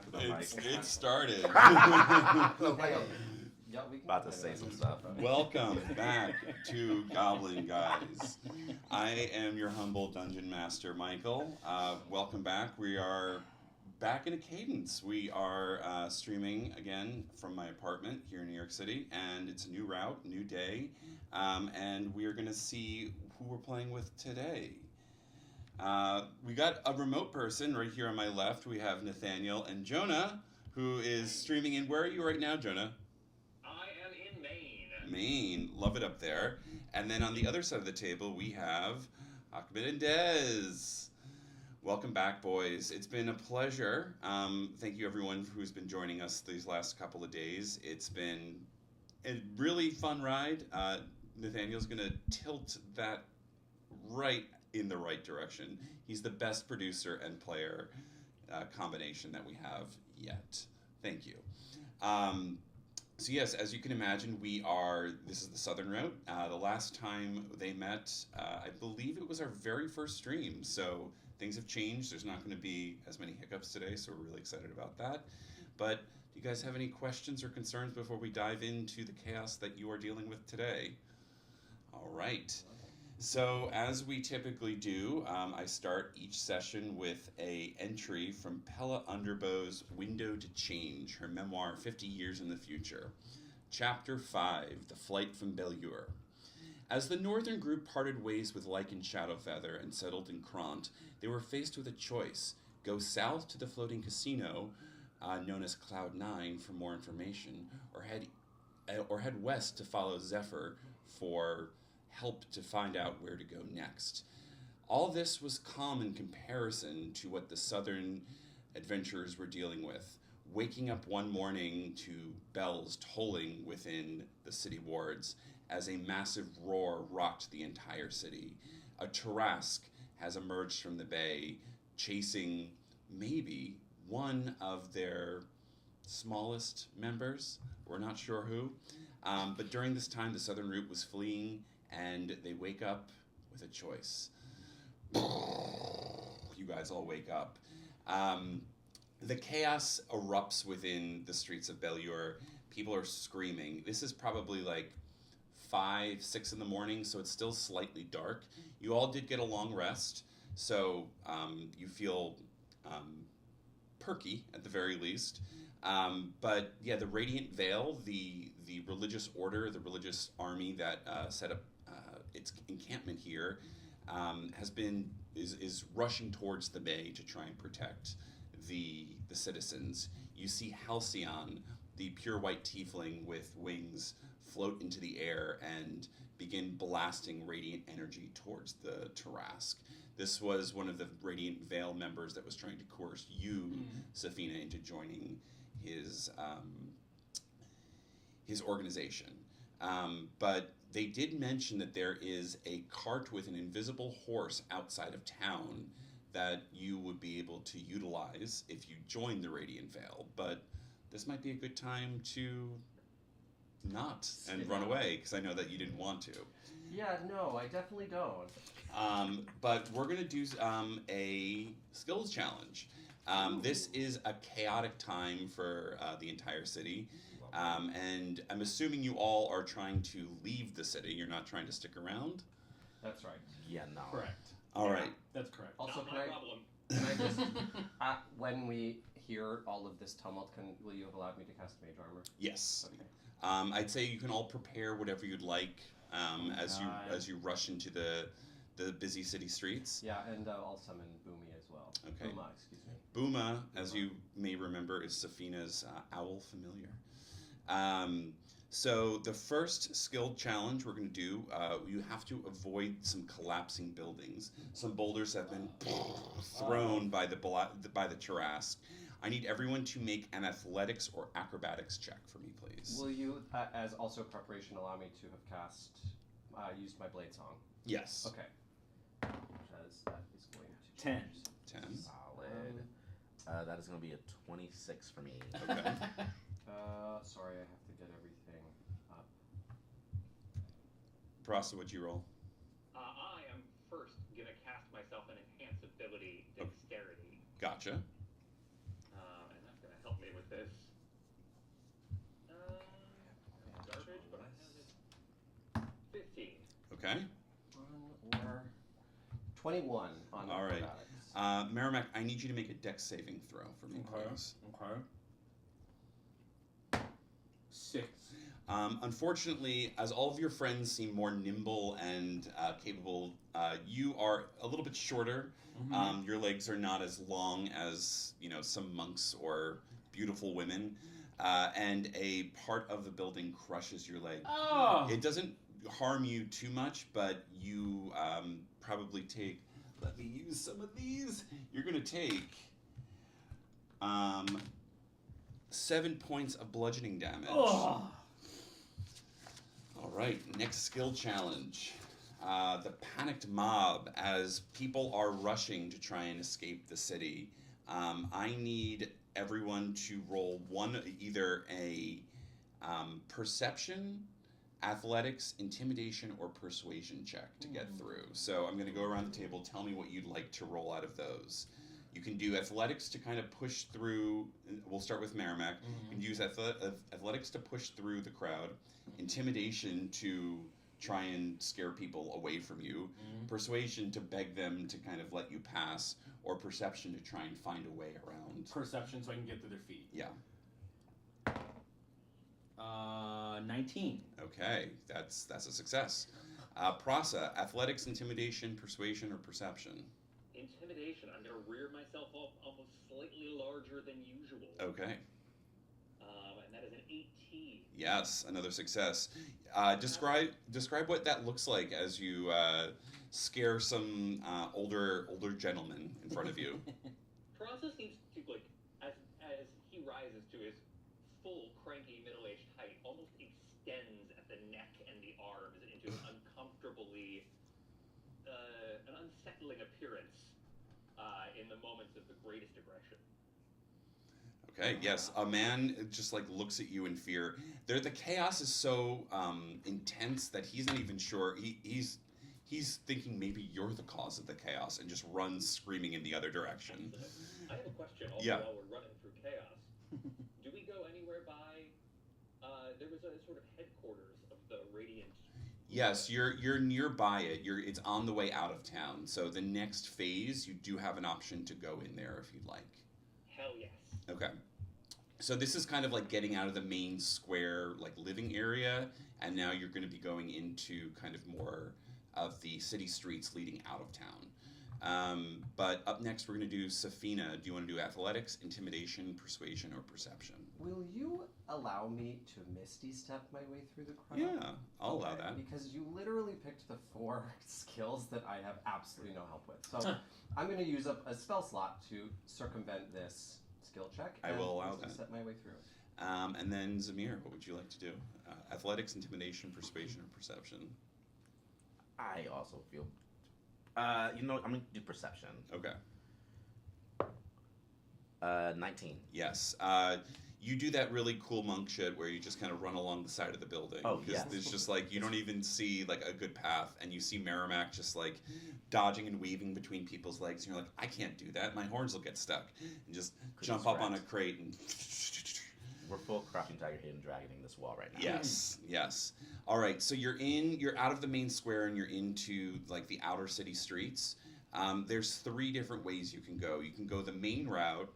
to the mic. It started. Yeah, we can About to say some stuff. Welcome back to Goblin Guys. I am your humble dungeon master, Michael. Welcome back. We are back in a cadence. We are streaming again from my apartment here in New York City, and it's a new route, new day, and we are going to see who we're playing with today. We got a remote person right here on my left. We have Nathaniel and Jonah, who is streaming in. Where are you right now, Jonah? Maine. Love it up there. And then on the other side of the table, we have Ahmed and Dez. Welcome back, boys. It's been a pleasure. Thank you, everyone who's been joining us these last couple of days. It's been a really fun ride. Nathaniel's going to tilt that right in the right direction. He's the best producer and player combination that we have yet. Thank you. So yes, as you can imagine, this is the Southern Route. The last time they met, I believe it was our very first stream. So things have changed. There's not going to be as many hiccups today, so we're really excited about that. But do you guys have any questions or concerns before we dive into the chaos that you are dealing with today? All right. So as we typically do, I start each session with an entry from Pella Underbow's Window to Change, her memoir, 50 Years in the Future. Chapter 5, The Flight from Beluir. As the northern group parted ways with Lycan Shadowfeather and settled in Kront, they were faced with a choice. Go south to the floating casino, known as Cloud 9, for more information, or head west to follow Zephyr for help to find out where to go next. All this was calm in comparison to what the southern adventurers were dealing with, waking up one morning to bells tolling within the city wards as a massive roar rocked the entire city. A Tarrasque has emerged from the bay, chasing maybe one of their smallest members. We're not sure who. But during this time, the southern route was fleeing, and they wake up with a choice. You guys all wake up. The chaos erupts within the streets of Beluir. People are screaming. This is probably like 5, 6 in the morning, so it's still slightly dark. You all did get a long rest, so you feel perky at the very least. But yeah, the Radiant Vail, the religious order, the religious army that set up its encampment here, is rushing towards the bay to try and protect the citizens. You see Halcyon, the pure white tiefling with wings, float into the air and begin blasting radiant energy towards the Tarrasque. This was one of the Radiant Vail members that was trying to coerce you, Safina, into joining his organization. But they did mention that there is a cart with an invisible horse outside of town that you would be able to utilize if you join the Radiant Vail. But this might be a good time to not and run away, because I know that you didn't want to. Yeah, no, I definitely don't. But we're going to do a skills challenge. This is a chaotic time for the entire city. And I'm assuming you all are trying to leave the city. You're not trying to stick around? That's right. Yeah, no. Correct. All right. That's correct. Also, Not my problem. can I just, when we hear all of this tumult, will you have allowed me to cast Mage Armor? Yes. Okay. I'd say you can all prepare whatever you'd like as you rush into the busy city streets. Yeah, and I'll summon Boomy as well. Okay. Booma, excuse me. Booma, as you may remember, is Safina's owl familiar. So the first skill challenge we're going to do, you have to avoid some collapsing buildings. Some boulders have been thrown by the Tarrasque. I need everyone to make an athletics or acrobatics check for me, please. Will you, as also preparation, allow me to have used my Blade Song? Yes. Okay. Because that is going to 10. change. 10. Solid. That is going to be a 26 for me. Okay. Sorry, I have to get everything up. Prosta, what'd you roll? I am first going to cast myself an enhanced ability, Dexterity. Gotcha. And that's going to Okay. Run or 21 on All right. acrobatics. Merrimack, I need you to make a dex saving throw for me, Okay. please. Okay. 6. Unfortunately, as all of your friends seem more nimble and capable, you are a little bit shorter. Mm-hmm. Your legs are not as long as some monks or beautiful women, and a part of the building crushes your leg. Oh! It doesn't harm you too much, but you probably take. Let me use some of these. You're gonna take 7 points of bludgeoning damage. Oh! All right, next skill challenge. The panicked mob, as people are rushing to try and escape the city. I need everyone to roll either a perception, athletics, intimidation, or persuasion check to get through. So I'm going to go around the table. Tell me what you'd like to roll out of those. You can do athletics to kind of push through. We'll start with Merrimack. You can use athletics to push through the crowd, intimidation to try and scare people away from you, persuasion to beg them to kind of let you pass, or perception to try and find a way around. Perception so I can get to their feet. Yeah. 19. Okay, that's a success. Prasa, athletics, intimidation, persuasion, or perception. Intimidation. I'm going to rear myself up off of slightly larger than usual. Okay. And that is an 18. Yes, another success. Describe what that looks like as you scare some older gentlemen in front of you. Tarrasque seems to, like, as he rises to his full, cranky, middle-aged height, almost extends at the neck and the arms into an uncomfortably, an unsettling appearance in the moments of the greatest aggression. Okay, yes, a man just like looks at you in fear. The chaos is so intense that he's not even sure. He's thinking maybe you're the cause of the chaos and just runs screaming in the other direction. I have a question also Yeah. while we're running through chaos. Do we go anywhere by, there was a sort of headquarters of the Radiant. Yes, you're nearby it. It's on the way out of town. So the next phase, you do have an option to go in there if you'd like. Hell yes. Okay. So this is kind of like getting out of the main square, like living area, and now you're going to be going into kind of more of the city streets leading out of town. But up next, we're going to do Safina. Do you want to do athletics, intimidation, persuasion, or perception? Will you allow me to Misty Step my way through the crowd? Yeah, I'll allow that. Because you literally picked the 4 skills that I have absolutely no help with. So I'm going to use up a spell slot to circumvent this skill check. I will allow that. Set my way through it. And then Zamir, what would you like to do? Athletics, intimidation, persuasion, or perception? I also feel. I'm gonna do perception. Okay. 19. Yes. You do that really cool monk shit where you just kind of run along the side of the building. Oh, Because yes. there's just like, you don't even see like a good path, and you see Merrimack just like dodging and weaving between people's legs, and you're like, I can't do that. My horns will get stuck. And just jump up on a crate and. We're full crouching tiger, hidden dragoning this wall right now. Yes. All right, so you're out of the main square and you're into like the outer city streets. There's 3 different ways you can go. You can go the main route,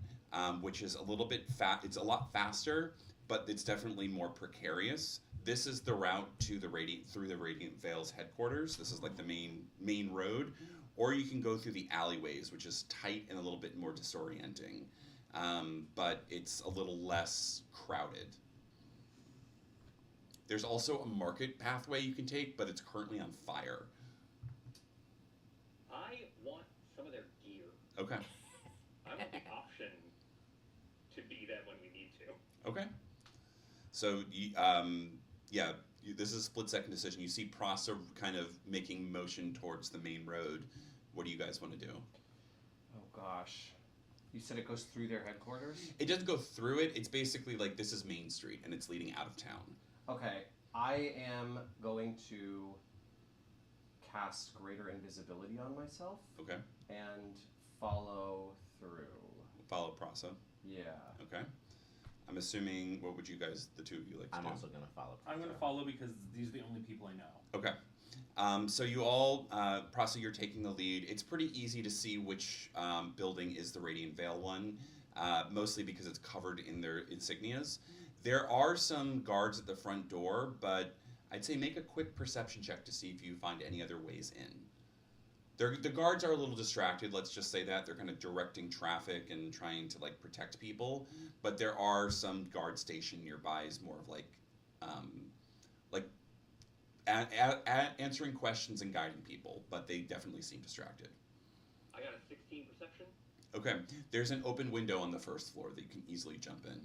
which is a little bit it's a lot faster, but it's definitely more precarious. This is the route to through the Radiant Vail's headquarters. This is like the main road. Or you can go through the alleyways, which is tight and a little bit more disorienting. But it's a little less crowded. There's also a market pathway you can take, but it's currently on fire. I want some of their gear. Okay. I want the option to be them when we need to. Okay. So, this is a split-second decision. You see Prasa kind of making motion towards the main road. What do you guys want to do? Oh gosh. You said it goes through their headquarters? It doesn't go through it. It's basically like this is Main Street, and it's leading out of town. Okay. I am going to cast Greater Invisibility on myself. Okay. And follow through. Follow Prasa. Yeah. Okay. I'm assuming, what would you guys, the two of you, like to I'm do? also gonna follow. I'm going to follow because these are the only people I know. Okay. So you all, Prasa, you're taking the lead. It's pretty easy to see which building is the Radiant Vail one, mostly because it's covered in their insignias. There are some guards at the front door, but I'd say make a quick perception check to see if you find any other ways in. The guards are a little distracted, let's just say that. They're kind of directing traffic and trying to, like, protect people. But there are some guards stationed nearby is more of, like answering questions and guiding people. But they definitely seem distracted. I got a 16 perception. Okay, there's an open window on the first floor that you can easily jump in.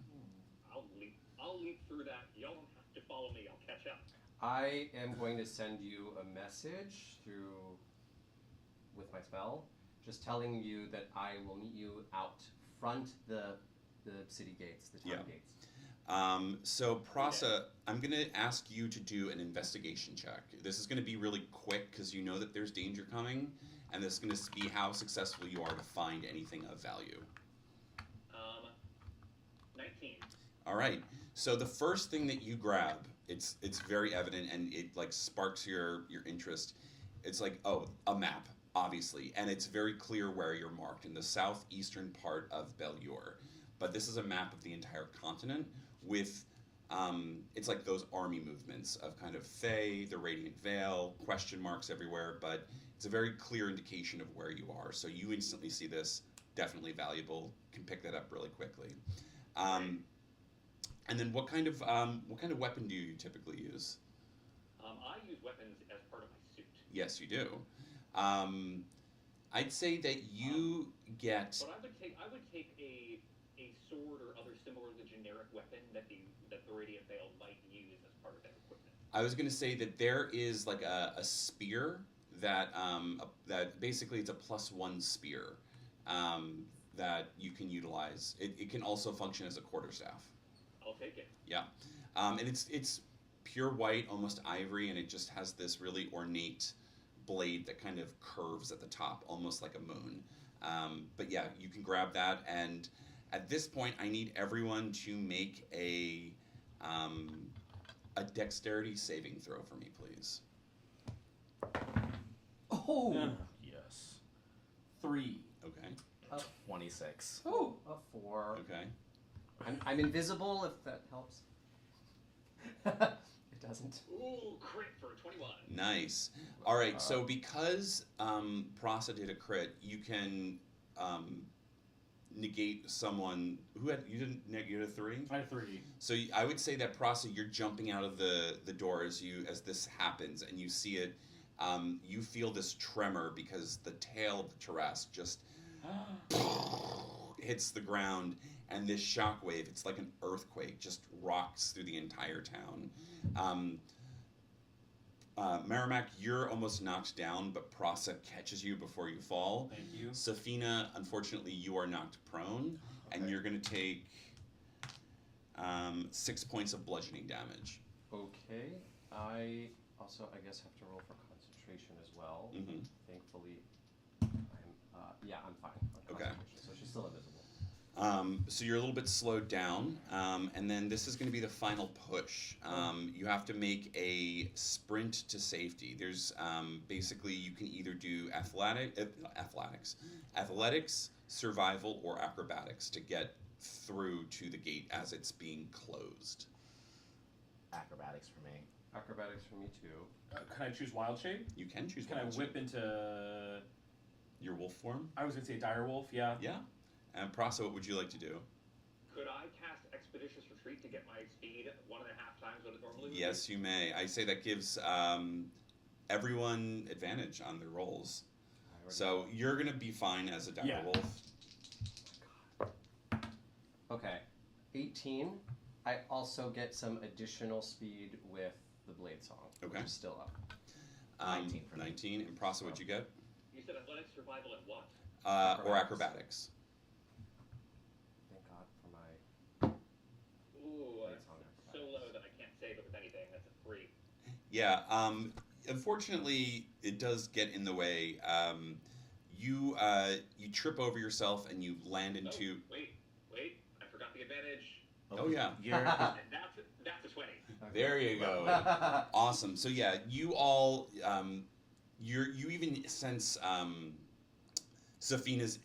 I'll leap through that. Y'all don't have to follow me. I'll catch up. I am going to send you a message with my spell, just telling you that I will meet you out front the city gates, the town gates. So Prasa, I'm going to ask you to do an investigation check. This is going to be really quick because you know that there's danger coming, and this is going to be how successful you are to find anything of value. 19. All right. So the first thing that you grab, it's very evident, and it, like, sparks your interest. It's like, oh, a map, obviously, and it's very clear where you're marked in the southeastern part of Beluir. But this is a map of the entire continent with, it's like those army movements of kind of Thay, the Radiant Vail, question marks everywhere, but it's a very clear indication of where you are. So you instantly see this, definitely valuable, can pick that up really quickly. And then what kind of weapon do you typically use? I use weapons as part of my suit. Yes, you do. I'd say that you get. But I would take a sword or other similarly generic weapon that the Radiant Veil might use as part of that equipment. I was going to say that there is like a spear that that basically it's a +1 spear that you can utilize. It can also function as a quarterstaff. I'll take it. Yeah, and it's pure white, almost ivory, and it just has this really ornate blade that kind of curves at the top, almost like a moon. But yeah, you can grab that, and at this point, I need everyone to make a dexterity saving throw for me, please. Oh! Yes. 3. Okay. 26. Oh! A 4. Okay. I'm invisible, if that helps. It doesn't. Ooh, crit for 21. Nice. All right. So because Prasa did a crit, you can negate someone who had you had a 3. I had 3. So I would say that Prasa, you're jumping out of the door as this happens, and you see it. You feel this tremor because the tail of the Tarrasque just hits the ground, and this shockwave, it's like an earthquake, just rocks through the entire town. Merrimack, you're almost knocked down, but Prasa catches you before you fall. Thank you. Safina, unfortunately, you are knocked prone, and you're going to take 6 points of bludgeoning damage. Okay. I also, I guess, have to roll for concentration as well. Mm-hmm. Thankfully, I'm fine on Okay. concentration, so she's still invisible. So you're a little bit slowed down, and then this is going to be the final push. You have to make a sprint to safety. There's basically you can either do athletics, survival, or acrobatics to get through to the gate as it's being closed. Acrobatics for me. Acrobatics for me too. Can I choose wild shape? You can choose. Can I wild whip shape. into... Your wolf form? I was going to say dire wolf, yeah. Yeah. And Prasa, what would you like to do? Could I cast Expeditious Retreat to get my speed 1.5 times what it normally would be? Yes, you may. I say that gives everyone advantage on their rolls. So you're going to be fine as a dire wolf. Okay. 18. I also get some additional speed with the blade song. Okay. Which is still up. 19 for me. 19. And Prasa, what'd you get? You said athletics, survival, and what? Or acrobatics. Thank God for my Ooh, blade song. so low that I can't save it with anything. That's a 3. Yeah. Unfortunately, it does get in the way. You trip over yourself and you land into. Wait. I forgot the advantage. Oh, yeah. You're, And that's a 20. There you go. Awesome. So yeah, you all, you even sense Safina's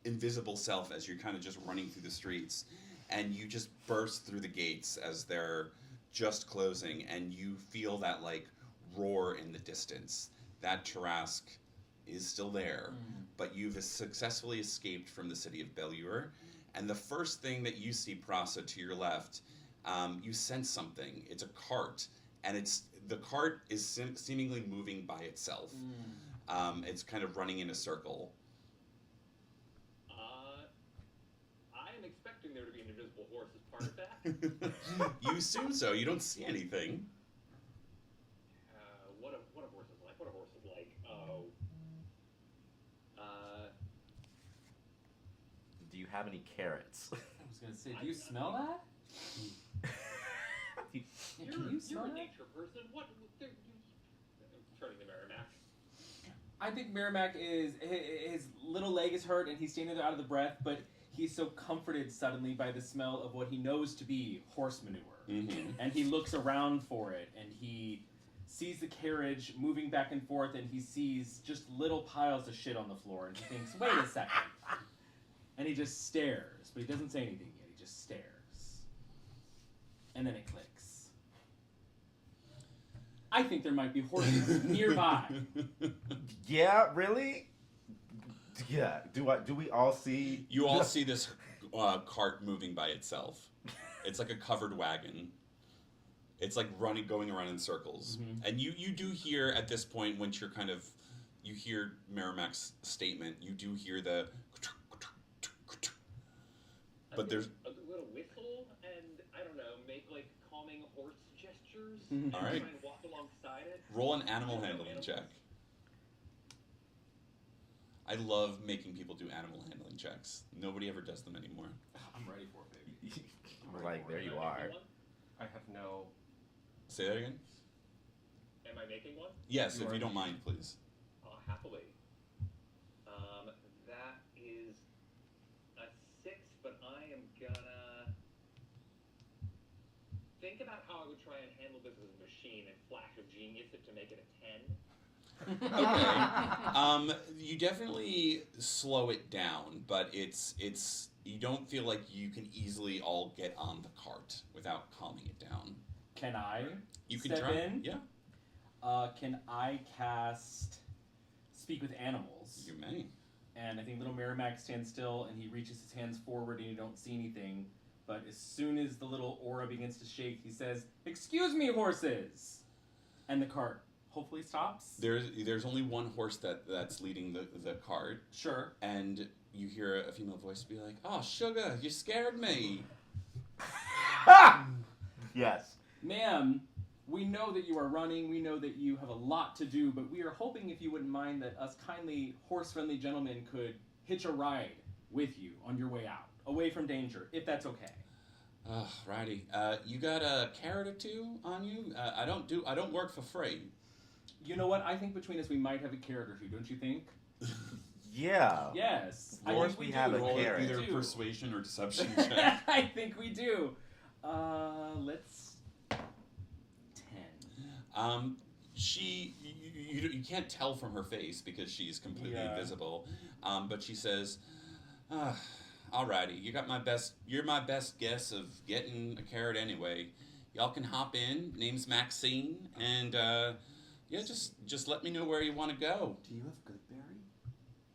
invisible self as you're kind of just running through the streets, and you just burst through the gates as they're just closing, and you feel that like roar in the distance. That Tarrasque is still there, but you've successfully escaped from the city of Beluir. And the first thing that you see, Prasa, to your left, you sense something. It's a cart, and the cart is seemingly moving by itself. It's kind of running in a circle. I am expecting there to be an invisible horse as part of that. You assume so. You don't see anything. What a horse is like? What a horse is like? Oh. Do you have any carrots? I was gonna say, do you smell that? You're a nature person. What? Turning to Merrimack. I think Merrimack is, his little leg is hurt and he's standing there out of the breath, but he's so comforted suddenly by the smell of what he knows to be horse manure. And he looks around for it, and he sees the carriage moving back and forth, and he sees just little piles of shit on the floor, and he thinks, wait a second. And he just stares, but he doesn't say anything yet. He just stares. And then it clicks. I think there might be horses nearby. Yeah, really? Yeah. Do we all see? You all see this cart moving by itself. It's like a covered wagon. It's like going around in circles. And you do hear at this point, once you're kind of, you hear Merrimack's statement, you do hear the, but there's a little whistle, and I don't know, make like calming horse gestures. All right. Try and walk alongside it. Roll an animal handling check. I love making people do animal handling checks. Nobody ever does them anymore. I'm ready for it, baby. We're like, there you are. I have no. Say that again? Am I making one? Yes, if you don't mind, please. Happily. That is a 6, but I am gonna think about how I would try and handle this as a machine and flash of genius it to make it a 10. Okay. You definitely slow it down, but it's you don't feel like you can easily all get on the cart without calming it down. Can I You can step try. in? Yeah. Can I cast Speak with Animals? You may. And I think little Merrimack stands still, and he reaches his hands forward, and you don't see anything. But as soon as the little aura begins to shake, he says, "Excuse me, horses!" And the cart hopefully stops. There's only one horse that's leading the cart. Sure. And you hear a female voice be like, "Oh, sugar, you scared me." Yes. Ma'am, we know that you are running, we know that you have a lot to do, but we are hoping, if you wouldn't mind, that us kindly horse-friendly gentlemen could hitch a ride with you on your way out, away from danger, if that's okay. Righty. You got a carrot or two on you? I don't work for free. You know what? I think between us we might have a carrot or two, don't you think? Yeah. Yes. Of course I think we have a Roll carrot. either We do. persuasion or deception check. I think we do. Let's 10. You can't tell from her face because she's completely invisible. But she says, "Alrighty, you're my best guess of getting a carrot anyway. Y'all can hop in. Name's Maxine, and just let me know where you want to go." Do you have goodberry?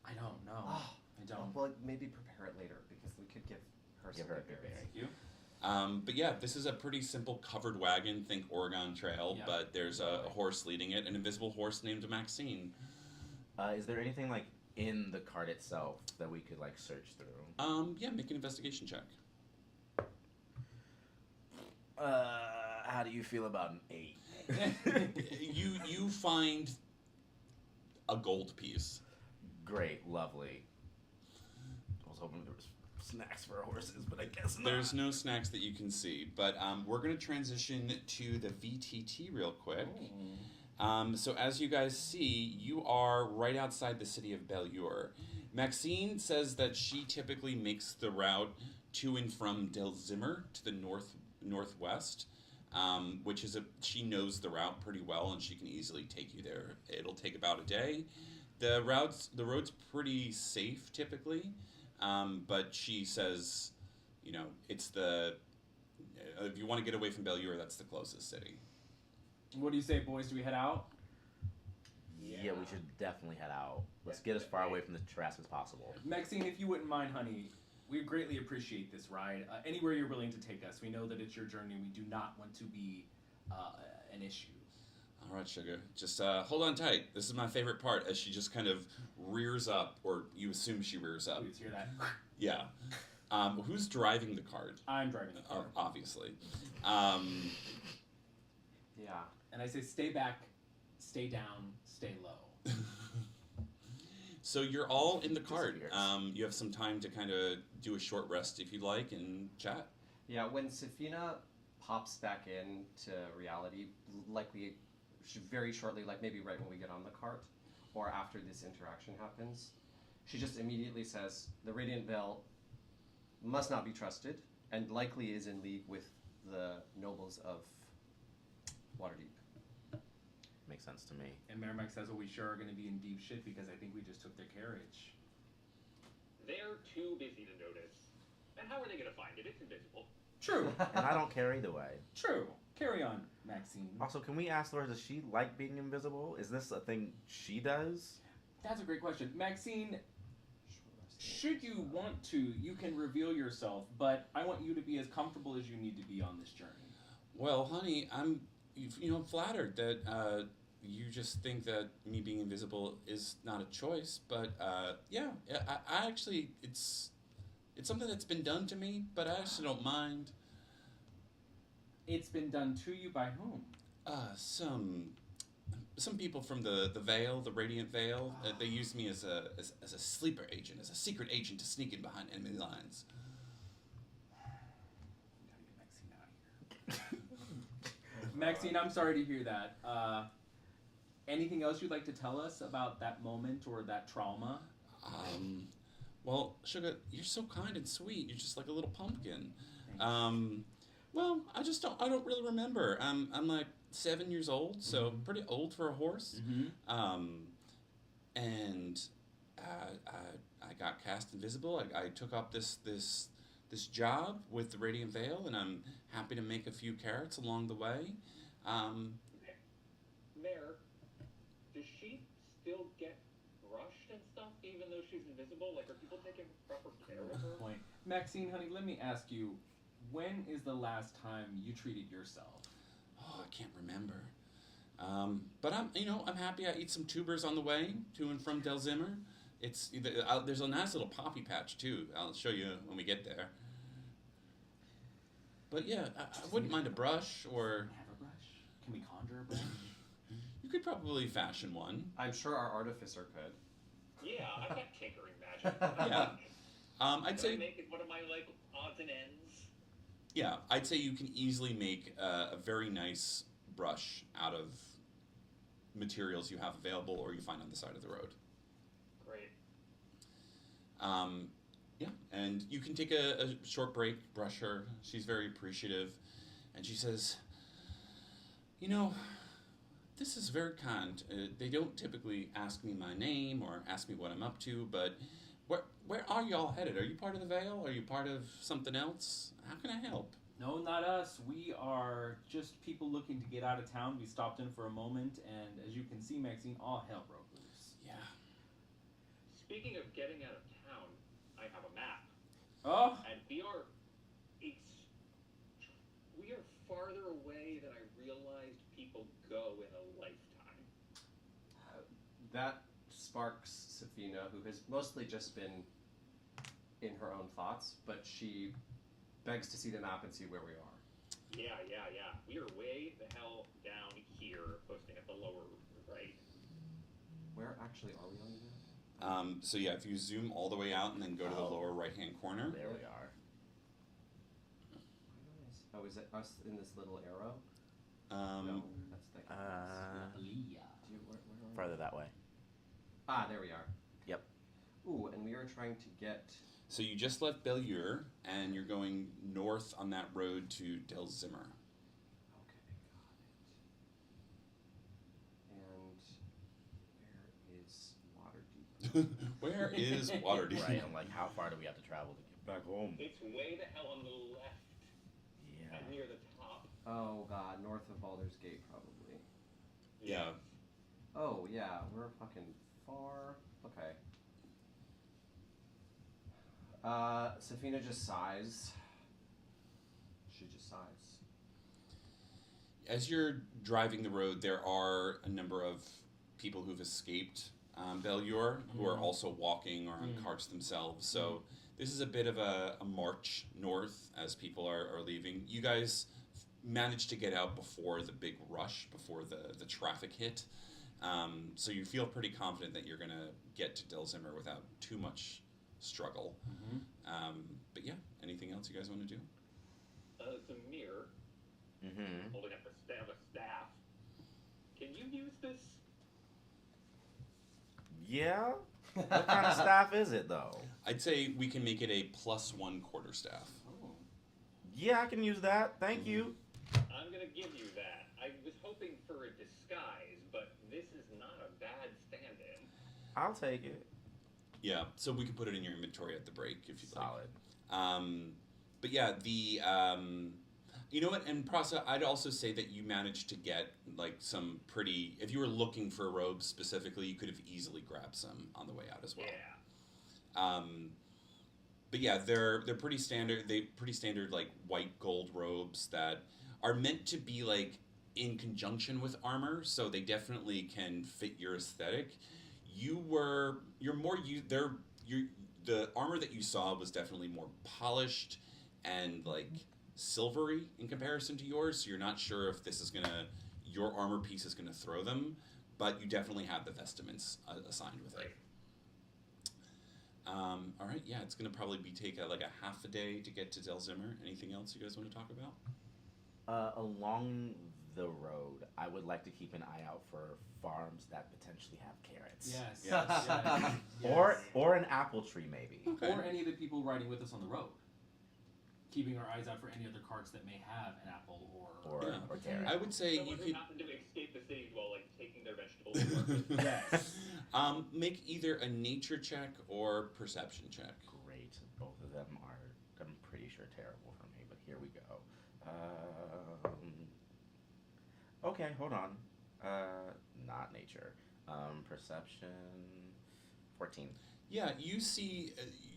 I don't know. I don't. Well, maybe prepare it later because we could give her Give some her a good goodberry. You? But yeah, this is a pretty simple covered wagon. Think Oregon Trail, Yeah. but there's a horse leading it, an invisible horse named Maxine. Is there anything like in the cart itself that we could like search through? Yeah, make an investigation check. How do you feel about an 8? You find a gold piece. Great, lovely. I was hoping there was snacks for our horses, but I guess not. There's no snacks that you can see, but we're going to transition to the VTT real quick. So as you guys see, you are right outside the city of Beluir. Maxine says that she typically makes the route to and from Del Zimmer to the northwest. which is she knows the route pretty well, and she can easily take you there. It'll take about a day. The road's pretty safe typically, but she says, it's if you want to get away from Beluir, that's the closest city. What do you say, boys? Do we head out? Yeah, we should definitely head out. Let's get as far away from the Tarrasque as possible. Maxine, if you wouldn't mind, honey, we greatly appreciate this ride. Anywhere you're willing to take us. We know that it's your journey. We do not want to be an issue. All right, sugar. Just hold on tight. This is my favorite part, as she just kind of rears up, or you assume she rears up. Please hear that. Yeah. Who's driving the cart? I'm driving the car. Obviously. Yeah. And I say, stay back, stay down, stay low. So you're all in the cart. Disappears. You have some time to kind of do a short rest if you'd like and chat. Yeah, when Safina pops back into reality, likely very shortly, like maybe right when we get on the cart, or after this interaction happens, she just immediately says, the Radiant Veil must not be trusted, and likely is in league with the nobles of Waterdeep. Makes sense to me. And Merrimack says, well, we sure are going to be in deep shit because I think we just took their carriage. They're too busy to notice. And how are they going to find it? It's invisible. True. And I don't care either way. True. Carry on, Maxine. Also, can we ask Laura, does she like being invisible? Is this a thing she does? That's a great question. Maxine, should you want to, you can reveal yourself, but I want you to be as comfortable as you need to be on this journey. Well, honey, I'm flattered that you just think that me being invisible is not a choice. But I actually, it's something that's been done to me, but I actually don't mind. It's been done to you by whom? Some people from the Veil, the Radiant Veil, they use me as a sleeper agent, as a secret agent to sneak in behind enemy lines. We gotta get Maxine out of here. Maxine, I'm sorry to hear that. Anything else you'd like to tell us about that moment or that trauma? Well, Sugar, you're so kind and sweet. You're just like a little pumpkin. Thanks. Well, I don't really remember. I'm like 7 years old, so pretty old for a horse. Mm-hmm. And I got cast invisible. I took up this job with the Radiant Veil, and I'm happy to make a few carrots along the way. Mare, does she still get brushed and stuff even though she's invisible? Like, are people taking proper care of her? Point. Maxine, honey, let me ask you, when is the last time you treated yourself? Oh, I can't remember. But I'm happy. I eat some tubers on the way to and from Del Zimmer. There's a nice little poppy patch too. I'll show you when we get there. But yeah, I wouldn't mind a brush, or Have a brush? Can we conjure a brush? you could probably fashion one. I'm sure our artificer could. Yeah, I got tinkering magic. Yeah. I'd Can I say make it one of my, like, odds and ends? yeah, I'd say you can easily make a very nice brush out of materials you have available or you find on the side of the road. Great. Yeah, and you can take a short break, brush her. She's very appreciative. And she says, this is very kind. They don't typically ask me my name or ask me what I'm up to, but where are y'all headed? Are you part of the Veil? Are you part of something else? How can I help? No, not us. We are just people looking to get out of town. We stopped in for a moment, and as you can see, Maxine, all hell broke loose. Yeah. Speaking of getting out of town, I have a map. Oh, And we are farther away than I realized people go in a lifetime. That sparks Safina, who has mostly just been in her own thoughts, but she begs to see the map and see where we are. Yeah. We are way the hell down here, posting at the lower right. Where actually are we on the map? So yeah, if you zoom all the way out and then go to the lower right-hand corner. There we are. Oh, is it us in this little arrow? Um, No, that's the Leah. where are Further that way. Ah, there we are. Yep. Ooh, and we are trying to get... So you just left Beluir, and you're going north on that road to Del Zimmer. Where is Waterdeep? Right, I'm like, how far do we have to travel to get back home? It's way the hell on the left, Yeah. and near the top. Oh god, north of Baldur's Gate, probably. Yeah. Oh yeah, we're fucking far. Okay. Safina just sighs. She just sighs. As you're driving the road, there are a number of people who've escaped Beluir who are also walking or on carts themselves. So this is a bit of a march north as people are leaving. You guys managed to get out before the big rush, before the traffic hit. So you feel pretty confident that you're going to get to Delzimmer without too much struggle. But yeah, anything else you guys want to do? It's a mirror Mm-hmm. holding up a staff. Can you use this? Yeah? What kind of staff is it, though? I'd say we can make it a +1 quarterstaff. Oh. Yeah, I can use that. Thank you. I'm gonna give you that. I was hoping for a disguise, but this is not a bad stand-in. I'll take it. Yeah, so we can put it in your inventory at the break if you'd like. Solid. But yeah, you know what? And Prasa, I'd also say that you managed to get like some pretty. If you were looking for robes specifically, you could have easily grabbed some on the way out as well. Yeah. But yeah, they're pretty standard. They pretty standard like white gold robes that are meant to be like in conjunction with armor, so they definitely can fit your aesthetic. The armor that you saw was definitely more polished and like silvery in comparison to yours, so you're not sure if your armor piece is gonna throw them, but you definitely have the vestments assigned with it. All right, yeah, it's gonna probably take like a half a day to get to Delzimmer. Anything else you guys want to talk about? Along the road, I would like to keep an eye out for farms that potentially have carrots. Yes. Yes. Yes. Or an apple tree, maybe. Okay. Or any of the people riding with us on the road. Keeping our eyes out for any other carts that may have an apple or Yeah. Or carrot. I would say Someone you who could happened to escape the city while like taking their vegetables to market. Yes. make either a nature check or perception check. Great. Both of them are, I'm pretty sure, terrible for me, but here we go. Okay, hold on. Not nature. Perception. 14. Yeah, you see,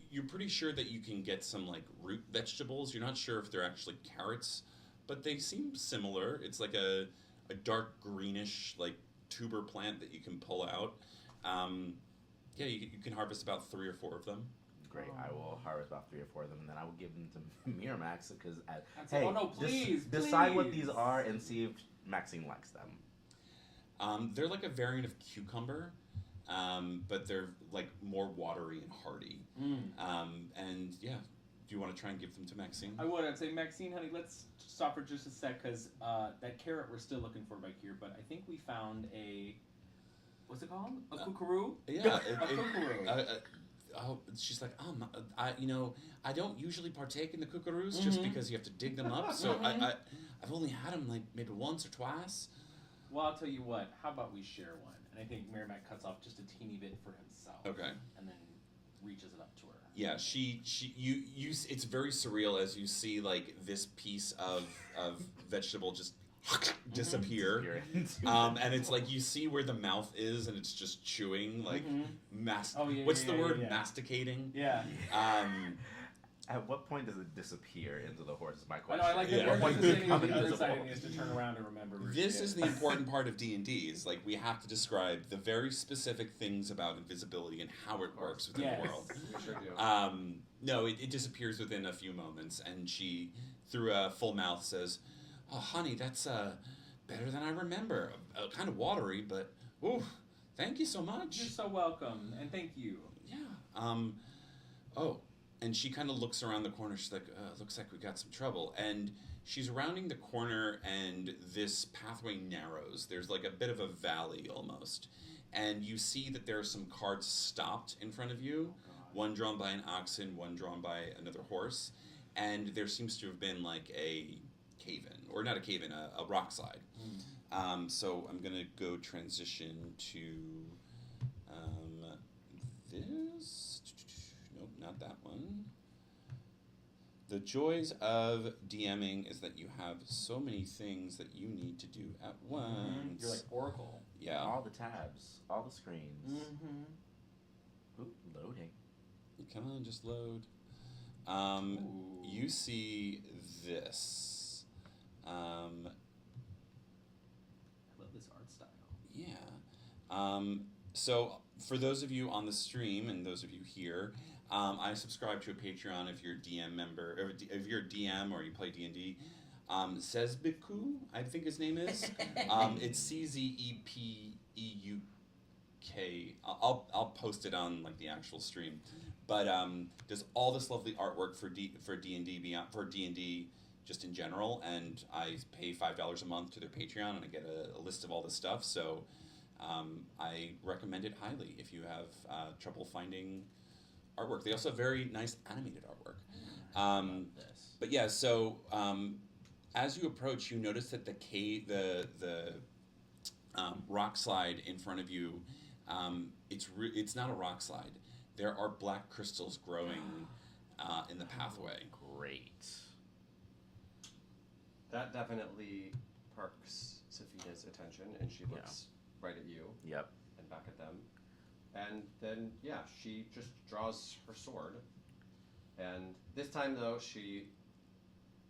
you're pretty sure that you can get some like root vegetables. You're not sure if they're actually carrots, but they seem similar. It's like a dark greenish like tuber plant that you can pull out. Yeah, you can harvest about 3 or 4 of them. Great. I will harvest about 3 or 4 of them, and then I will give them to Miramax because, Hey, oh no, please, decide what please. these are and see if Maxine likes them. They're like a variant of cucumber, but they're like more watery and hardy. And yeah, do you want to try and give them to Maxine? I would. I'd say, Maxine, honey, let's stop for just a sec, because that carrot we're still looking for back here, but I think we found what's it called? A kookaroo? Yeah. A kookaroo. She's like, I don't usually partake in the kookaroos just because you have to dig them up. So I've only had them like maybe once or twice. Well, I'll tell you what. How about we share one? And I think Merrimack cuts off just a teeny bit for himself. Okay. And then reaches it up to her. Yeah, you. It's very surreal as you see like this piece of vegetable just disappear. And it's like you see where the mouth is, and it's just chewing like what's the word? Yeah. Masticating. Yeah. At what point does it disappear into the horse? Is my I question. know. I like that. Yeah. We're standing on the other Invisible. side, and he has to turn around and remember. where This she is the important part of D&D, is like we have to describe the very specific things about invisibility and how it works within Yes. the world. We sure do. No, it disappears within a few moments, and she, through a full mouth, says, "Oh, honey, that's better than I remember. Kind of watery, but ooh, thank you so much." You're so welcome, and thank you. Yeah. Oh, and she kind of looks around the corner. She's like, "Looks like we got some trouble." And she's rounding the corner, and this pathway narrows. There's like a bit of a valley almost, and you see that there are some carts stopped in front of you. One drawn by an oxen, one drawn by another horse, and there seems to have been like a cave-in, or not a cave-in, a rock slide. So I'm gonna go transition to is... Nope, not that one. The joys of DMing is that you have so many things that you need to do at once. You're like Oracle. Yeah. All the tabs, all the screens. Mm-hmm. Oop, loading. Come on, just load. Ooh. You see this. I love this art style. Yeah. So for those of you on the stream and those of you here, I subscribe to a Patreon if you're a DM member, or if you're a DM or you play D&D. Sezbeku, I think his name is. It's CZEPEUK. I'll post it on like the actual stream, but does all this lovely artwork for D&D beyond for D&D just in general, and I pay $5 a month to their Patreon, and I get a list of all this stuff. So I recommend it highly if you have trouble finding artwork. They also have very nice animated artwork. Love this. But yeah, so as you approach, you notice that the rock slide in front of you, it's not a rock slide. There are black crystals growing in the pathway. Great. That definitely perks Safina's attention, and she looks right at you Yep. and back at them. And then, yeah, she just draws her sword. And this time, though, she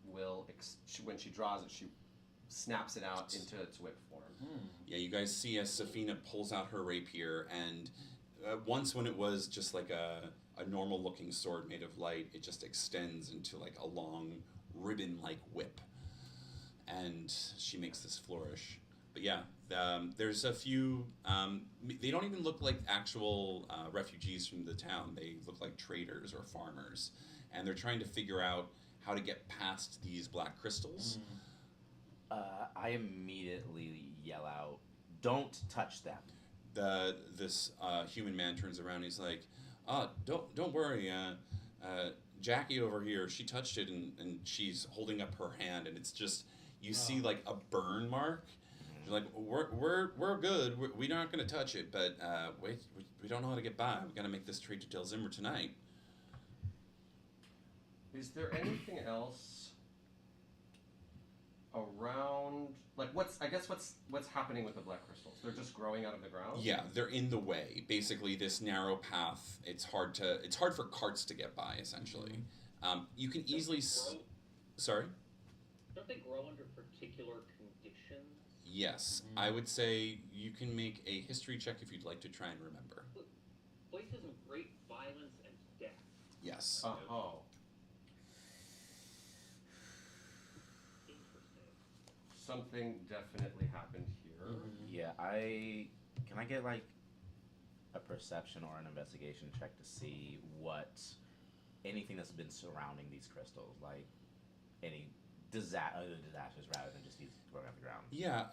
will, when she draws it, she snaps it out into its whip form. Yeah, you guys see as Safina pulls out her rapier, and once when it was just like a normal looking sword made of light, it just extends into like a long ribbon-like whip. And she makes this flourish. But yeah, there's a few, they don't even look like actual refugees from the town. They look like traders or farmers. And they're trying to figure out how to get past these black crystals. I immediately yell out, "Don't touch them." This human man turns around and he's like, don't worry, Jackie over here, she touched it and she's holding up her hand, and it's just, you see like a burn mark. She's like, we're good, we're not going to touch it, but we don't know how to get by. We got to make this trade to Del Zimmer tonight. Is there anything else around, like what's happening with the black crystals? They're just growing out of the ground? Yeah, they're in the way. Basically, this narrow path, it's hard for carts to get by, essentially. You can easily... Sorry? Don't they grow under particular conditions? Yes, I would say you can make a history check if you'd like to try and remember. Places of great violence and death. Yes. Oh. Interesting. Something definitely happened here. Yeah, can I get like a perception or an investigation check to see anything that's been surrounding these crystals, like any other disasters rather than just these growing off the ground. Yeah,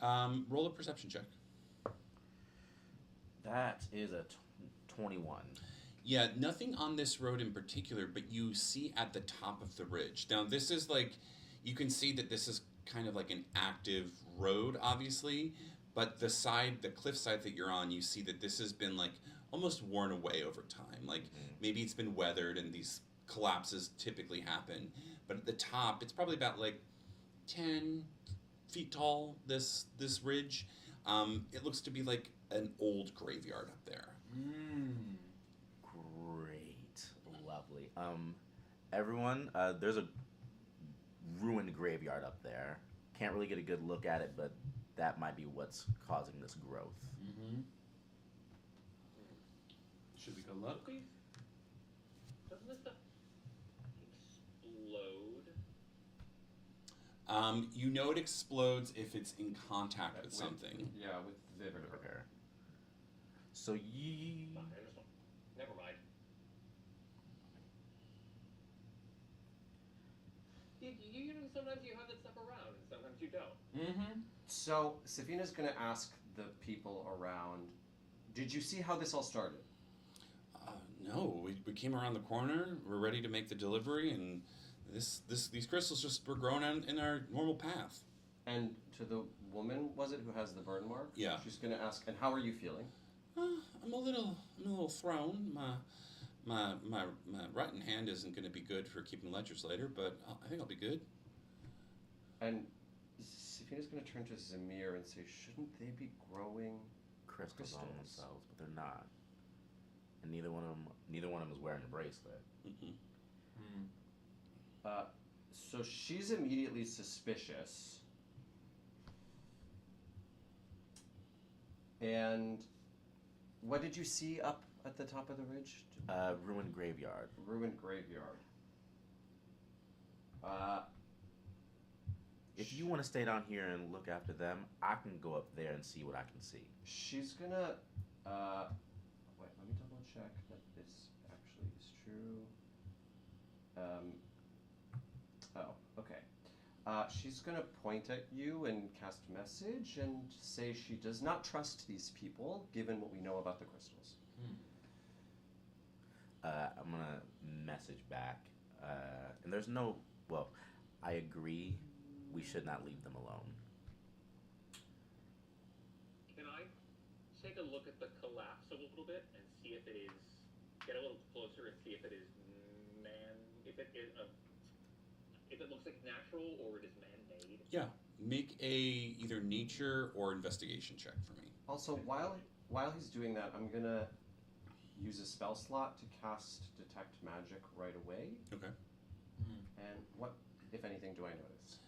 roll a perception check. That is a 21. Yeah, nothing on this road in particular, but you see at the top of the ridge. Now, this is like, you can see that this is kind of like an active road, obviously, but the cliff side that you're on, you see that this has been like almost worn away over time. Like maybe it's been weathered and these collapses typically happen. But at the top, it's probably about like 10 feet tall, this ridge. It looks to be like an old graveyard up there. Great. Lovely. Everyone, there's a ruined graveyard up there. Can't really get a good look at it, but that might be what's causing this growth. Should we go look? Doesn't this stuff explode? You know it explodes if it's in contact with something. Yeah, with Vivid. Okay. So Never mind. You know, sometimes you have that stuff around, and sometimes you don't. So, Safina's going to ask the people around, did you see how this all started? No, we came around the corner, we're ready to make the delivery, and these crystals just were growing in our normal path. And to the woman, was it, who has the burn mark? Yeah. She's going to ask, and how are you feeling? I'm a little thrown. My rotten hand isn't going to be good for keeping ledgers later, but I think I'll be good. And Safina's going to turn to Zamir and say, shouldn't they be growing Crystals on Crystals. themselves, but they're not. And neither one of them is wearing a bracelet. Mm-mm. So she's immediately suspicious. And what did you see up at the top of the ridge? Ruined graveyard. Ruined graveyard. If you want to stay down here and look after them, I can go up there and see what I can see. She's gonna, wait, let me double check that this actually is true. Okay. She's gonna point at you and cast message and say she does not trust these people, given what we know about the crystals. I'm gonna message back, and there's no. Well, I agree. We should not leave them alone. Can I take a look at the collapse a little bit and see if it is, get a little closer and see if it is if it looks like natural or it is man-made? Yeah, make a either nature or investigation check for me. Also, while he's doing that, I'm gonna use a spell slot to cast detect magic right away. Okay. And what, if anything, do I notice?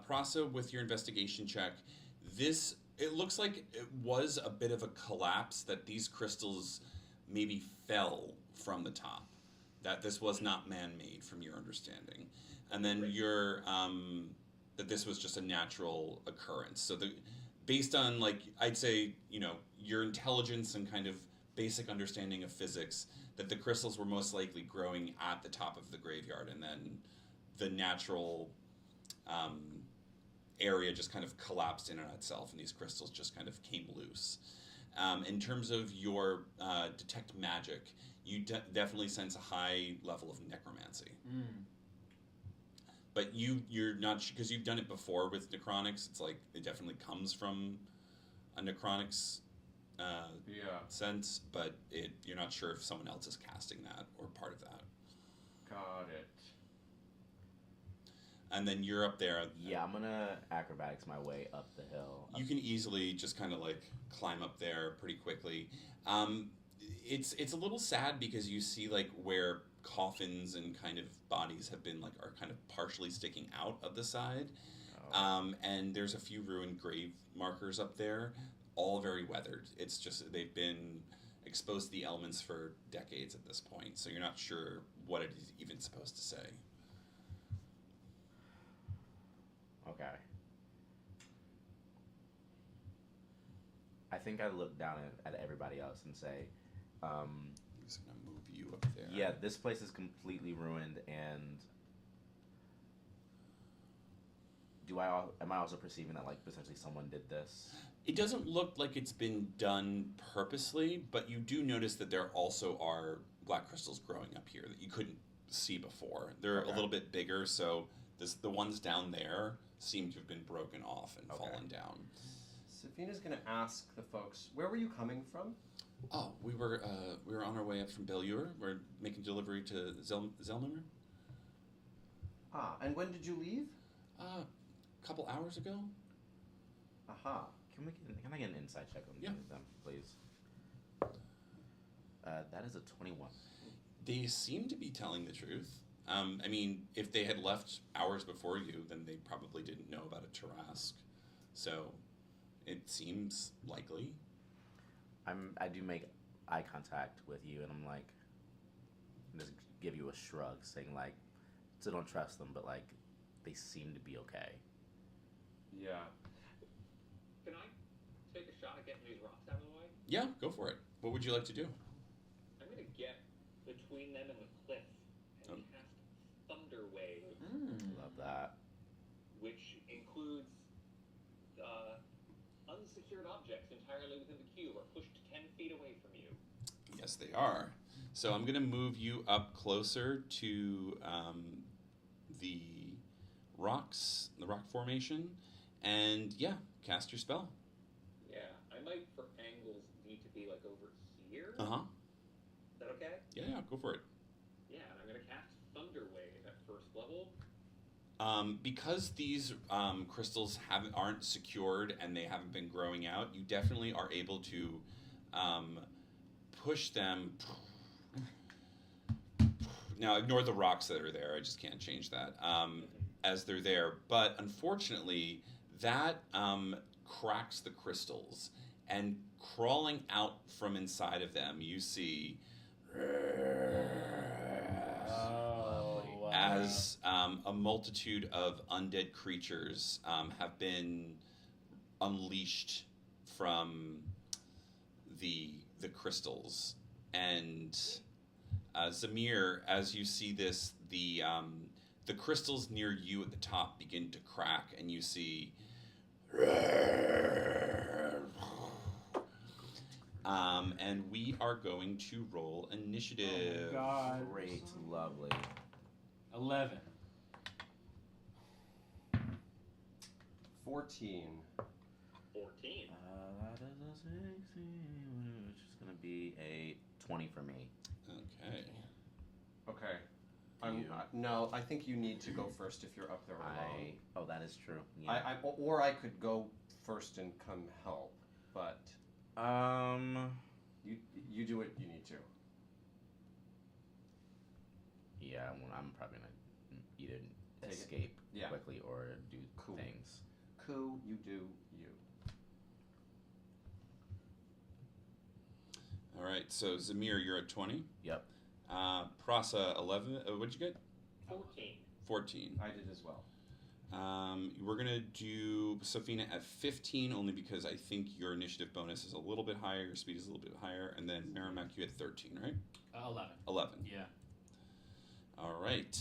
Prasa, with your investigation check, it looks like it was a bit of a collapse, that these crystals maybe fell from the top. That this was not man-made, from your understanding. And then that this was just a natural occurrence. So based on, like, I'd say, your intelligence and kind of basic understanding of physics, that the crystals were most likely growing at the top of the graveyard, and then the natural area just kind of collapsed in on itself, and these crystals just kind of came loose. In terms of your detect magic, you definitely sense a high level of necromancy. But you're not, because you've done it before with necronics. It's like it definitely comes from a necronics sense, but you're not sure if someone else is casting that or part of that. Got it. And then you're up there. Yeah, I'm gonna acrobatics my way up the hill. You can easily just kind of like climb up there pretty quickly. It's a little sad because you see like where coffins and kind of bodies have been like are kind of partially sticking out of the side. And there's a few ruined grave markers up there, all very weathered. It's just they've been exposed to the elements for decades at this point, so you're not sure what it is even supposed to say. Okay. I think I look down at everybody else and say, I'm just gonna move you up there. yeah, this place is completely ruined, and am I also perceiving that like potentially someone did this? It doesn't look like it's been done purposely, but you do notice that there also are black crystals growing up here that you couldn't see before. They're a little bit bigger, so the ones down there seem to have been broken off and fallen down. Safina's gonna ask the folks, where were you coming from? Oh, we were on our way up from Beluir. We're making delivery to Zelmimir. And when did you leave? A couple hours ago. Aha. Can I get an insight check on them, please? That is a 21. They seem to be telling the truth. I mean, if they had left hours before you, then they probably didn't know about a Tarrasque. So, it seems likely. I do make eye contact with you, and I'm like, just give you a shrug, saying like, still don't trust them, but like, they seem to be okay. Yeah. Can I take a shot at getting these rocks out of the way? Yeah, go for it. What would you like to do? I'm gonna get between them and the cliff and cast Thunder Wave, Love that. which includes unsecured objects entirely within the cube are pushed 10 feet away from you. Yes, they are. So I'm going to move you up closer to the rocks, the rock formation, and yeah, cast your spell. Yeah, I might, for like over here. Uh huh. Is that okay? Yeah, go for it. Yeah, and I'm gonna cast Thunder Wave at first level. Because these crystals aren't secured and they haven't been growing out, you definitely are able to push them. Now, ignore the rocks that are there. I just can't change that as they're there. But unfortunately, that cracks the crystals. And crawling out from inside of them, you see as a multitude of undead creatures have been unleashed from the crystals. And Zamir, as you see this, the crystals near you at the top begin to crack, and you see and we are going to roll initiative. Oh, God. Great, lovely. 11. 14. 14. That is a 16, which is going to be a 20 for me. Okay. Okay. You. No, I think you need to go first if you're up there alone. Oh, that is true. Yeah. Or I could go first and come help, but you do what you need to. Yeah, I'm probably going to either Take it. escape Yeah. quickly or do Cool. things. Cool, you do you. All right. So Zamir, you're at 20. Yep. Prasa, 11. What'd you get? 14. 14. I did as well. We're gonna do Safina at 15, only because I think your initiative bonus is a little bit higher, your speed is a little bit higher, and then Merrimack, you had 13, right? 11. 11. Yeah. All right.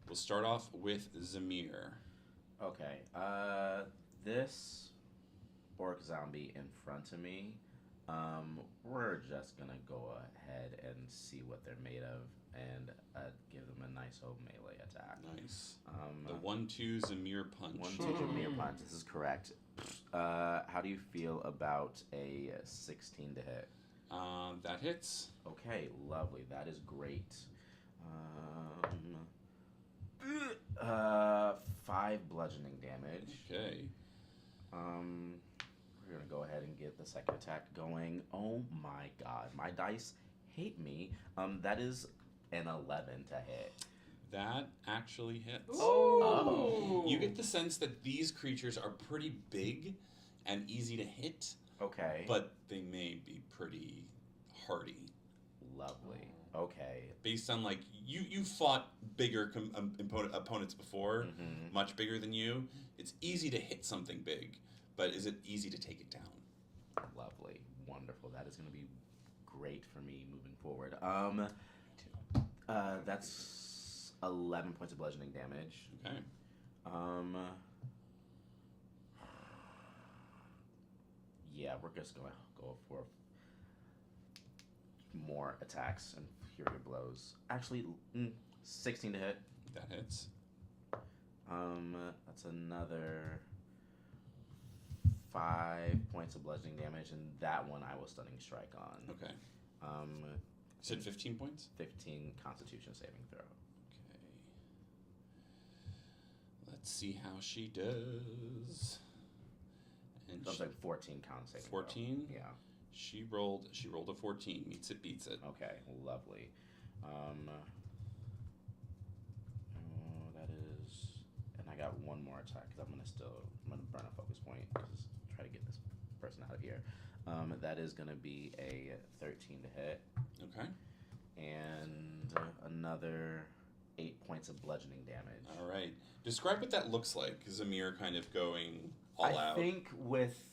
We'll start off with Zamir. Okay. This orc zombie in front of me, we're just gonna go ahead and see what they're made of and give them a nice old melee attack. Nice. The 1-2 Zamir punch. 1-2 Jameer punch. This is correct. How do you feel about a 16 to hit? That hits. Okay, lovely. That is great. 5 bludgeoning damage. Okay. We're gonna go ahead and get the second attack going. Oh my god, my dice hate me. That is an 11 to hit. That actually hits. Oh. You get the sense that these creatures are pretty big and easy to hit, Okay. but they may be pretty hardy. Lovely. Okay. Based on like you fought bigger opponents before, much bigger than you. It's easy to hit something big, but is it easy to take it down? Lovely. Wonderful. That is going to be great for me moving forward. That's 11 points of bludgeoning damage. Okay. Yeah, we're just going to go for more attacks and fury blows. Actually, 16 to hit. That hits. That's another 5 points of bludgeoning damage, and that one I will stunning strike on. Okay. You said 15 points? 15 Constitution saving throw. Okay. Let's see how she does. And That was like 14 con saving throw. 14? Yeah. She rolled a 14. Meets it, beats it. Okay, lovely. That is, and I got one more attack because I'm gonna burn a focus point. Just try to get this person out of here. That is gonna be a 13 to hit. Okay. And another 8 points of bludgeoning damage. All right. Describe what that looks like. Zamir kind of going all out. I think with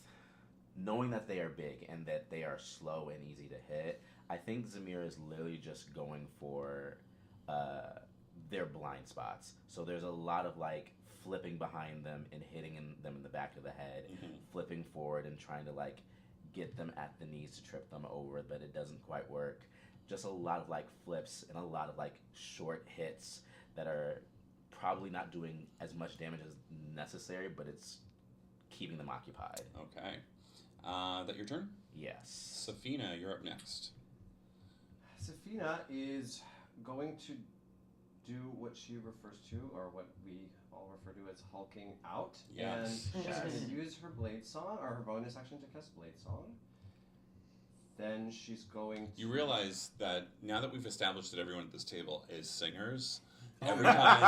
knowing that they are big and that they are slow and easy to hit, I think Zamir is literally just going for their blind spots. So there's a lot of like flipping behind them and hitting them in the back of the head, flipping forward and trying to like get them at the knees to trip them over, but it doesn't quite work. Just a lot of like flips and a lot of like short hits that are probably not doing as much damage as necessary, but it's keeping them occupied. Okay. That your turn? Yes. Safina, you're up next. Safina is going to do what she refers to, or what we all refer to as hulking out. Yes. And she's Yes. going to use her blade song, or her bonus action to cast blade song. Then she's going to... You realize that now that we've established that everyone at this table is singers, Oh, every yeah.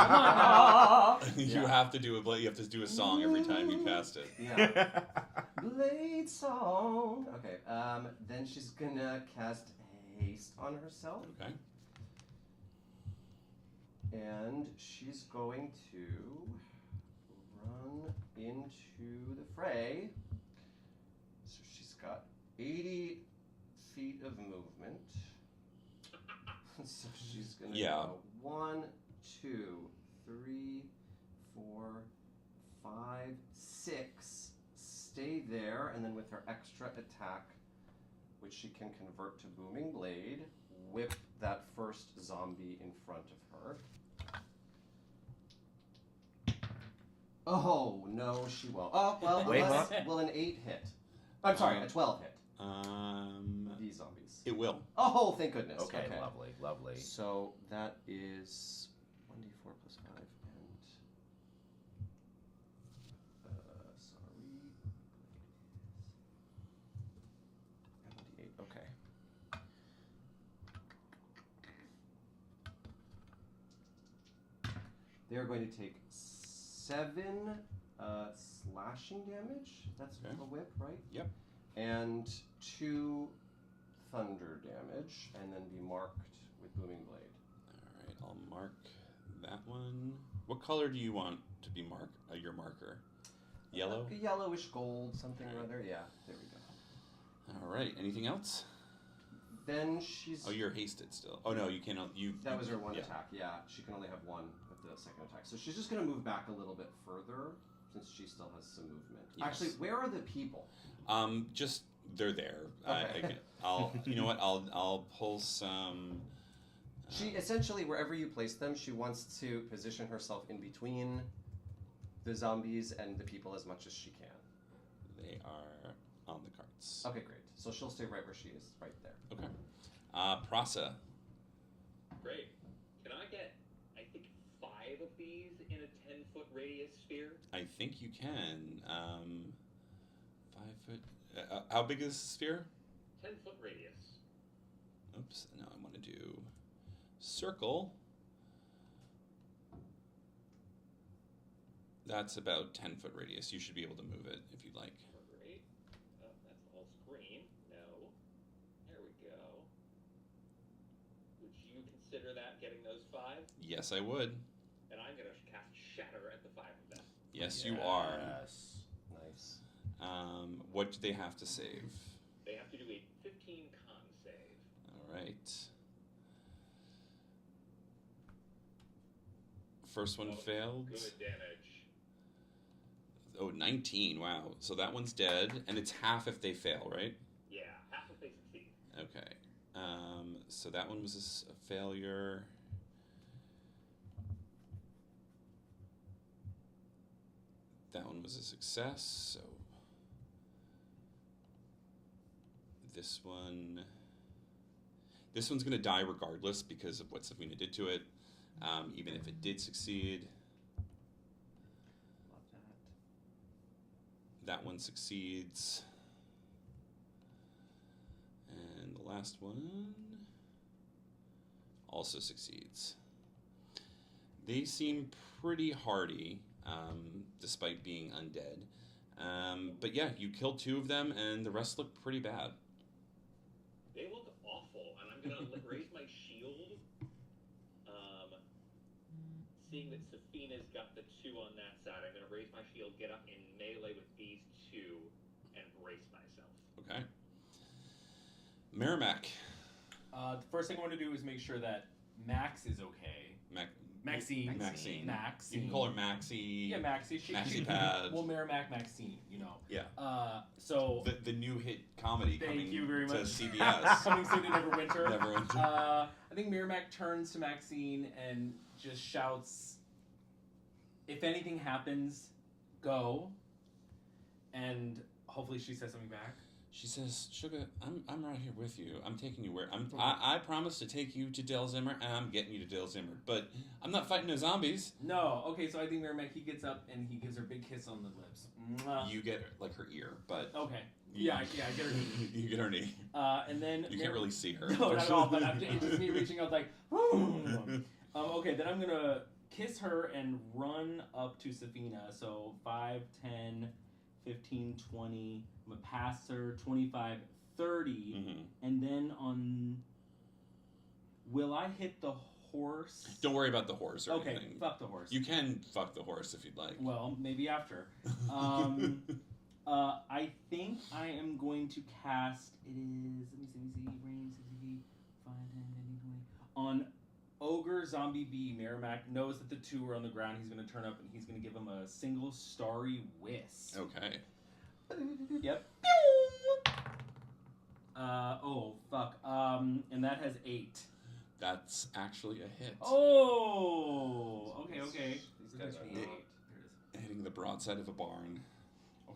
time you Yeah. have to do a song every time you cast it. Yeah. Blade song. Okay. Then she's gonna cast haste on herself, Okay. and she's going to run into the fray. So she's got 80 feet of movement. So she's gonna go 1, 2, 3, 4, 5, 6. Stay there, and then with her extra attack, which she can convert to booming blade, whip that first zombie in front of her. Oh no, she won't. Oh well, Wait, will an 8 hit? I'm sorry, a 12 hit. These zombies. It will. Oh, thank goodness. Okay, lovely. So that is 1d4 plus 5 and sorry. 1d8. Okay. They are going to take 7 slashing damage. That's Okay. a whip, right? Yep. And 2 thunder damage, and then be marked with booming blade. All right, I'll mark that one. What color do you want to be your marker? Yellow? A yellowish gold, something or Alright. other. Yeah, there we go. All right, anything else? Then she's... Oh, you're hasted still. Oh, no, you cannot. That was her one yeah. attack, yeah. She can only have one with the second attack. So she's just going to move back a little bit further, since she still has some movement. Yes. Actually, where are the people? Just, they're there. Okay. You know what, I'll pull some... She essentially, wherever you place them, she wants to position herself in between the zombies and the people as much as she can. They are on the carts. Okay, great. So she'll stay right where she is, right there. Okay. Prasa. Great. Can I get, I think, 5 of these in a 10-foot radius sphere? I think you can. 5 foot... how big is the sphere? 10-foot radius. Oops, now I want to do circle. That's about 10-foot radius. You should be able to move it if you'd like. Great. Oh, that's all screen. No. There we go. Would you consider that getting those 5? Yes, I would. And I'm going to cast Shatter at the 5 of them. Yes, you are. Yes. Nice. What do they have to save? They have to do a 15 con save. All right. First one failed. Good damage. Oh, 19. Wow. So that one's dead, and it's half if they fail, right? Yeah, half if they succeed. Okay. So that one was a failure. That one was a success. So this one's gonna die regardless because of what Safina did to it. Even if it did succeed. Love that. That one succeeds. And the last one also succeeds. They seem pretty hardy, despite being undead. But yeah, you killed 2 of them, and the rest look pretty bad. They look awful, and I'm going to raise my shield. Seeing that Safina's got the 2 on that side, I'm going to raise my shield, get up in melee with these 2, and brace myself. Okay. Merrimack. The first thing I want to do is make sure that Max is okay. Maxine. Maxine. Maxine. You can call her Maxie. Yeah, Maxie. Maxie Pad. Well, Merrimack Maxine, you know. Yeah. So The new hit comedy Thank coming you very to much. CBS. coming soon to Neverwinter. Neverwinter. I think Merrimack turns to Maxine and just shouts, "If anything happens, go." And hopefully she says something back. She says, "Sugar, I'm right here with you. I'm taking you where I promise to take you to Del Zimmer, and I'm getting you to Del Zimmer. But I'm not fighting no zombies." No. Okay, so I think Merrimack, he gets up and he gives her a big kiss on the lips. Mwah. You get like her ear, but Okay. Yeah, I get her knee. you get her knee. And then You can't really see her. No, not at all. But it's just me reaching out like, okay, then I'm gonna kiss her and run up to Safina. So 5, 10, 15, 20. I'm gonna pass her 25, 30, Mm-hmm. and then will I hit the horse? Don't worry about the horse or Okay, anything. fuck the horse. You can fuck the horse if you'd like. Well, maybe after. I think I am going to cast. It is. Let me see. Range 60 feet, 5, 10, 15, 20. On Ogre Zombie B, Merrimack knows that the two are on the ground. He's going to turn up and he's going to give him a single starry whisk. Okay. Yep. Oh fuck. And that has 8. That's actually a hit. Oh. Okay. These guys are There neat. it is. Hitting the broadside of a barn.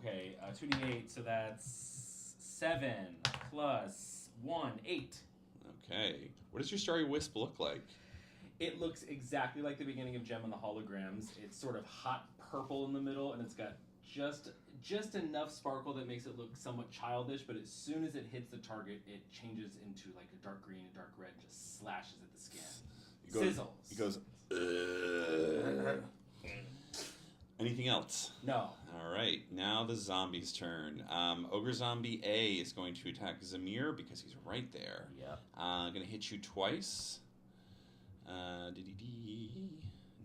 Okay, 2d8, so that's 7 plus 1, 8. Okay. What does your starry wisp look like? It looks exactly like the beginning of Gem and the Holograms. It's sort of hot purple in the middle, and it's got just enough sparkle that makes it look somewhat childish, but as soon as it hits the target, it changes into like a dark green, a dark red, and just slashes at the skin. Sizzles. He goes, "Ugh." Anything else? No. All right, now the zombie's turn. Ogre Zombie A is going to attack Zamir because he's right there. Yep. Going to hit you twice.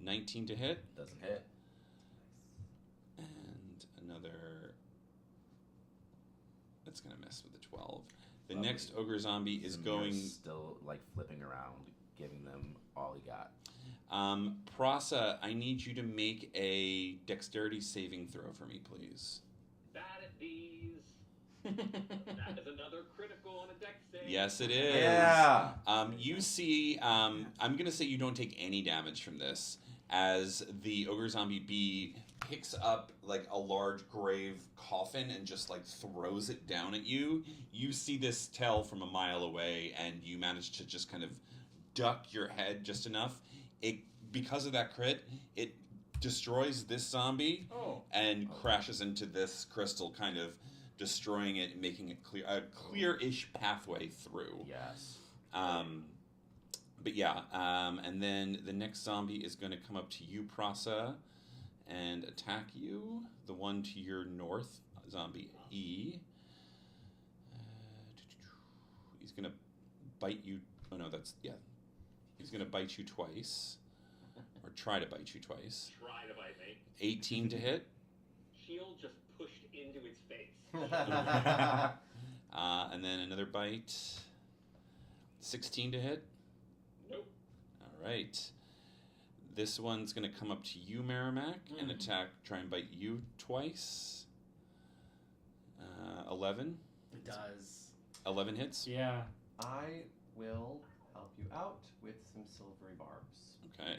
19 to hit. Doesn't hit. And another... That's going to miss with a 12. The Lovely. next Ogre Zombie is Zamir's going... still like flipping around, giving them all he got. Prasa, I need you to make a dexterity saving throw for me, please. Bad at these. That is another critical on a dex save. Yes, it is. Yeah. You see, I'm going to say you don't take any damage from this, as the Ogre Zombie B picks up like a large grave coffin and just like throws it down at you. You see this tail from a mile away, and you manage to just kind of duck your head just enough. Because of that crit, it destroys this zombie and crashes into this crystal, kind of destroying it and making it a clear-ish pathway through. Yes. But yeah, and then the next zombie is going to come up to you, Prasa, and attack you. The one to your north, zombie E. He's going to bite you. Oh no, he's going to bite you twice. Or try to bite you twice. Try to bite me. 18 to hit. Shield just pushed into its face. And then another bite. 16 to hit. Nope. All right. This one's going to come up to you, Merrimack, and try and bite you twice. 11. It does. 11 hits. Yeah. I will help you out with some silvery barbs. Okay.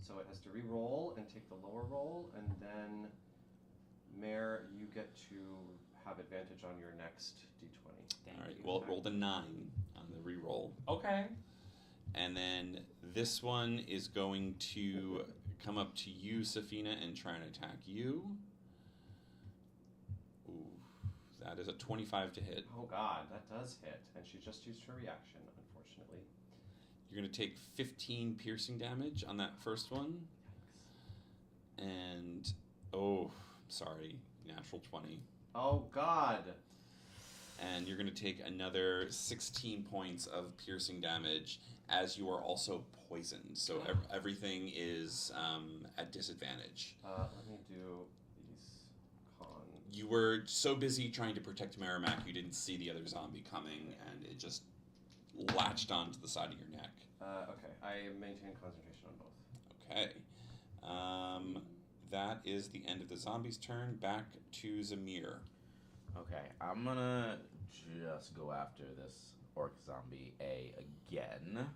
So it has to re-roll and take the lower roll, and then, Mare, you get to have advantage on your next d20. All right. Well, it rolled a 9 on the re-roll. Okay. And then this one is going to come up to you, Safina, and try and attack you. Ooh, that is a 25 to hit. Oh god, that does hit, and she just used her reaction, unfortunately. You're going to take 15 piercing damage on that first one. And, natural 20. Oh god! And you're going to take another 16 points of piercing damage as you are also poisoned. So everything is at disadvantage. Let me do these con... You were so busy trying to protect Merrimack, you didn't see the other zombie coming, and it just latched onto the side of your neck. Okay, I maintain concentration on both. Okay. That is the end of the zombie's turn. Back to Zamir. Okay, I'm gonna just go after this orc zombie A again.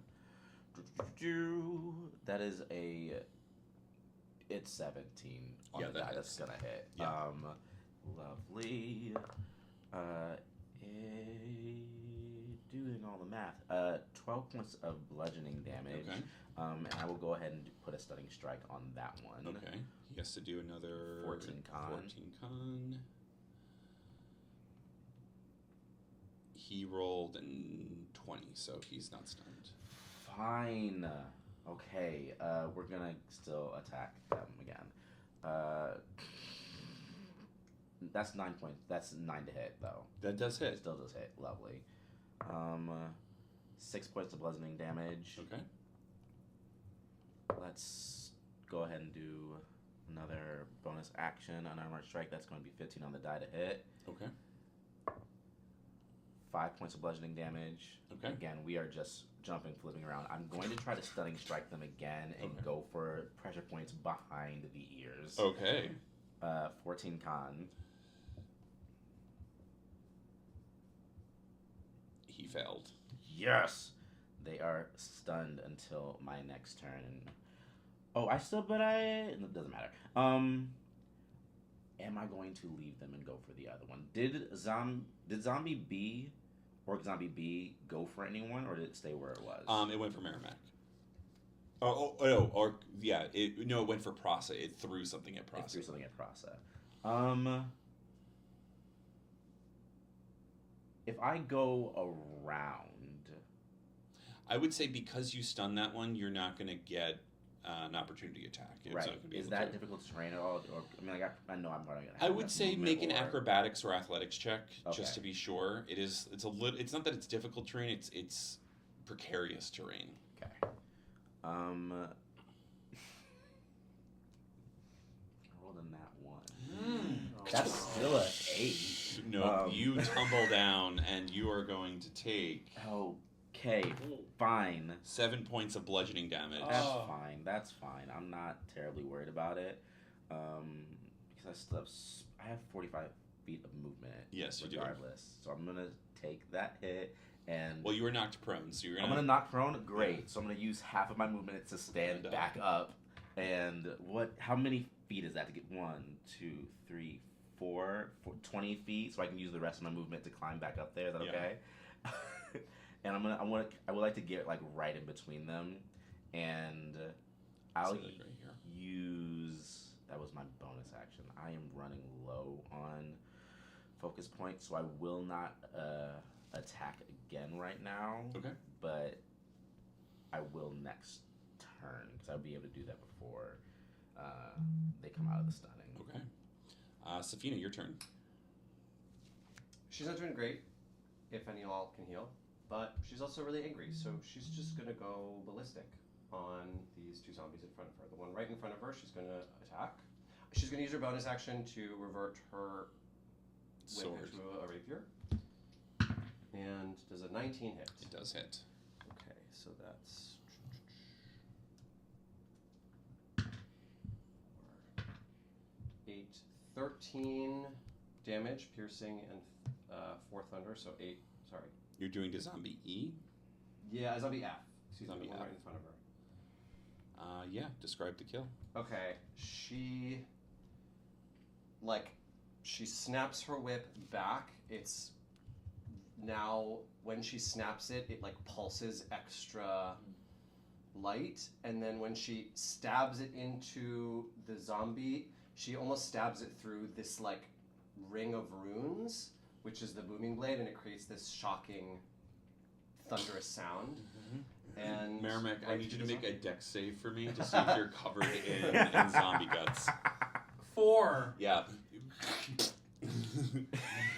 That is it's 17 on Yeah, the that die. hits. That's gonna hit. Yeah. Lovely. Doing all the math. 12 points of bludgeoning damage. Okay. And I will go ahead and put a stunning strike on that one. Okay. He has to do another 14 con. 14 con. He rolled an 20, so he's not stunned. Fine. Okay. We're gonna still attack them again. That's 9 points. That's 9 to hit though. That does It hit. still does hit. Lovely. 6 points of bludgeoning damage. Okay. Let's go ahead and do another bonus action, unarmored strike. That's going to be 15 on the die to hit. Okay. 5 points of bludgeoning damage. Okay. Again, we are just jumping, flipping around. I'm going to try to stunning strike them again and Okay. go for pressure points behind the ears. Okay. 14 con. He failed. Yes! They are stunned until my next turn. Oh, it doesn't matter. Am I going to leave them and go for the other one? Did Zombie B or Zombie B go for anyone, or did it stay where it was? It went for Merrimack. It went for Prasa. It threw something at Prasa. It threw something at Prasa. If I go around, I would say because you stunned that one, you're not going to get an opportunity attack. It's right? not gonna be Is able that to. difficult to train at all? Or I mean, I know I'm probably gonna. I Have would enough say movement make an or- acrobatics or athletics check just Okay. to be sure. It's a little. It's not that it's difficult terrain. It's precarious terrain. Okay. I rolled a nat 1. That's still an 8. No, you tumble down and you are going to take Okay, fine. 7 points of bludgeoning damage. That's Oh. fine. That's fine. I'm not terribly worried about it. Because I still have 45 feet of movement. Yes, you do. regardless. So I'm gonna take that hit and. Well, you were knocked prone, so you're I'm gonna. gonna knock prone. Great. So I'm gonna use half of my movement to stand Stand up. back up. And how many feet is that to get? 1, 2, 3, 4, 20 feet. So I can use the rest of my movement to climb back up there. Is that Yeah. okay? And I would like to get like right in between them, and I'll So, like, right here. use. That was my bonus action. I am running low on focus points, so I will not attack again right now. Okay. But I will next turn because I'll be able to do that before they come out of the stunning. Okay. Safina, your turn. She's not doing great, if any of y'all can heal, but she's also really angry, so she's just gonna go ballistic on these two zombies in front of her. The one right in front of her, she's gonna attack. She's gonna use her bonus action to revert her whip Sword. into a rapier. And does a 19 hit? It does hit. Okay, so that's 8, 13 damage, piercing, and 4 thunder, so 8, sorry. You're doing to zombie E. Yeah, zombie F. Excuse me, Zombie the one F. right in front of her. Yeah. Describe the kill. Okay, she snaps her whip back. It's now when she snaps it, it like pulses extra light, and then when she stabs it into the zombie, she almost stabs it through this like ring of runes, which is the booming blade, and it creates this shocking, thunderous sound. And Merrimack, I right need you through to the make a dex save for me to see if you're covered in zombie guts. 4. Yeah.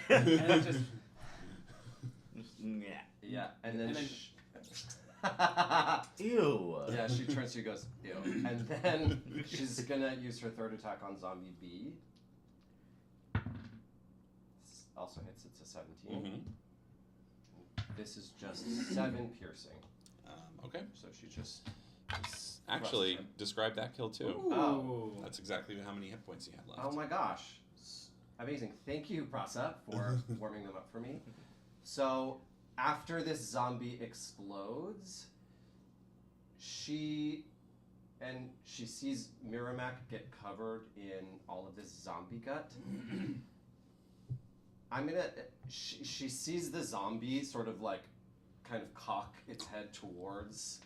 And it just Yeah. Yeah, and then, And then- Ew. yeah, she turns to you, goes ew, and then she's gonna use her third attack on zombie B. Also hits. It's a 17. Mm-hmm. This is just 7 piercing. Okay. So she just Actually, Crushed her. describe that kill too. Oh. That's exactly how many hit points you had left. Oh my gosh. Amazing. Thank you, Prasa, for warming them up for me. So, after this zombie explodes, she sees Miramac get covered in all of this zombie gut. I'm gonna. She sees the zombie sort of like, kind of cock its head towards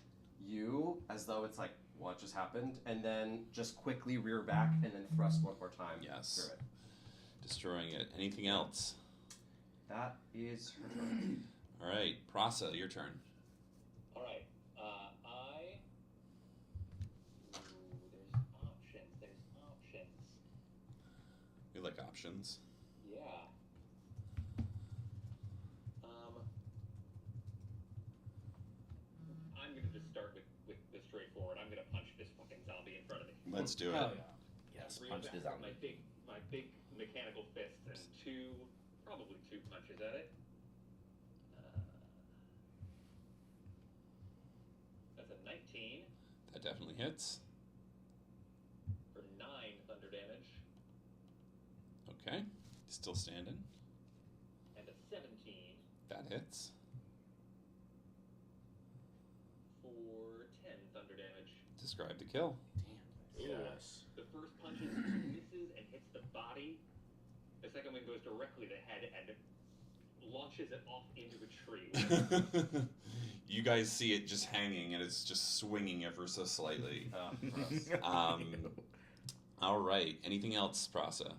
you as though it's like, what just happened, and then just quickly rear back and then thrust one more time. Yes. Through it. Destroying it. Anything else? That is her turn. All right, Prasa, your turn. All right. There's options. You like options? Yeah. I'm gonna just start with the straightforward. I'm gonna punch this fucking zombie in front of me. Let's do it. Hell yeah. Yes, Rear punch back the with zombie. my big mechanical fists and probably two punches at it. That's a 19 That definitely hits. for 9 thunder damage Okay. Still standing. and a 17 That hits. for 10 thunder damage. Describe the kill. Yes. The first punch misses and hits the body. The second one goes directly to the head and launches it off into a tree. You guys see it just hanging and it's just swinging ever so slightly. Gross. All right. Anything else, Prasa?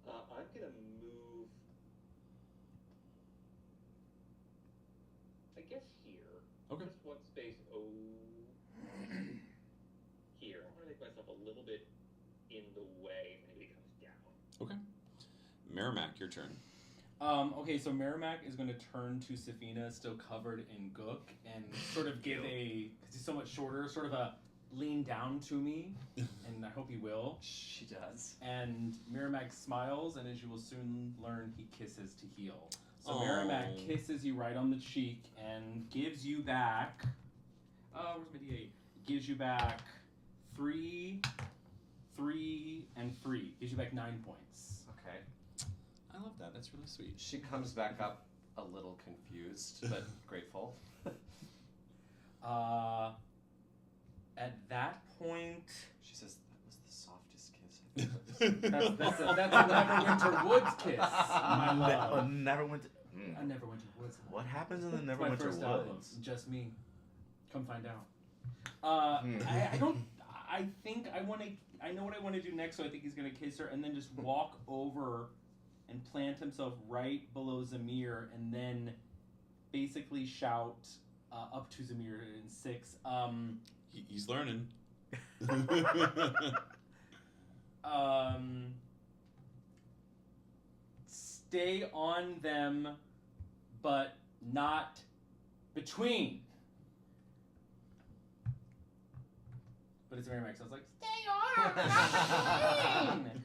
I'm gonna move, I guess here. Okay. Just one space. Here. I'm gonna make myself a little bit in the way. Maybe it comes down. Okay. Merrimack, your turn. Okay, so Merrimack is going to turn to Safina, still covered in gook, and sort of give because he's so much shorter, sort of a lean down to me, and I hope he will. She does. And Merrimack smiles, and as you will soon learn, he kisses to heal. So Aw. Merrimack kisses you right on the cheek and gives you back. Where's my D8? Gives you back 3, 3, and 3. Gives you back 9 points. Okay. I love that. That's really sweet. She comes back up a little confused, but grateful. At that point, She says, that was the softest kiss I've ever that's a Neverwinter Woods kiss, my love. Never went to. A Neverwinter Woods. What happens in the It's my Neverwinter first album. Woods? Just me. Come find out. I don't. I think I want to. I know what I want to do next, so I think he's gonna kiss her and then just walk over and plant himself right below Zamir, and then basically shout up to Zamir in 6. He's learning. Stay on them, but not between. But it's Merrimack, so I was like, stay on, but not between.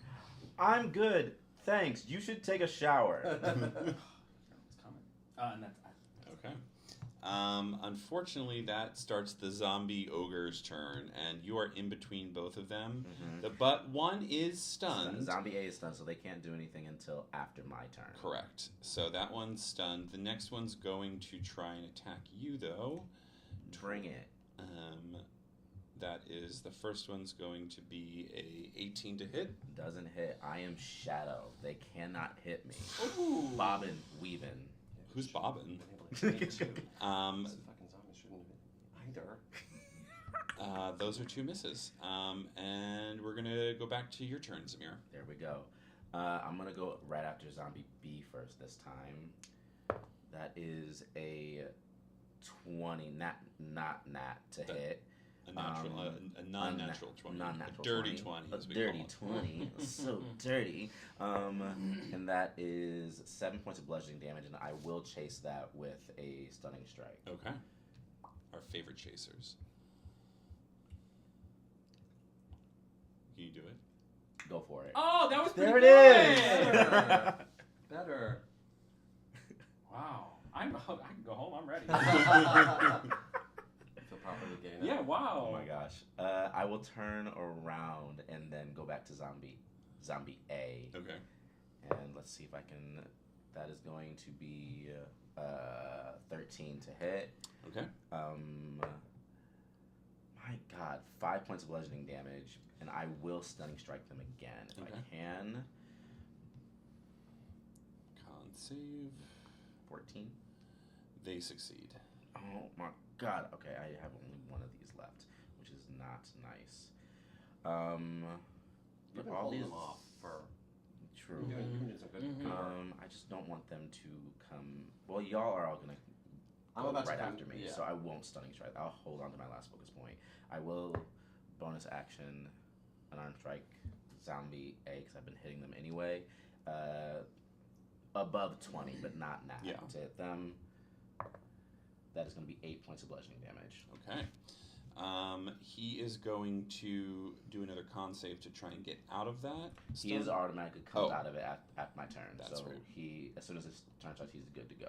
I'm good. Thanks. You should take a shower. It's coming. And that's Okay. Unfortunately, that starts the zombie ogre's turn, and you are in between both of them. But one is stunned. Zombie A is stunned, so they can't do anything until after my turn. Correct. So that one's stunned. The next one's going to try and attack you, though. Bring it. That is, the first one's going to be a 18 to hit. Doesn't hit. I am Shadow. They cannot hit me. Ooh. Bobbin, weaving. Who's bobbing? This fucking zombie shouldn't have been either. Those are 2 misses. And we're going to go back to your turn, Zamir. There we go. I'm going to go right after Zombie B first this time. That is a 20, not to hit. A natural, a non-natural 20. Non-natural a dirty 20. 20. A as we dirty call it. 20. So dirty. And that is 7 points of bludgeoning damage, and I will chase that with a stunning strike. Okay. Our favorite chasers. Can you do it? Go for it. Oh, that was pretty There it good. is! Better. Wow. I can go home. I'm ready. Feel properly gay now. Yeah, wow. Oh my gosh. I will turn around and then go back to Zombie A. Okay. And let's see if I can. That is going to be 13 to hit. Okay. My God, 5 points of bludgeoning damage, and I will stunning strike them again if Okay. I can. Con save. 14. They succeed. Oh my god. Okay, I have only one of these left, which is not nice. You've But been all holding these them off for. true. You've been doing some good work. I just don't want them to come. Well, y'all are all gonna I'm go about right to come, after me, yeah. so I won't stunning strike. I'll hold on to my last focus point. I will bonus action unarmed strike zombie A because I've been hitting them anyway. Above 20, but not now. Yeah. To hit them, that is going to be 8 points of bludgeoning damage. Okay. He is going to do another con save to try and get out of that. He is automatically comes Oh. out of it at my turn. That's so right. he, as soon as his turn starts, he's good to go.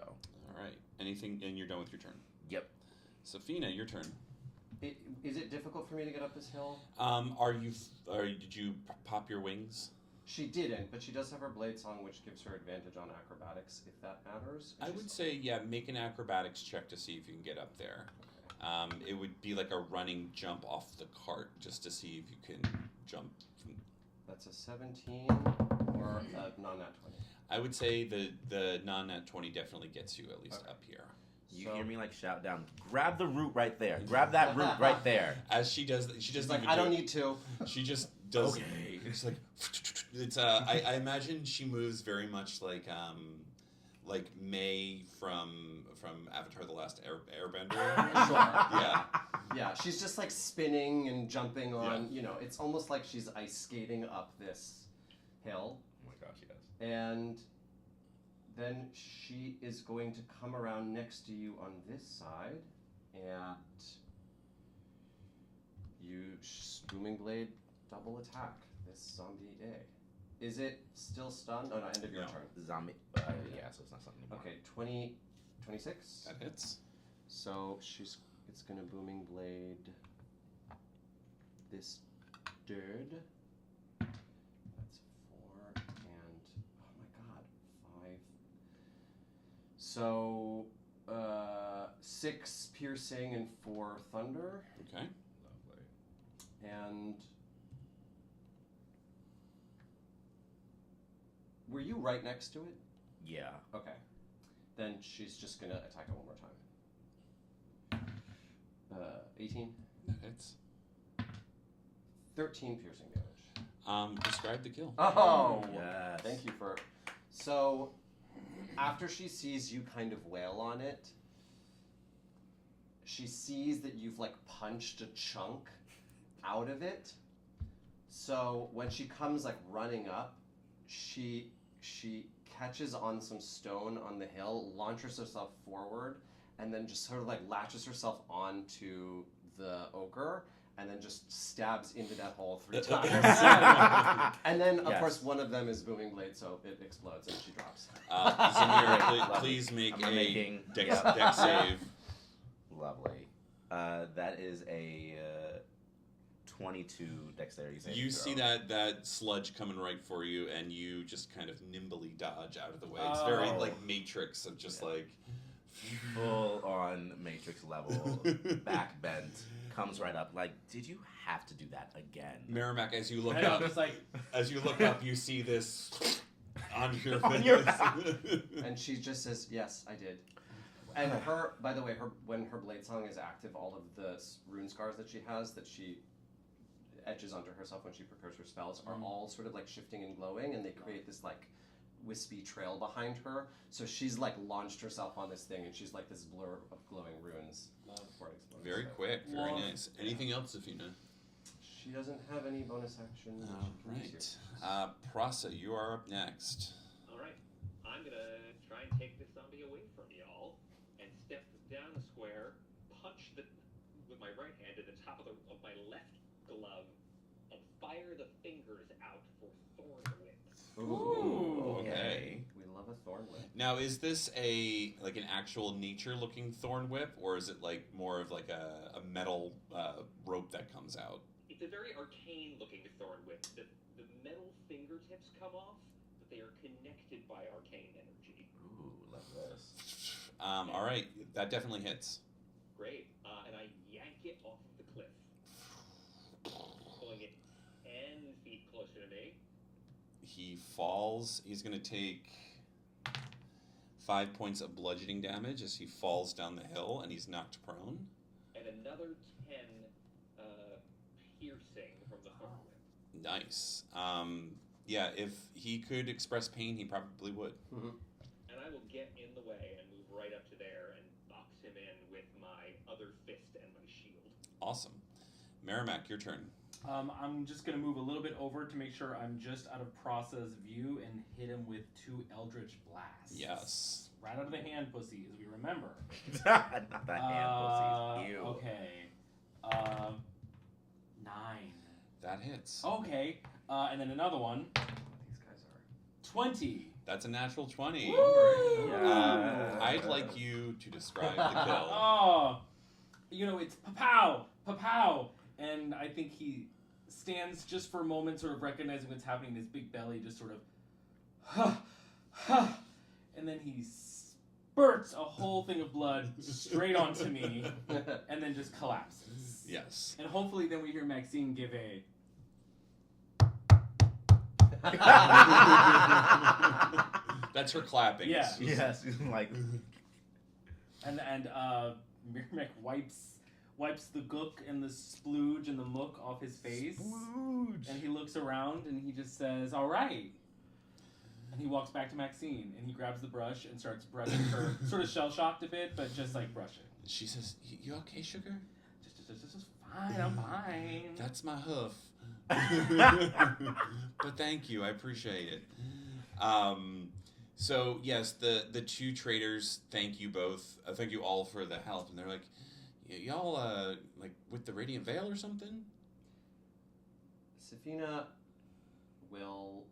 All right. Anything, and you're done with your turn. Yep. Safina, your turn. Is it difficult for me to get up this hill? Did you pop your wings? She didn't, but she does have her blade song, which gives her advantage on acrobatics, if that matters. I would say, yeah, make an acrobatics check to see if you can get up there. It would be like a running jump off the cart just to see if you can jump. That's a 17 or a non-nat 20. I would say the non-nat 20 definitely gets you at least up here. You So- hear me like shout down, grab the root right there. Grab that root right there. As she does, she She's doesn't like, even I do don't it. need to. She just does. Okay. It's like it's. I imagine she moves very much like May from Avatar: The Last Airbender. Sure. Yeah. Yeah, she's just like spinning and jumping on, Yeah. you know, it's almost like she's ice skating up this hill. Oh my gosh, yes. And then she is going to come around next to you on this side and use Booming Blade double attack this zombie A. Is it still stunned? Oh no, end of your No. turn. Zombie. Yeah, so it's not something anymore. Okay, 26. That hits. So it's gonna Booming Blade this dude. That's 4 and oh my god, 5. So 6 piercing and 4 thunder, Okay. Lovely. and were you right next to it? Yeah. Okay. Then she's just gonna attack it one more time. 18. That hits. 13 piercing damage. Describe the kill. Oh, Yes. thank you for. So, after she sees you kind of wail on it, she sees that you've like punched a chunk out of it. So when she comes like running up, she catches on some stone on the hill, launches herself forward, and then just sort of like latches herself onto the ogre, and then just stabs into that hole 3 times. And then, of Yes. course, one of them is Booming Blade, so it explodes and she drops. Zamir, please make I'm a making- dex yeah. save. Lovely. That is a 22 dexterity saving You throw. see that sludge coming right for you, and you just kind of nimbly dodge out of the way. It's very Oh. like Matrix of just Yeah. like full on Matrix level, back bent, comes right up. Like, did you have to do that again? Merrimack. As you look And I'm up, just like, you see this on your On your face. And she just says, "Yes, I did." And her, by the way, when her blade song is active, all of the rune scars that she has, that she etches onto herself when she prepares her spells, are all sort of like shifting and glowing, and they create this like wispy trail behind her. So she's like launched herself on this thing, and she's like this blur of glowing runes before it explodes. Very So quick, very Love. nice. Anything else, Safina? She doesn't have any bonus action. that All she can use right. here. Prasa, you are up next. All right, I'm gonna try and take this zombie away from y'all, and step down the square, punch with my right hand at the top of my left glove, and fire the fingers out for thorn whips. ooh. Okay. We love a thorn whip. Now, is this an actual nature-looking thorn whip, or is it like more of like a metal rope that comes out? It's a very arcane-looking thorn whip. The metal fingertips come off, but they are connected by arcane energy. Ooh, love this. All right, that definitely hits. Great. And I yank it off of the cliff, pulling it 10 feet closer to me. He falls. He's going to take 5 points of bludgeoning damage as he falls down the hill and he's knocked prone. And another 10 piercing from the thorn whip. Nice. Yeah, if he could express pain, he probably would. Mm-hmm. And I will get in the way and move right up to there and box him in with my other fist and my shield. Awesome. Merrimack, your turn. I'm just going to move a little bit over to make sure I'm just out of Prasa's view and hit him with 2 Eldritch Blasts. Yes. Right out of the hand pussy, as we remember. Not that hand pussies. Ew. Okay. 9. That hits. Okay. And then another one. These guys are. 20. That's a natural 20. Woo! I'd like you to describe the kill. Oh, it's pa-pow, pa-pow. And I think he stands just for a moment, sort of recognizing what's happening. His big belly just sort of, and then he spurts a whole thing of blood straight onto me, and then just collapses. Yes. And hopefully then we hear Maxine give a... That's her clapping. Yeah. Yes, like... And Mirmak wipes the gook and the splooge and the muck off his face. Splooge. And he looks around and he just says, "All right." And he walks back to Maxine and he grabs the brush and starts brushing her, sort of shell-shocked a bit, but just like brushing. She says, "You okay, sugar?" Just fine, I'm fine. That's my hoof. But thank you, I appreciate it. So yes, the 2 traders thank you both. Thank you all for the help, and they're like, y'all like with the Radiant Veil or something? Safina will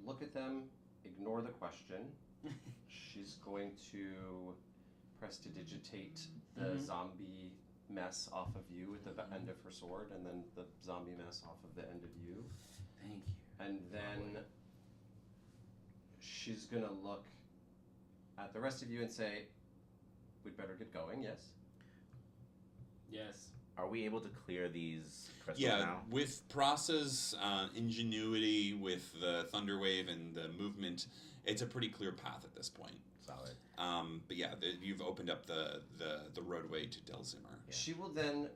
look at them, ignore the question. She's going to prestidigitate the zombie mess off of you with the end of her sword, and then the zombie mess off of the end of you. Thank you. And then she's gonna look at the rest of you and say, "We'd better get going." Yes. Yes. Are we able to clear these crystals Yeah, now? with Prasa's ingenuity, with the Thunder Wave and the movement, it's a pretty clear path at this point. Solid. But yeah, you've opened up the roadway to Delzimmer. Yeah. She will then,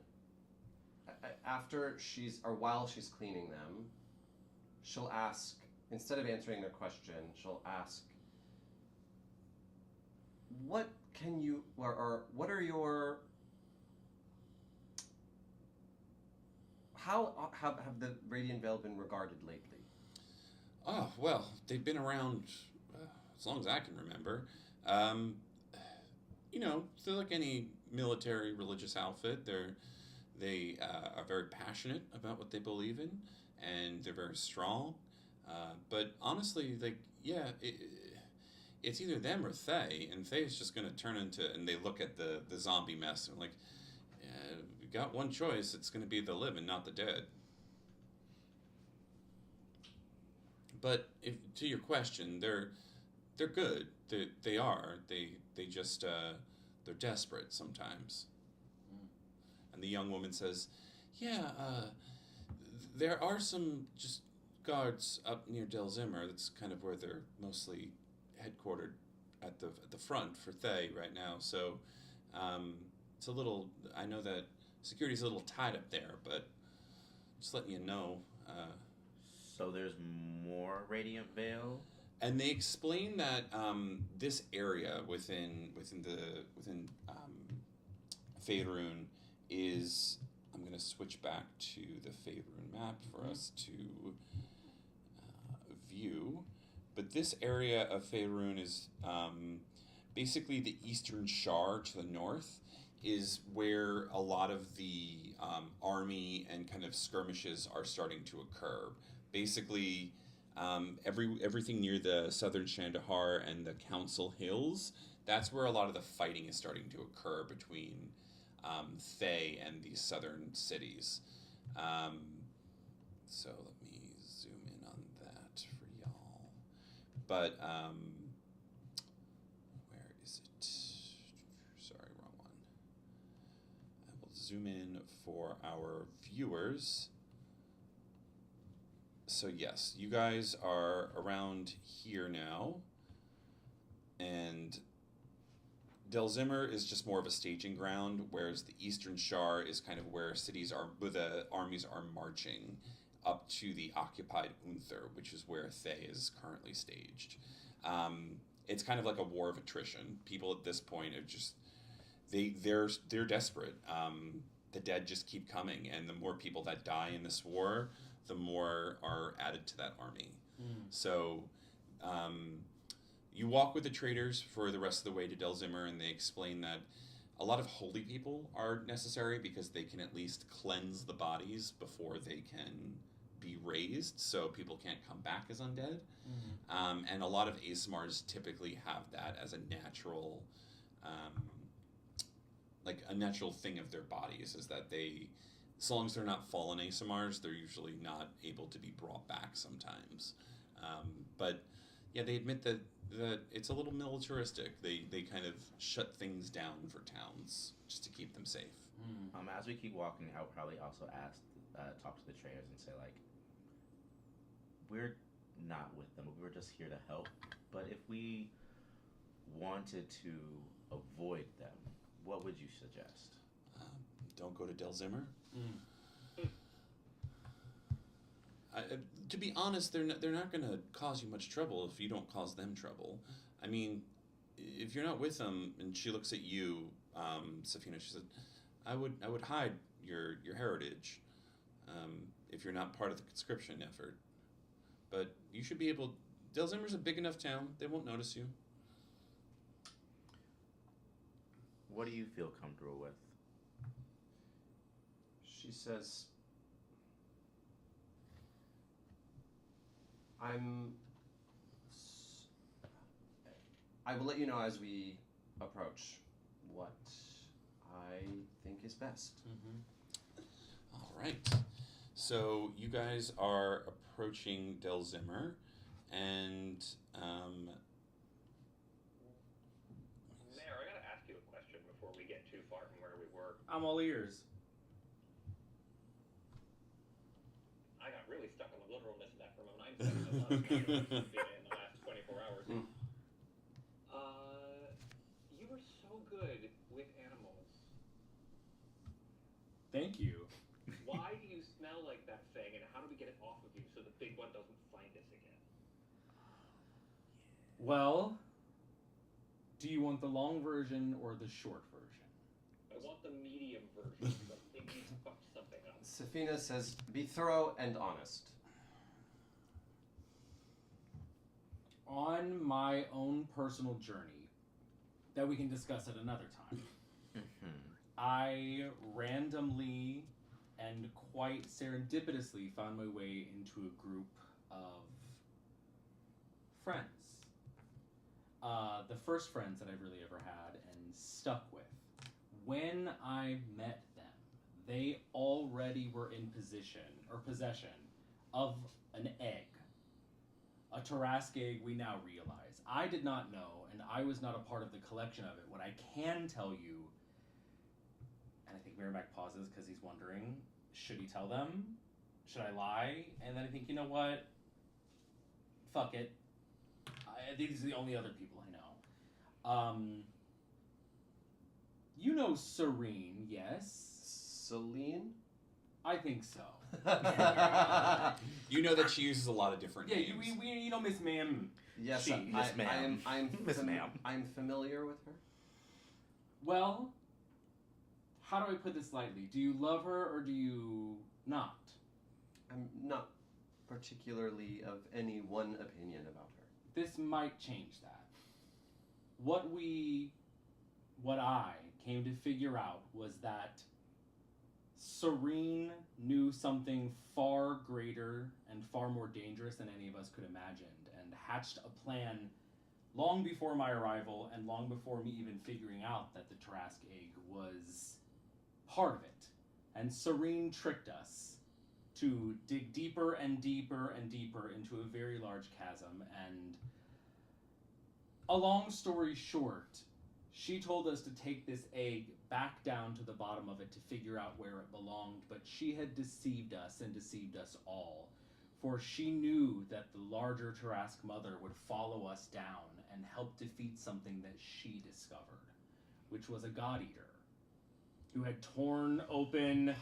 while she's cleaning them, she'll ask, instead of answering their question, she'll ask, "What can you, or what are your, how have the Radiant Veil been regarded lately?" Oh, well, they've been around as long as I can remember. They're like any military religious outfit. They are very passionate about what they believe in, and they're very strong. But honestly, it's either them or Thay, and Thay is just going to turn into, and they look at the zombie mess and like, we got one choice, it's going to be the living, not the dead. But to your question, they're good. They are. They just they're desperate sometimes. And the young woman says, "Yeah, there are some just guards up near Delzimmer. That's kind of where they're mostly headquartered at the front for Thay right now. So it's a little. I know that security's a little tight up there, but just letting you know." So there's more Radiant Veil? And they explain that this area within Faerun is. I'm going to switch back to the Faerun map for us to view. But this area of Faerun is basically the Eastern Shar to the north, is where a lot of the army and kind of skirmishes are starting to occur. Basically, everything near the southern Shandahar and the Council Hills, that's where a lot of the fighting is starting to occur between Thay and these southern cities. So let me zoom in on that for y'all. But where is it? Sorry, wrong one. I will zoom in for our viewers. So yes, you guys are around here now, and Delzimmer is just more of a staging ground, whereas the Eastern Shar is kind of where where the armies are marching up to the occupied Unther, which is where Thay is currently staged. It's kind of like a war of attrition. People at this point are just they're desperate. The dead just keep coming, and the more people that die in this war, the more are added to that army. So you walk with the traders for the rest of the way to Delzimmer, and they explain that a lot of holy people are necessary because they can at least cleanse the bodies before they can be raised, so people can't come back as undead. And a lot of ASMRs typically have that as a natural, a natural thing of their bodies, is that they, so long as they're not fallen ASMRs, they're usually not able to be brought back sometimes. But yeah, they admit that it's a little militaristic. They kind of shut things down for towns just to keep them safe. As we keep walking, I'll probably also talk to the traders and say, like, we're not with them. We were just here to help. But if we wanted to avoid them, what would you suggest? Don't go to Delzimmer. To be honest, they're not going to cause you much trouble if you don't cause them trouble. I mean, if you're not with them, and she looks at you, Safina, she said, I would hide your heritage if you're not part of the conscription effort. But you should be able. Delzimmer's a big enough town; they won't notice you. What do you feel comfortable with? She says, I will let you know as we approach what I think is best. All right. So you guys are approaching Delzimmer, and Mayor, I gotta ask you a question before we get too far from where we were. I'm all ears. I got really stuck on the literalness of that for a moment. I'm stuck in the last 24 hours. You were so good with animals. Thank you. Why do you smell like that thing, and how do we get it off of you so the big one doesn't find us again? Well, do you want the long version or the short version? I want the medium version because I think you fucked something up. Safina says, be thorough and honest. On my own personal journey, that we can discuss at another time, I randomly and quite serendipitously found my way into a group of friends. The first friends that I've really ever had and stuck with. When I met them, they already were in possession of an egg. A Tarrasque egg, we now realize. I did not know, and I was not a part of the collection of it. What I can tell you, and I think Merrimack pauses because he's wondering, should he tell them? Should I lie? And then I think, you know what? Fuck it. These are the only other people I know. You know Serene, yes? Celine? I think so. You know that she uses a lot of different Yeah, names. you know Miss Ma'am. Yes, Miss Ma'am. Miss Ma'am. I'm familiar with her. Well, how do I put this lightly? Do you love her or do you not? I'm not particularly of any one opinion about her. This might change that. What I came to figure out was that Serene knew something far greater and far more dangerous than any of us could imagine, and hatched a plan long before my arrival and long before me even figuring out that the Tarrasque egg was part of it. And Serene tricked us to dig deeper and deeper and deeper into a very large chasm, and a long story short, she told us to take this egg back down to the bottom of it to figure out where it belonged, but she had deceived us and deceived us all For she knew that the larger Tarrasque mother would follow us down and help defeat something that she discovered, which was a god eater who had torn open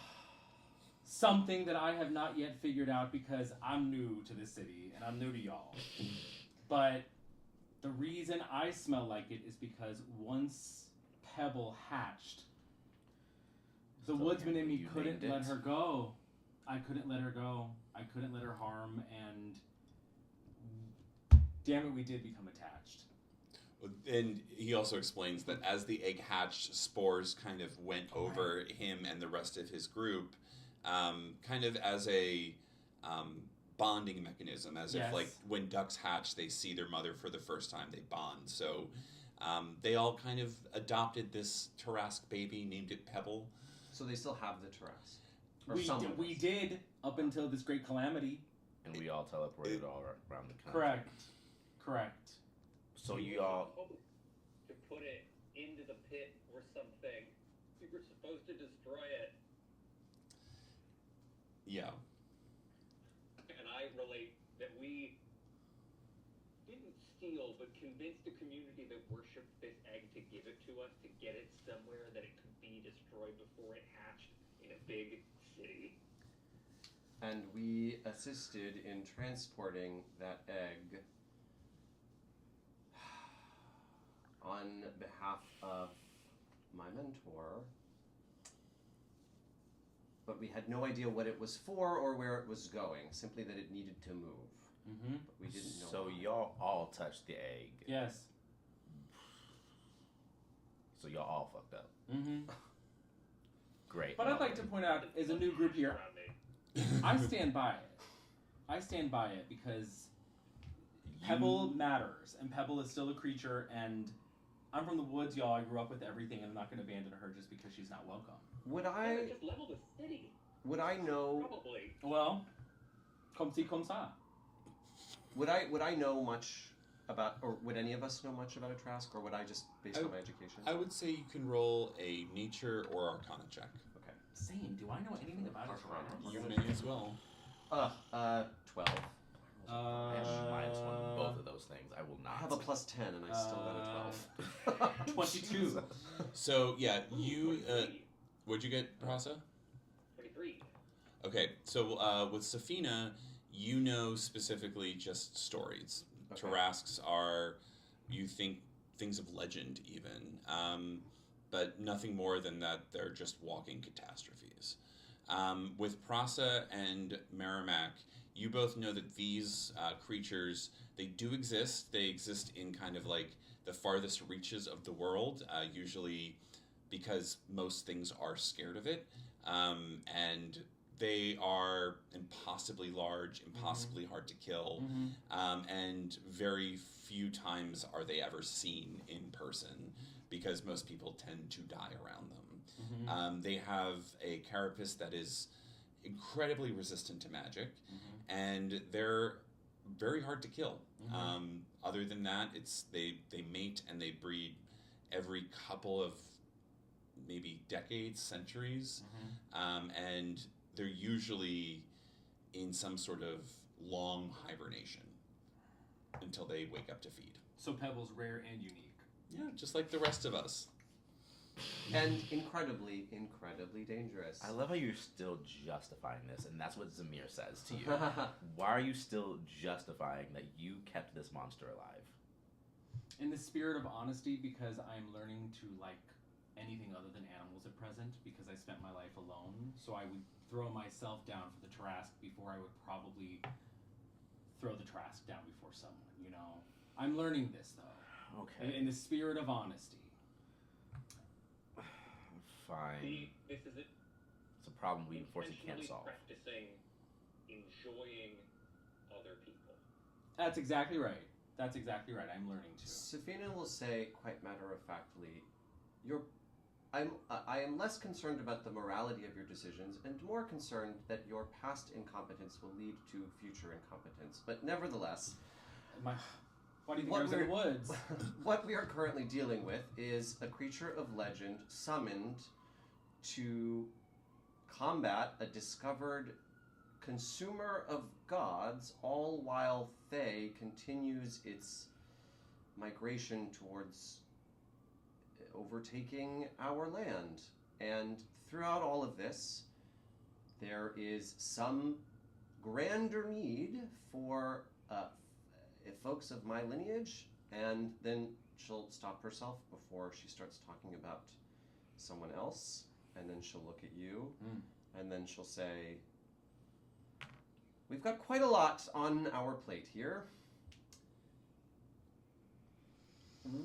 something that I have not yet figured out because I'm new to this city and I'm new to y'all. But the reason I smell like it is because once Pebble hatched, the Still woodsman can't in me believe you couldn't named let it. her go. I couldn't let her go. I couldn't let her harm, and damn it, we did become attached. And he also explains that as the egg hatched, spores kind of went over him and the rest of his group, kind of as a bonding mechanism, as if like when ducks hatch, they see their mother for the first time, they bond. So they all kind of adopted this Tarrasque baby, named it Pebble. So they still have the Tarrasque. We did up until this great calamity. And we all teleported all around the country. Correct. So you all... To put it into the pit or something. We were supposed to destroy it. Yeah. And I relate that we didn't steal, but convinced the community that worshipped this egg to give it to us, to get it somewhere that it could be destroyed before it hatched in a big city. And we assisted in transporting that egg on behalf of my mentor. But we had no idea what it was for or where it was going, simply that it needed to move. Mm-hmm. But we didn't know. So why. y'all all touched the egg. Yes. So y'all all fucked up. Mm-hmm. Great. But I'd like to point out, as a new group here, I stand by it. I stand by it because Pebble matters, and Pebble is still a creature, and I'm from the woods, y'all. I grew up with everything, and I'm not going to abandon her just because she's not welcome. Would I I? just leveled the city. Would I know? Probably. Well, comme ci, comme ça. Would I know much about, or would any of us know much about a Tarrasque, or would I just based on my education? I would say you can roll a nature or arcana check. Okay. Same. Do I know anything about it? You may as well. 12. I have minus one in both of those things. I will not. I have a plus 10 and I still got a 12. 22. So yeah, you. What'd you get, Prasa? 23. Okay, so with Safina, you know specifically just stories. Okay. Tarrasques are, you think, things of legend even, but nothing more than that. They're just walking catastrophes. With Prasa and Merrimack, you both know that these creatures, they do exist. They exist in kind of like the farthest reaches of the world, usually because most things are scared of it. And they are impossibly large, impossibly hard to kill, and very few times are they ever seen in person because most people tend to die around them. They have a carapace that is incredibly resistant to magic, and they're very hard to kill. Other than that, it's they mate and they breed every couple of maybe decades, centuries, and they're usually in some sort of long hibernation until they wake up to feed. So Pebble's rare and unique. Yeah, just like the rest of us. And incredibly, incredibly dangerous. I love how you're still justifying this, and that's what Zamir says to you. Why are you still justifying that you kept this monster alive? In the spirit of honesty, because I'm learning to like anything other than animals at present, because I spent my life alone, so I would throw myself down for the Tarrasque before I would probably throw the Tarrasque down before someone, you know? I'm learning this, though. Okay. In the spirit of honesty. Fine. This is it. It's a problem we unfortunately can't solve. Practicing enjoying other people. That's exactly right. That's exactly right. I'm learning too. Safina will say, quite matter-of-factly, I am less concerned about the morality of your decisions and more concerned that your past incompetence will lead to future incompetence. But nevertheless, Why do you think I was in the woods? What we are currently dealing with is a creature of legend summoned to combat a discovered consumer of gods, all while Thay continues its migration towards overtaking our land. And throughout all of this, there is some grander need for folks of my lineage, and then she'll stop herself before she starts talking about someone else, and then she'll look at you, and then she'll say, we've got quite a lot on our plate here.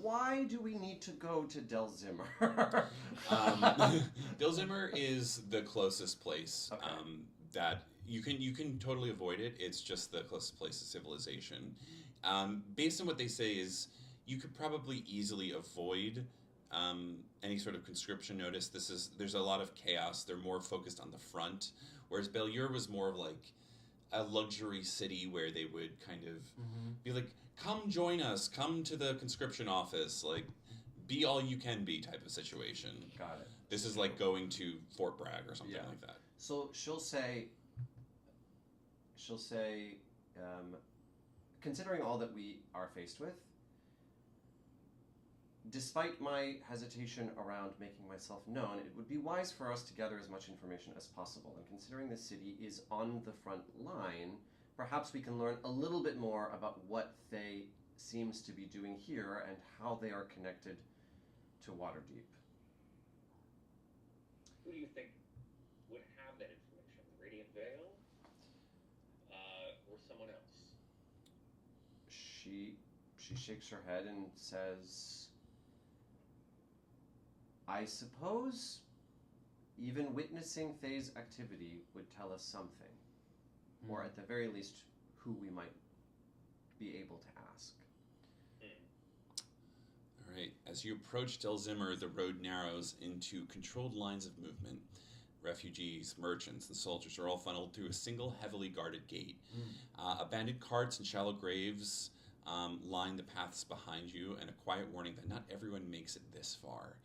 Why do we need to go to Delzimmer? Delzimmer is the closest place Okay. that you can totally avoid it. It's just the closest place to civilization. Based on what they say is you could probably easily avoid any sort of conscription notice. There's a lot of chaos. They're more focused on the front, whereas Beluir was more of like a luxury city where they would kind of be like, come join us, come to the conscription office, like be all you can be type of situation. Got it. This is like going to Fort Bragg or something Yeah. like that. So she'll say, considering all that we are faced with, despite my hesitation around making myself known, it would be wise for us to gather as much information as possible. And considering the city is on the front line, perhaps we can learn a little bit more about what Thay seems to be doing here and how they are connected to Waterdeep. Who do you think would have that information? Radiant Veil? Or someone else? She shakes her head and says, I suppose even witnessing Thay's activity would tell us something. Or at the very least, who we might be able to ask. All right. As you approach Delzimmer, the road narrows into controlled lines of movement. Refugees, merchants, and soldiers are all funneled through a single heavily guarded gate. Abandoned carts and shallow graves line the paths behind you, and a quiet warning that not everyone makes it this far.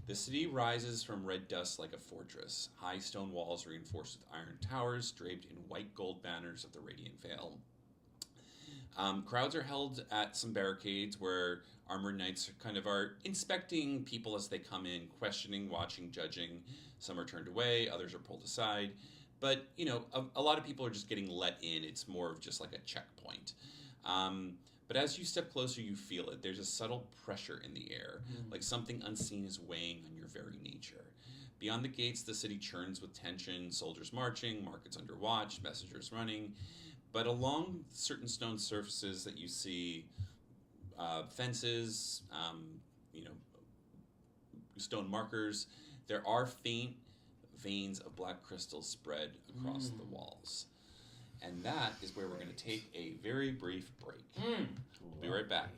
The city rises from red dust like a fortress, high stone walls reinforced with iron towers draped in white gold banners of the Radiant Vail. Crowds are held at some barricades where armored knights are inspecting people as they come in, questioning, watching, judging. Some are turned away, others are pulled aside. But, a lot of people are just getting let in. It's more of just like a checkpoint. But as you step closer, you feel it. There's a subtle pressure in the air, like something unseen is weighing on your very nature. Beyond the gates, the city churns with tension, soldiers marching, markets under watch, messengers running. But along certain stone surfaces that you see, fences, stone markers, there are faint veins of black crystal spread across the walls. And that is where we're going to take a very brief break. We'll be right back.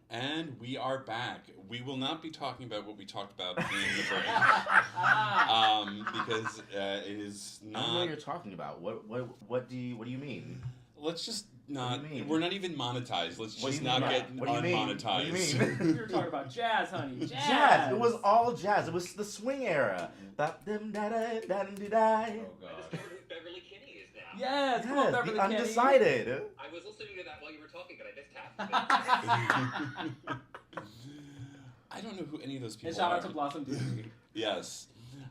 And we are back. We will not be talking about what we talked about in the break. Because it is I don't know what not. you're talking about. What do you mean? Let's just What not. do you mean? We're not even monetized. Let's What do just you not mean? get What do you mean? unmonetized. What do you mean? We were talking about jazz, honey. Jazz. Jazz. It was all jazz. It was the swing era. Bop them da da da da da. Oh I god. discovered who Beverly Kinney is now. Yes, come on, Yes, Beverly the Kenny. undecided. I was listening to that while you were talking, but I missed half of it. I don't know who any of those people And shout are. out to Blossom Beauty. Yes.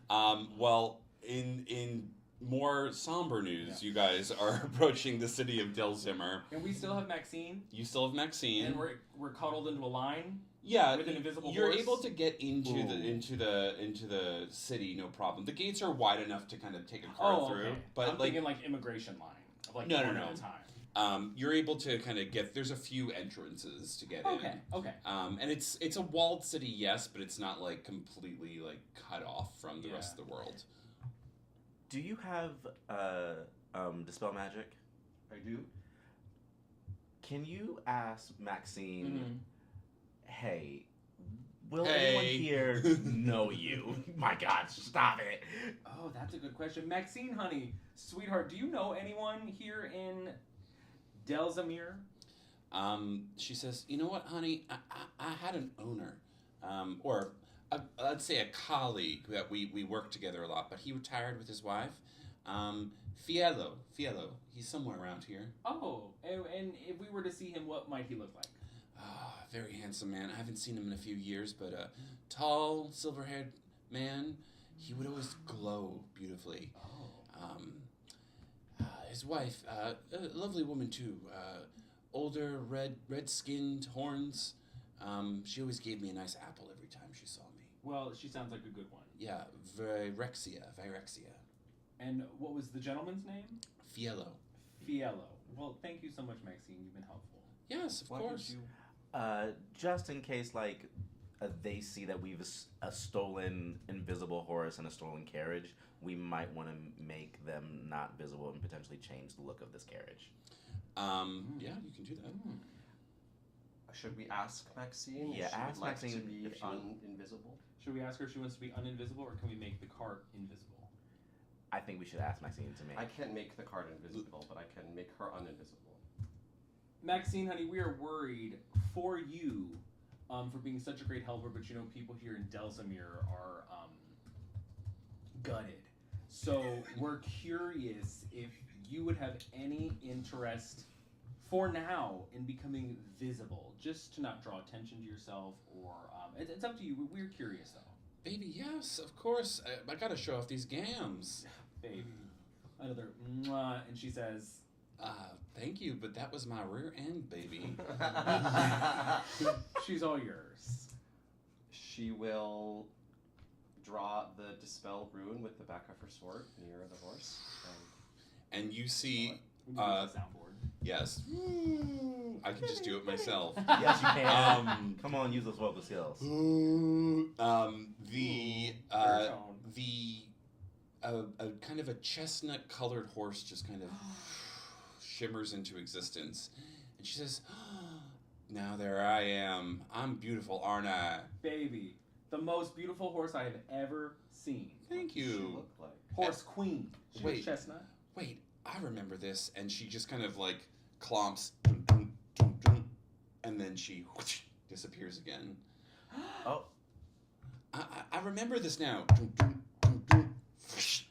Well, in more somber news, you guys are approaching the city of Delzimmer. And we still have Maxine. You still have Maxine. And we're cuddled into a line. Yeah, with an invisible you're horse. able to get into Ooh. into the city, no problem. The gates are wide enough to kind of take a car through, Okay. but I'm thinking like immigration line. Of like No, one no, at no. a time. you're able to kind of get. There's a few entrances to get Okay, in. okay. And it's a walled city, yes, but it's not like completely like cut off from the rest of the world. Do you have dispel magic? I do. Can you ask Maxine? Mhm. Hey, will Hey. anyone here know you? My God, stop it! Oh, that's a good question. Maxine, honey, sweetheart, do you know anyone here in Delzimmer? She says, you know what, honey, I had an owner, or I'd say a colleague that we worked together a lot, but he retired with his wife. Fiello, he's somewhere around here. Oh, and if we were to see him, what might he look like? Very handsome man. I haven't seen him in a few years, but a tall, silver-haired man. He would always glow beautifully. Oh. His wife, a lovely woman too. Older, red-skinned, horns. She always gave me a nice apple every time she saw me. Well, she sounds like a good one. Yeah, Vyrexia. And what was the gentleman's name? Fiello. Fiello. Well, thank you so much, Maxine. You've been helpful. Yes, of Why course. did you? Just in case, like, they see that we've a stolen invisible horse and a stolen carriage, we might want to make them not visible and potentially change the look of this carriage. Yeah, you can do that. Should we ask Maxine? Yeah, if she ask would like to Maxine be if she would- invisible. Should we ask her if she wants to be uninvisible, or can we make the cart invisible? I think we should ask Maxine to make. I can't make the card invisible, but I can make her uninvisible. Maxine, honey, we are worried for you for being such a great helper, but you know people here in Delzimmer are gutted. So we're curious if you would have any interest for now in becoming visible, just to not draw attention to yourself, or it's up to you. We're curious though. Baby, yes, of course. I gotta show off these gams. Baby. Another mwah, and she says, Thank you, but that was my rear end, baby. she's all yours. She will draw the dispel rune with the back of her sword near the horse. And you see, We need to use the soundboard. yes, I can just do it myself. Yes, you can. Um, Come on, use those vocal skills. A kind of a chestnut-colored horse just kind of shimmers into existence, and she says, "Now there I am. I'm beautiful, aren't I?" Baby, the most beautiful horse I have ever seen. Thank What does she you. look like? Horse queen. She was Wait. chestnut. Wait, I remember this, and she just kind of like clomps, and then she disappears again. Oh, I remember this now.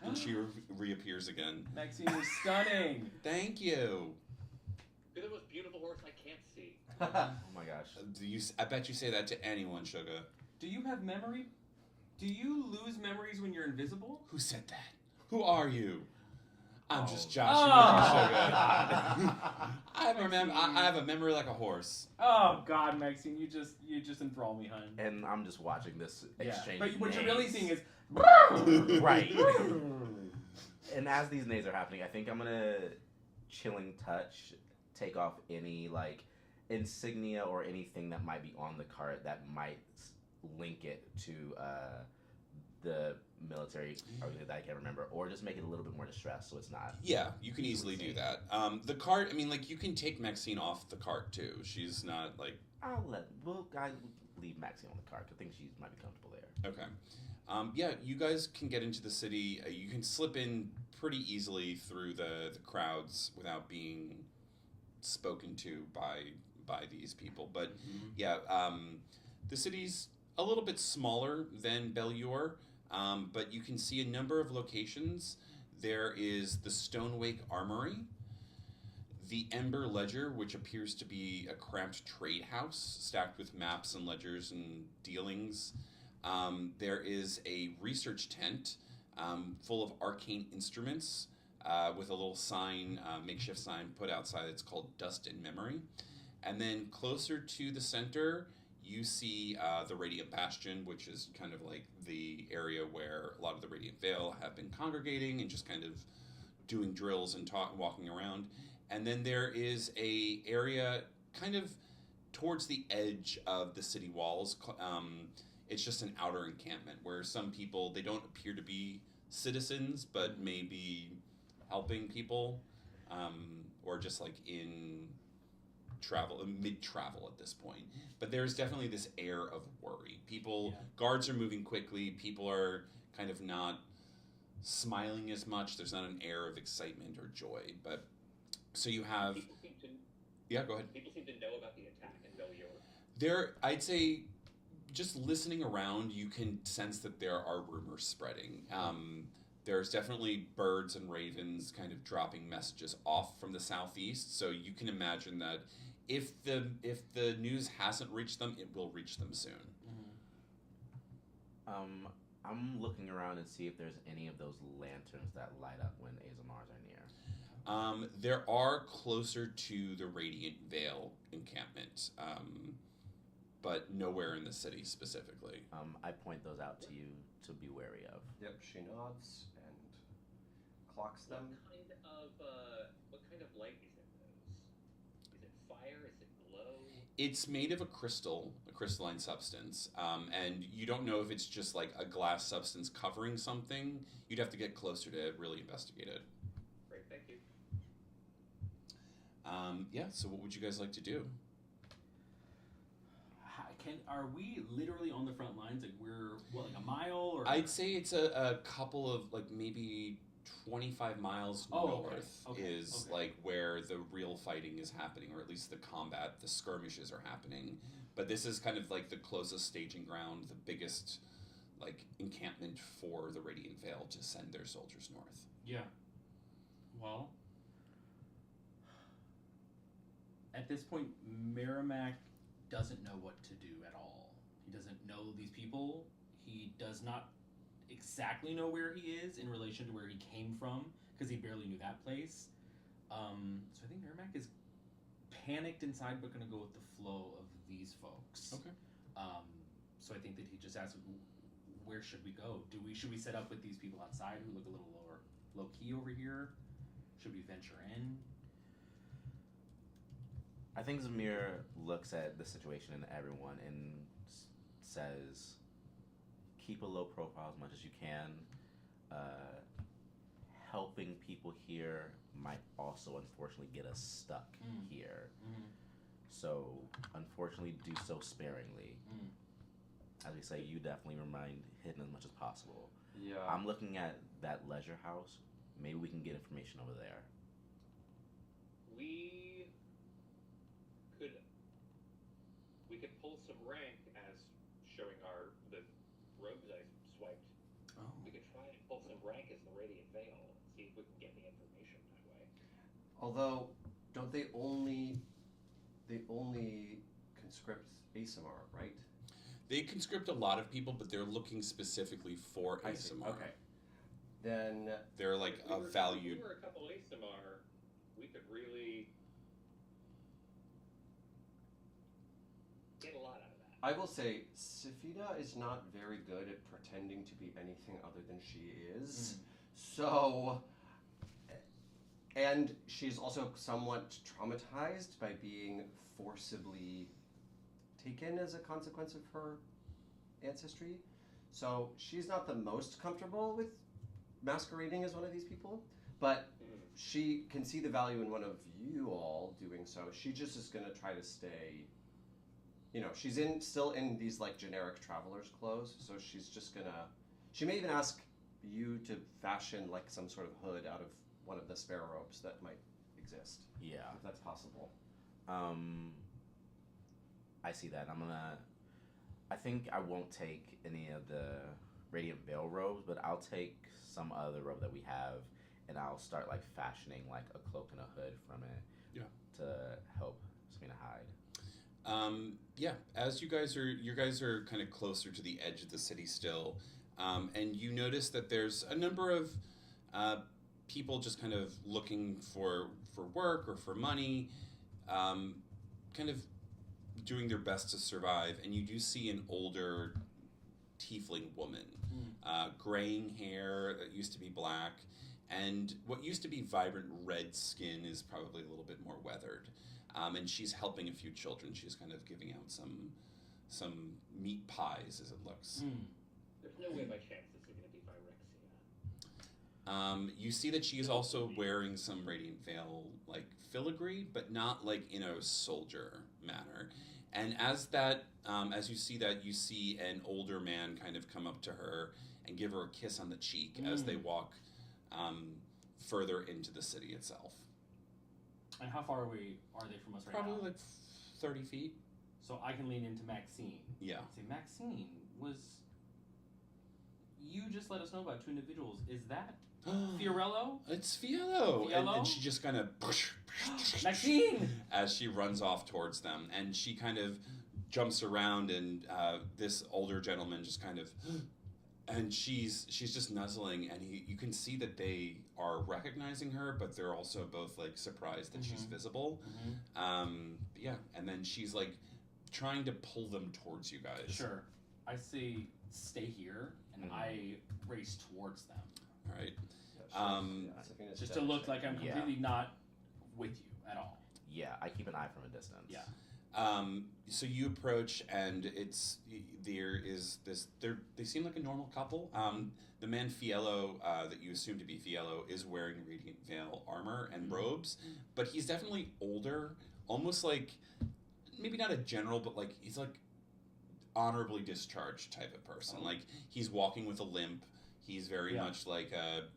And she reappears again. Maxine is stunning. Thank you. You're the most beautiful horse I can't see. oh my gosh. I bet you say that to anyone, Sugar. Do you have memory? Do you lose memories when you're invisible? Who said that? Who are you? I'm just joshing Oh. with you, Sugar. I have a memory like a horse. Oh God, Maxine, you just enthrall me, hun. And I'm just watching this exchange. But what you're really seeing is Right. And as these nays are happening, I think I'm gonna chilling touch, take off any like insignia or anything that might be on the cart that might link it to the military argument that I can't remember, or just make it a little bit more distressed so it's not. Yeah, you can easily do that. The cart, I mean, like, you can take Maxine off the cart, too. She's not, like... I leave Maxine on the cart. I think she might be comfortable there. Okay. Yeah, you guys can get into the city. You can slip in pretty easily through the crowds without being spoken to by these people. But, yeah, the city's a little bit smaller than Beluir, but you can see a number of locations. There is the Stonewake Armory, the Ember Ledger, which appears to be a cramped trade house stacked with maps and ledgers and dealings. There is a research tent full of arcane instruments with a little sign, makeshift sign put outside. It's called Dust and Memory. And then closer to the center, you see the Radiant Bastion, which is kind of like the area where a lot of the Radiant Vail have been congregating and just kind of doing drills and walking around. And then there is a area kind of towards the edge of the city walls. It's just an outer encampment where some people, they don't appear to be citizens, but maybe helping people, or just like in mid-travel at this point. But there's definitely this air of worry. Guards are moving quickly. People are kind of not smiling as much. There's not an air of excitement or joy. But so you have... Yeah, go ahead. People seem to know about the attack in Beluir. I'd say, just listening around, you can sense that there are rumors spreading. There's definitely birds and ravens kind of dropping messages off from the southeast. So you can imagine that if the news hasn't reached them, it will reach them soon. I'm looking around and see if there's any of those lanterns that light up when Azamars are near. There are closer to the Radiant Vail encampment, but nowhere in the city specifically. I point those out to you to be wary of. Yep, she nods and clocks them. What kind of light is in those? Is it fire? Is it glow? It's made of a crystalline substance, and you don't know if it's just like a glass substance covering something. You'd have to get closer to really investigate it. Great, thank you. Yeah, so what would you guys like to do? Are we literally on the front lines? Like we're like a mile or? I'd say it's a couple of like maybe 25 miles north is like where the real fighting is happening, or at least the combat, the skirmishes are happening. But this is kind of like the closest staging ground, the biggest like encampment for the Radiant Vail to send their soldiers north. Yeah. Well, at this point, Merrimack doesn't know what to do at all. He doesn't know these people. He does not exactly know where he is in relation to where he came from, because he barely knew that place. So I think Merrimack is panicked inside, but going to go with the flow of these folks. Okay. So I think that he just asked, where should we go? Should we set up with these people outside who look a little low key over here? Should we venture in? I think Zamir looks at the situation and everyone and says, keep a low profile as much as you can. Helping people here might also unfortunately get us stuck here. So unfortunately do so sparingly. As we say, you definitely remain hidden as much as possible. Yeah. I'm looking at that leisure house. Maybe we can get information over there. We could pull some rank as showing the robes I swiped. Oh. We could try and pull some rank as the Radiant Vail and see if we can get any information that way. Although, don't they only conscript ASMR, right? They conscript a lot of people, but they're looking specifically for ASMR. Okay. Then They're like If we were valued. a couple ASMR, we could really get a lot out of that. I will say, Safida is not very good at pretending to be anything other than she is. So, and she's also somewhat traumatized by being forcibly taken as a consequence of her ancestry. So she's not the most comfortable with masquerading as one of these people, but she can see the value in one of you all doing so. She just is going to try to stay. She's still in these like generic traveler's clothes, so she's just gonna. She may even ask you to fashion like some sort of hood out of one of the spare robes that might exist. Yeah. If that's possible. I see that. I think I won't take any of the Radiant Veil robes, but I'll take some other robe that we have, and I'll start like fashioning like a cloak and a hood from it. Yeah. To help Sabina hide. Yeah. As you guys are kind of closer to the edge of the city still, and you notice that there's a number of people just kind of looking for work or for money, kind of doing their best to survive, and you do see an older tiefling woman, graying hair that used to be black, and what used to be vibrant red skin is probably a little bit more weathered, and she's helping a few children. She's kind of giving out some meat pies, as it looks. There's no way by chance this is going to be Phyrexia. You see that she is also wearing some Radiant Veil like filigree, but not like in a soldier manner. And as you see that, you see an older man kind of come up to her and give her a kiss on the cheek as they walk further into the city itself. And how far away are they from us right now? Probably like 30 feet. So I can lean into Maxine. Yeah. Say, Maxine, you just let us know about two individuals. Is that Fiorello? It's Fiello. Fiello? And she just kind of Maxine! as she runs off towards them, and she kind of jumps around, and this older gentleman just kind of, and she's just nuzzling, and you can see that they are recognizing her, but they're also both like surprised that she's visible. Yeah, and then she's like trying to pull them towards you guys. Sure. I say stay here, and I race towards them. All right. Safina's Just dead. to look like I'm completely not with you at all. Yeah, I keep an eye from a distance. Yeah. So you approach, and they seem like a normal couple. The man Fiello, that you assume to be Fiello, is wearing Radiant Veil armor and robes, but he's definitely older, almost like, maybe not a general, but like, he's like honorably discharged type of person. Like, he's walking with a limp. He's very much like,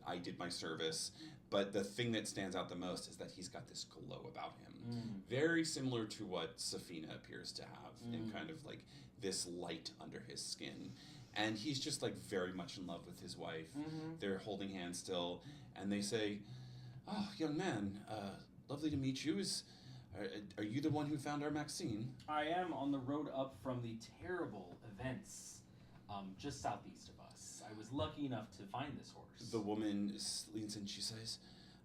I did my service. But the thing that stands out the most is that he's got this glow about him. Very similar to what Safina appears to have, in kind of like this light under his skin. And he's just like very much in love with his wife. They're holding hands still, and they say, "Oh, young man, lovely to meet you. Are you the one who found our Maxine?" I am on the road up from the terrible events just southeast of us. I was lucky enough to find this horse. The woman leans in. She says,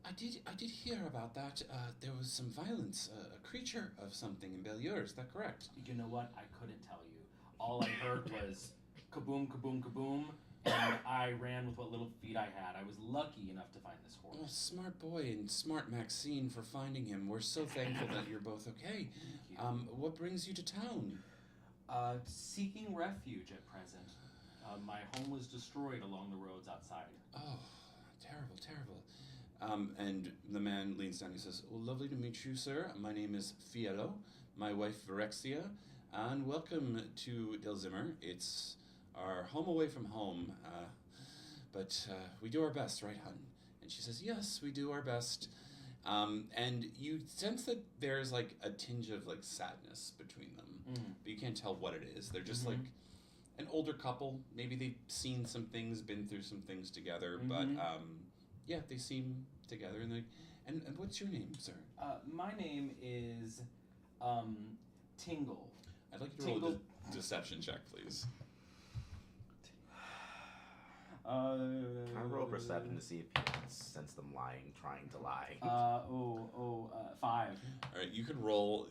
I did hear about that. There was some violence, a creature of something in Beluir. Is that correct?" You know what? I couldn't tell you. All I heard was kaboom, kaboom, kaboom, and I ran with what little feet I had. I was lucky enough to find this horse. Oh, smart boy and smart Maxine for finding him. We're so thankful that you're both okay. Thank you. What brings you to town? Seeking refuge at present. My home was destroyed along the roads outside. Oh, terrible, terrible. And the man leans down and he says, "Well, lovely to meet you, sir. My name is Fiello, my wife Phyrexia, and welcome to Delzimmer. It's our home away from home, but we do our best, right, hun?" And she says, "Yes, we do our best." And you sense that there's like a tinge of like sadness between them, but you can't tell what it is. They're just like an older couple. Maybe they've seen some things, been through some things together, but yeah, they seem together. And what's your name, sir? My name is Tingle. I'd like you to roll a deception check, please. Can I roll perception to see if you can sense them lying, trying to lie? 5. All right, you can roll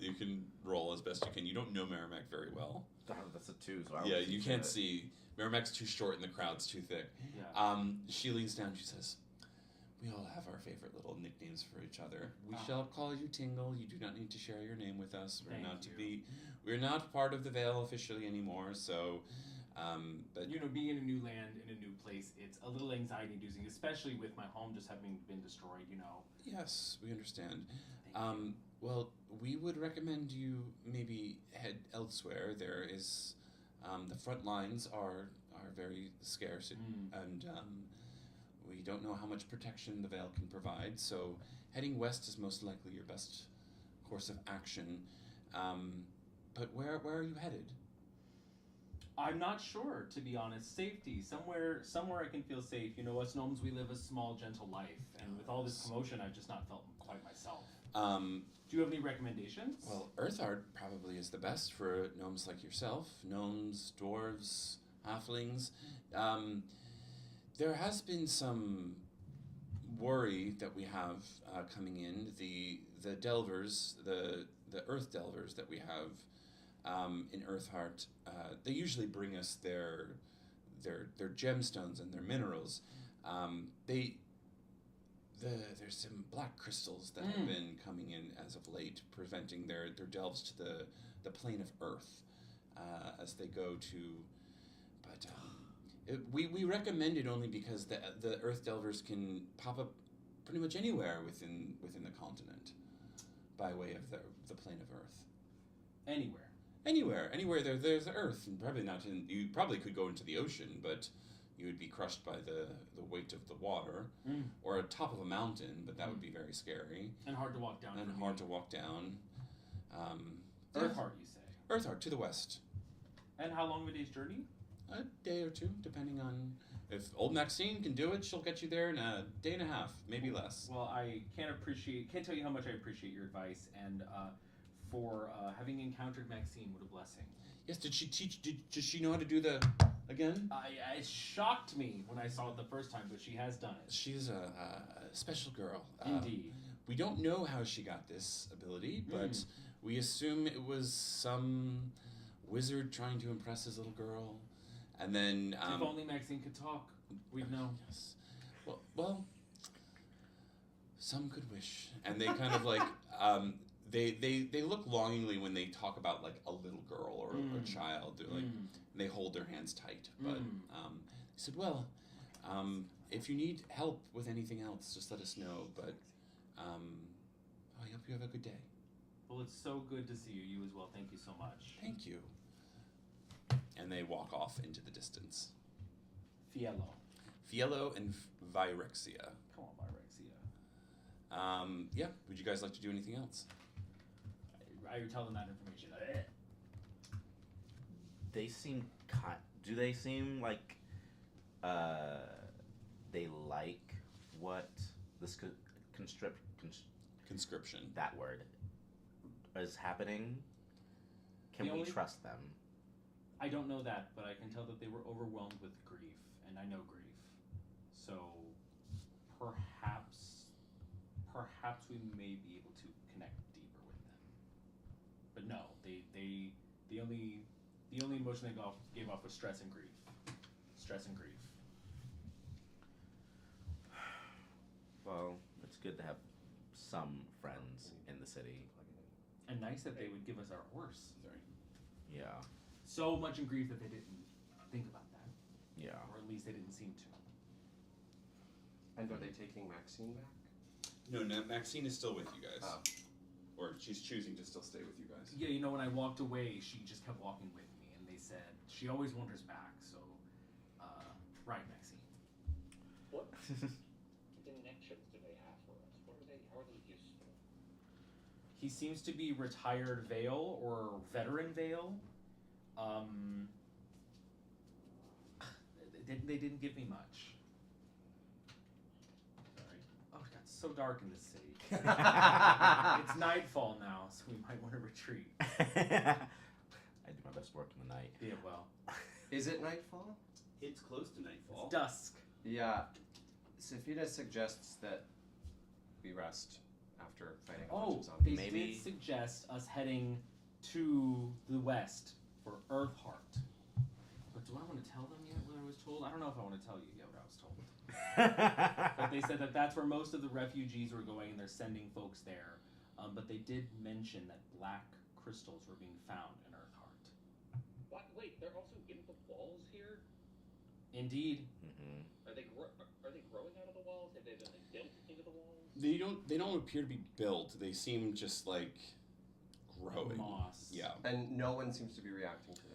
as best you can. You don't know Merrimack very well. God, that's a 2, so I Yeah, don't you see can't it. see. Merrimack's too short and the crowd's too thick. Yeah. She leans down. She says, "We all have our favorite little nicknames for each other. We shall call you Tingle. You do not need to share your name with us. Thank you. We're not part of the Vale officially anymore. So, But You know, being in a new land, in a new place, it's a little anxiety-inducing, especially with my home just having been destroyed, you know. yes, we understand. Thank you. Well, we would recommend you maybe head elsewhere. There is, the front lines are very scarce, and we don't know how much protection the Vale can provide. So heading west is most likely your best course of action. But where are you headed? I'm not sure, to be honest. Safety, somewhere I can feel safe. You know, us gnomes, we live a small, gentle life, and with all this commotion, I've just not felt quite myself. Do you have any recommendations? Well, Earthart probably is the best for gnomes like yourself. Gnomes, dwarves, halflings. There has been some worry that we have coming in. The delvers, the earth delvers that we have in Earthheart, they usually bring us their gemstones and their minerals. There's some black crystals that have been coming in as of late, preventing their delves to the plane of Earth as they go to. But we recommend it only because the Earth delvers can pop up pretty much anywhere within the continent by way of the plane of Earth. Anywhere there's Earth, and probably not in. You probably could go into the ocean, but you would be crushed by the weight of the water, or atop of a mountain, but that would be very scary and hard to walk down. and hard to walk down. Earthheart, you say? Earthheart to the west. And how long of a day's journey? A day or two, depending on if old Maxine can do it. She'll get you there in a day and a half, maybe less. Well, I can't tell you how much I appreciate your advice, and for having encountered Maxine, what a blessing. Yes, did she know how to do the again? It shocked me when I saw it the first time, but she has done it. She's a special girl. Indeed. We don't know how she got this ability, but we assume it was some wizard trying to impress his little girl. And then if only Maxine could talk, we'd know. Yes. Well, some could wish. And they kind of like they look longingly when they talk about like a little girl or a child. They're like they hold their hands tight. But they said, well, if you need help with anything else, just let us know. But I hope you have a good day. Well, it's so good to see you. You as well. Thank you so much. Thank you. And they walk off into the distance. Fiello and Vyrexia. Come on, Vyrexia. Yeah. Would you guys like to do anything else? I tell them that information. They seem do they seem like they like what this Conscription. that word is happening? Can we trust them? I don't know that, but I can tell that they were overwhelmed with grief, and I know grief. So perhaps we may be able to connect deeper with them. But no, the only emotion they gave off was stress and grief. Stress and grief. Well, it's good to have some friends in the city. And nice that they would give us our horse. Yeah. So much in grief that they didn't think about that. Yeah. Or at least they didn't seem to. And are they taking Maxine back? No, Maxine is still with you guys. Oh. Or she's choosing to still stay with you guys. Yeah, you know, when I walked away, she just kept walking with me, and they said she always wanders back. So, right, Maxine. What connections do they have for us? How are they useful? He seems to be retired Vale or veteran Vale. They didn't give me much. Sorry. Oh, it got so dark in this city. It's nightfall now, so we might want to retreat. I do my best work in the night. Yeah, well. Is it nightfall? It's close to nightfall. It's dusk. Yeah. Sophia suggests that we rest after fighting a bunch Oh, of zombies. they Maybe- did suggest us heading to the west for Earthheart. But do I want to tell them yet what I was told? I don't know if I want to tell you yet what I was told. But they said that that's where most of the refugees were going, and they're sending folks there. But they did mention that black crystals were being found in Earthheart. What? Wait, they're also in the walls Indeed. Mm-hmm. Are they growing out of the walls? Have they been like, built into the walls? They don't appear to be built. They seem just like growing. Moss. Yeah. And no one seems to be reacting to them.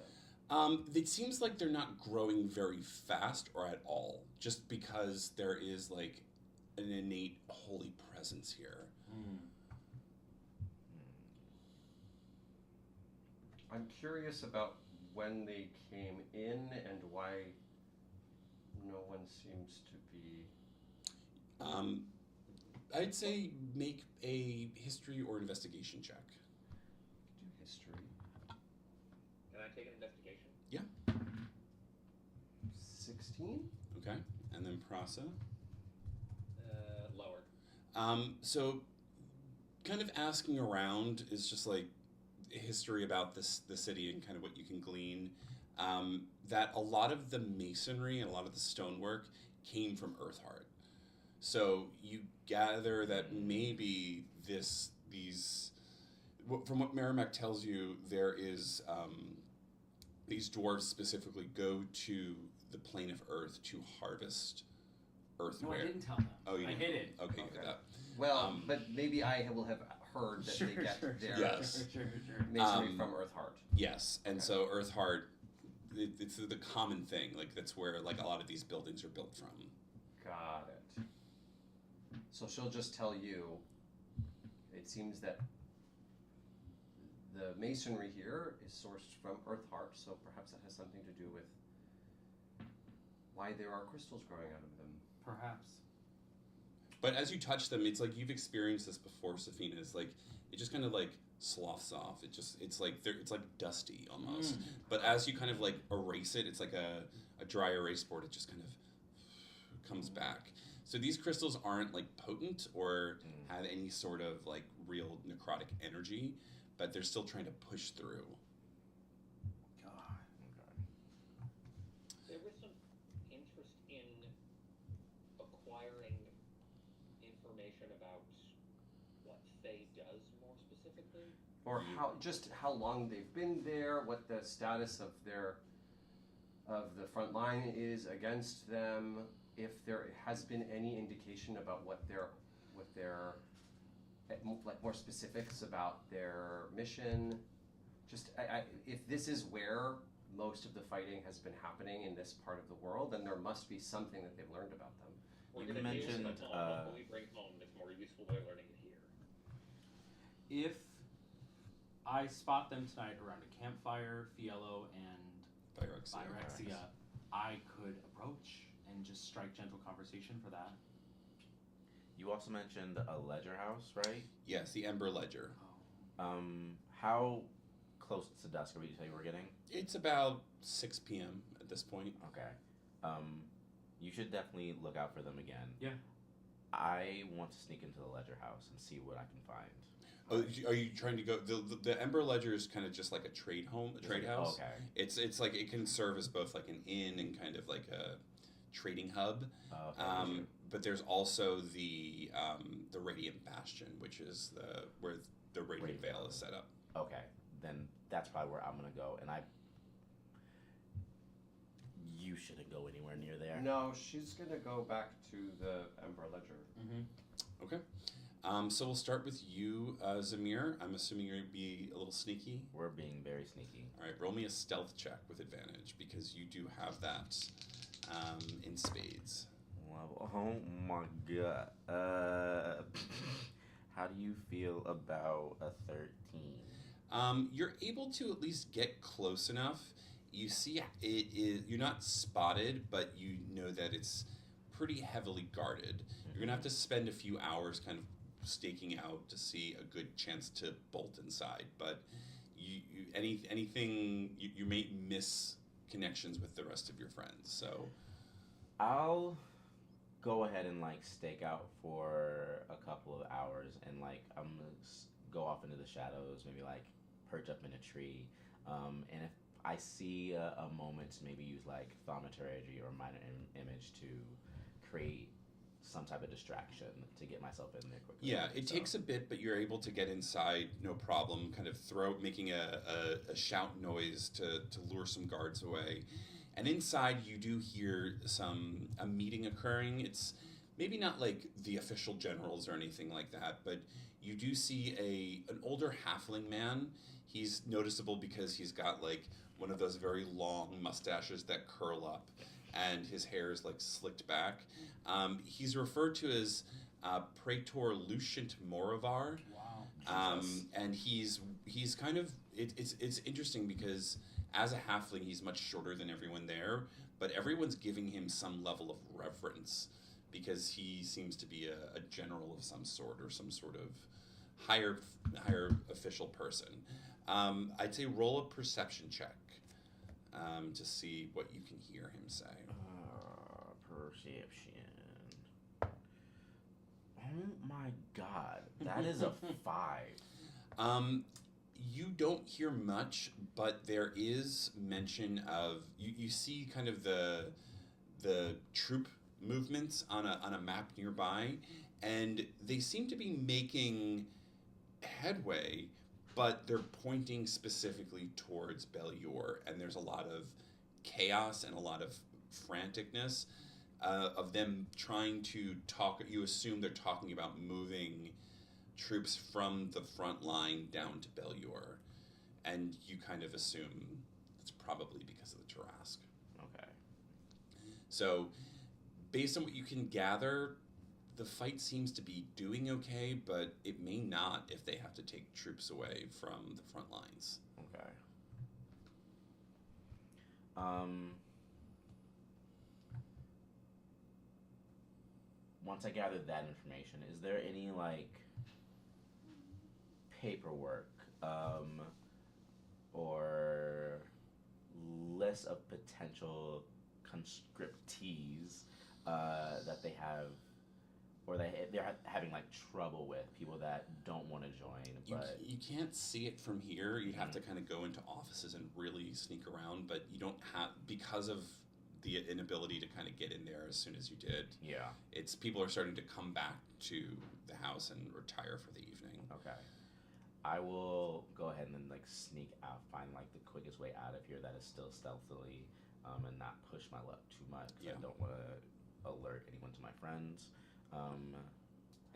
It seems like they're not growing very fast or at all, just because there is like an innate holy presence here. I'm curious about when they came in and why no one seems to be. I'd say make a history or investigation check. Do history. Can I take an investigation? 16? Okay, and then Prasa. Lower. So kind of asking around is just like history about the city and kind of what you can glean. That a lot of the masonry and a lot of the stonework came from Earthheart. So you gather that maybe from what Merrimack tells you, there is these dwarves specifically go to the plane of Earth to harvest earthware. No, I didn't tell them. Oh, you I didn't? hid it. Okay, you did that. Well, but maybe I will have heard that they get their Yes. Sure. masonry from Earthheart. Yes, and so Earthheart, it's the common thing. Like that's where like a lot of these buildings are built from. Got it. So she'll just tell you, it seems that the masonry here is sourced from Earthheart, so perhaps that has something to do with why there are crystals growing out of them. Perhaps. But as you touch them, it's like you've experienced this before, Safina. It's like it just kind of like sloughs off. It's like dusty almost. But as you kind of like erase it, it's like a dry erase board. It just kind of comes back. So these crystals aren't like potent or have any sort of like real necrotic energy, but they're still trying to push through. God. There was some interest in acquiring information about what Thay does more specifically. Or how long they've been there, what the status of the front line is against them, if there has been any indication about what their like more specifics about their mission. Just if this is where most of the fighting has been happening in this part of the world, then there must be something that they've learned about them. We're You going to mentioned, what can we bring home that's more useful by learning it here? If I spot them tonight around a campfire, Fiello and Phyrexia, I could approach and just strike gentle conversation for that. You also mentioned a ledger house, right? Yes, the Ember Ledger. How close to dusk are we say we're getting? It's about 6 p.m. at this point. Okay. You should definitely look out for them again. Yeah. I want to sneak into the ledger house and see what I can find. Oh, are you trying to go? The Ember Ledger is kind of just like a trade house. Okay. It's like it can serve as both like an inn and kind of like a trading hub. Okay. But there's also the Radiant Bastion, which is where the Radiant Veil is set up. Okay, then that's probably where I'm gonna go, and you shouldn't go anywhere near there. No, she's gonna go back to the Ember Ledger. Mm-hmm. Okay. So we'll start with you, Zamir. I'm assuming you're gonna be a little sneaky. We're being very sneaky. All right, roll me a stealth check with advantage because you do have that in spades. Well, oh my god. How do you feel about a 13? You're able to at least get close enough. You see, you're not spotted, but you know that it's pretty heavily guarded. You're gonna have to spend a few hours kind of staking out to see a good chance to bolt inside. But anything you may miss connections with the rest of your friends. So I'll go ahead and like stake out for a couple of hours, and like I'm gonna go off into the shadows, maybe like perch up in a tree, and if I see a moment to maybe use like thaumaturgy or minor image to create some type of distraction to get myself in there quickly. yeah, it takes a bit, but you're able to get inside, no problem. Kind of making a shout noise to lure some guards away, And inside, you do hear a meeting occurring. It's maybe not like the official generals or anything like that, but you do see an older halfling man. He's noticeable because he's got like one of those very long mustaches that curl up, and his hair is like slicked back. He's referred to as Praetor Lucient Morivar. Wow. And he's kind of it's interesting because as a halfling he's much shorter than everyone there, but everyone's giving him some level of reverence because he seems to be a general of some sort or some sort of higher official person. I'd say roll a perception check to see what you can hear him say. Perception. Oh my god, that is a 5. You don't hear much, but there is mention of you see kind of the troop movements on a map nearby, and they seem to be making headway, but they're pointing specifically towards Beluir, and there's a lot of chaos and a lot of franticness of them trying to talk. You assume they're talking about moving troops from the front line down to Beluir, and you kind of assume it's probably because of the Tarrasque. Okay. So, based on what you can gather, the fight seems to be doing okay, but it may not if they have to take troops away from the front lines. Okay. Once I gathered that information, is there any like paperwork or list of potential conscriptees that they have, or they're having like trouble with people that don't want to join? But You can't see it from here. You'd have to kind of go into offices and really sneak around, but you don't have, because of the inability to kind of get in there as soon as you did. yeah. It's people are starting to come back to the house and retire for the evening. Okay. I will go ahead and then like sneak out, find like the quickest way out of here that is still stealthily, and not push my luck too much. 'Cause Yeah. I don't want to alert anyone to my friends, and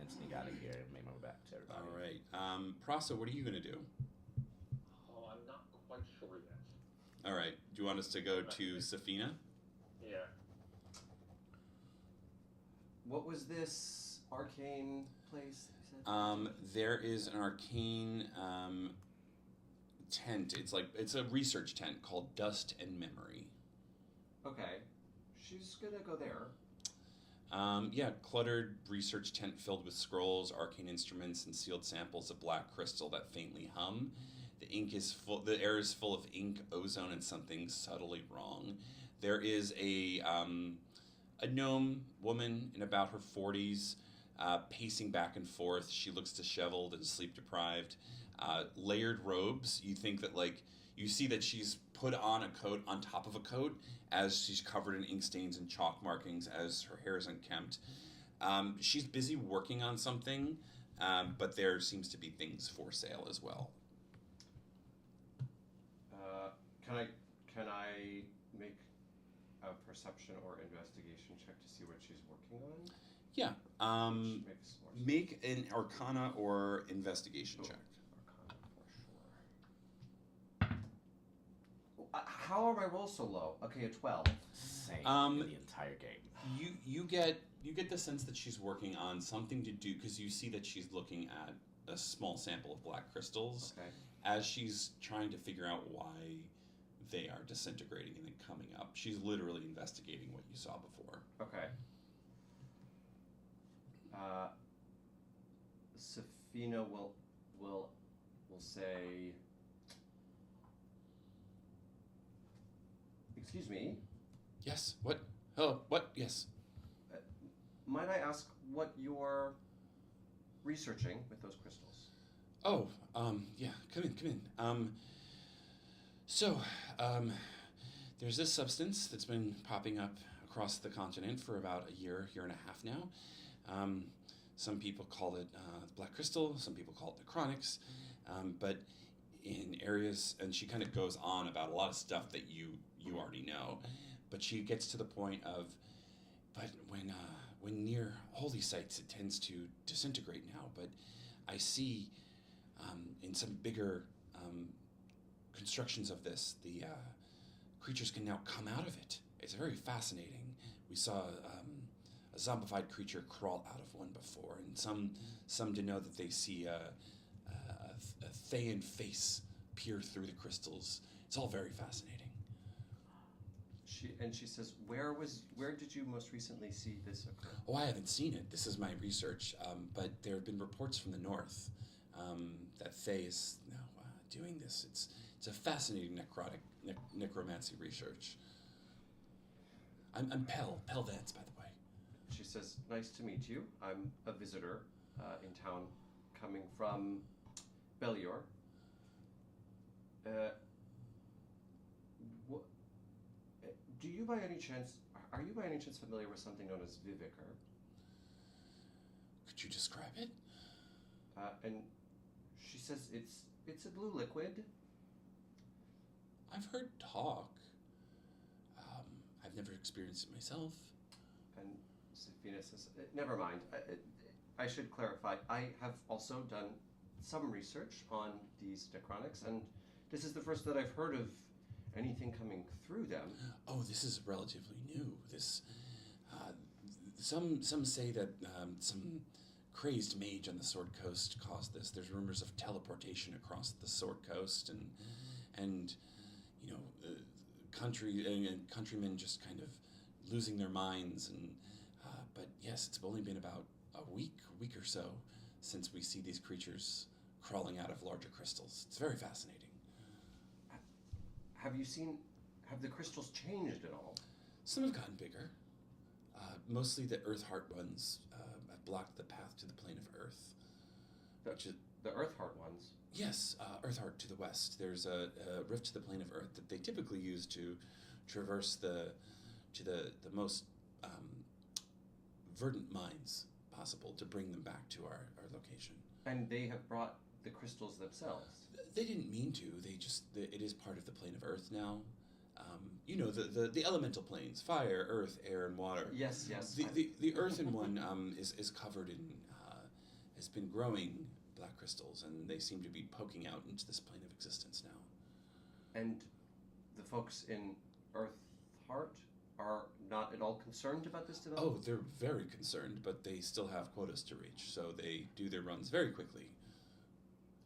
sneak out of here and make my way back to everybody. All right. Prasa, what are you going to do? Oh, I'm not quite sure yet. All right. Do you want us to go to Safina? Yeah. What was this arcane place that you said? There is an arcane tent. It's a research tent called Dust and Memory. Okay. She's gonna go there. Yeah, cluttered research tent filled with scrolls, arcane instruments, and sealed samples of black crystal that faintly hum. The air is full of ink, ozone, and something subtly wrong. There is a gnome woman in about her 40s, pacing back and forth. She looks disheveled and sleep deprived. Layered robes. You think that you see that she's put on a coat on top of a coat as she's covered in ink stains and chalk markings as her hair is unkempt. She's busy working on something, but there seems to be things for sale as well. Can I make a perception or investigation check to see what she's working on? Yeah. Which makes more sense. Make an Arcana or investigation check. Arcana for sure. How are my rolls so low? Okay, a 12. Same in the entire game. You get the sense that she's working on something to do because you see that she's looking at a small sample of black crystals Okay. as she's trying to figure out why they are disintegrating and then coming up. She's literally investigating what you saw before. Okay. Safina will say, excuse me, Yes. What? Oh, what? Yes. might I ask what you're researching with those crystals? Oh, yeah. Come in. There's this substance that's been popping up across the continent for about a year and a half now. Some people call it black crystal, some people call it necronics, but in areas, and she kind of goes on about a lot of stuff that you already know, but she gets to the point of, but when near holy sites, it tends to disintegrate now. But I see in some bigger constructions of this, the creatures can now come out of it. It's very fascinating. We saw a zombified creature crawl out of one before, and some denote that they see a Thayan face peer through the crystals. It's all very fascinating. She says, where did you most recently see this occur? Oh, I haven't seen it. This is my research, but there have been reports from the north that Thay is now doing this. It's a fascinating necromancy research. I'm Pel Vance, by the way. She says, nice to meet you. I'm a visitor in town coming from Beluir. Do you by any chance, are you by any chance familiar with something known as Viviker? Could you describe it? And she says it's a blue liquid. I've heard talk. I've never experienced it myself. And Sophina says, never mind. I should clarify. I have also done some research on these necronics, and this is the first that I've heard of anything coming through them. Oh, this is relatively new. This, some say that some crazed mage on the Sword Coast caused this. There's rumors of teleportation across the Sword Coast, and you know, countrymen just kind of losing their minds. And but yes, it's only been about a week or so since we see these creatures crawling out of larger crystals. It's very fascinating. Have the crystals changed at all? Some have gotten bigger. Mostly the Earth Heart ones have blocked the path to the plane of Earth. The Earth Heart ones? Yes, Earth Heart to the west. There's a rift to the plane of Earth that they typically use to traverse the most verdant mines possible to bring them back to our location. And they have brought the crystals themselves? They didn't mean to. It is part of the plane of Earth now. You know, the elemental planes: fire, earth, air, and water. Yes. The earthen one is covered in has been growing black crystals, and they seem to be poking out into this plane of existence now. And the folks in Earth Heart are not at all concerned about this development? Oh, they're very concerned, but they still have quotas to reach, so they do their runs very quickly.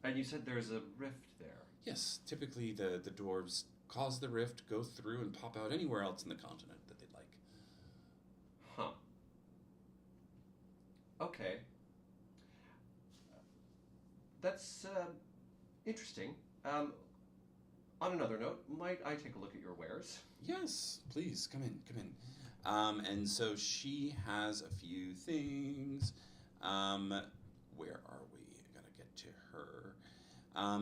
And you said there's a rift there? Yes, typically the dwarves cause the rift, go through, and pop out anywhere else in the continent that they'd like. Huh. Okay. That's interesting. On another note, might I take a look at your wares? Yes, please, come in. And so she has a few things. Where are we? I gotta get to her.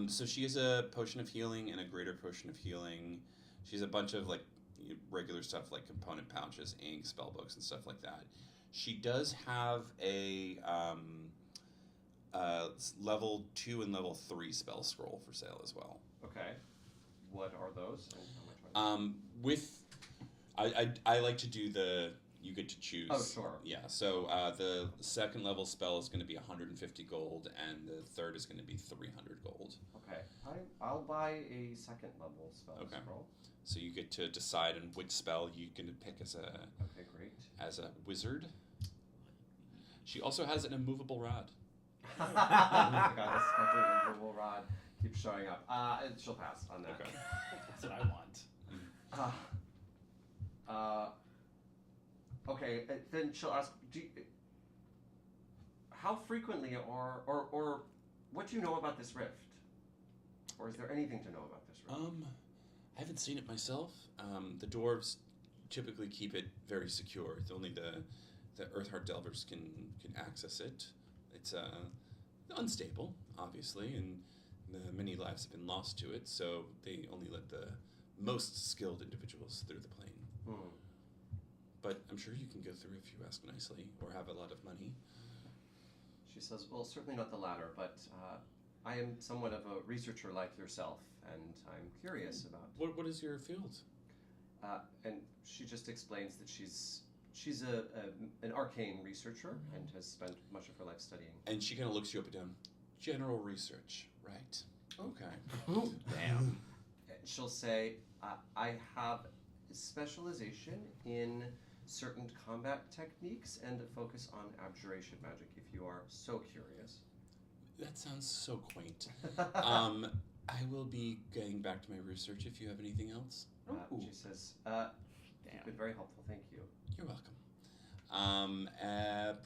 So she has a potion of healing and a greater potion of healing. She has a bunch of regular stuff like component pouches, ink, spell books, and stuff like that. She does have a level 2 and level 3 spell scroll for sale as well. Okay. What are those? And how much are they? I like to do you get to choose. Oh, sure. Yeah, so the second level spell is going to be 150 gold, and the third is going to be 300 gold. Okay. I'll buy a second level spell scroll. So you get to decide on which spell you can pick as a Okay, great. as a wizard. She also has an immovable rod. Oh my god, this fucking immovable rod keeps showing up. She'll pass on that. Okay. That's what I want. Okay, then she'll ask, how frequently or what do you know about this rift? Or is there anything to know about this rift? I haven't seen it myself. The dwarves typically keep it very secure. It's only the Earthheart Delvers can access it. It's unstable, obviously, and many lives have been lost to it, so they only let the most skilled individuals through the plane. But I'm sure you can go through if you ask nicely or have a lot of money. She says, well, certainly not the latter, but I am somewhat of a researcher like yourself, and I'm curious about... What is your field? And she just explains that she's an arcane researcher and has spent much of her life studying. And she kind of looks you up and down. General research, right? Okay. Damn. And she'll say, I have a specialization in certain combat techniques and a focus on abjuration magic, if you are so curious. That sounds so quaint. I will be getting back to my research if you have anything else. She says, you've been very helpful, thank you. You're welcome.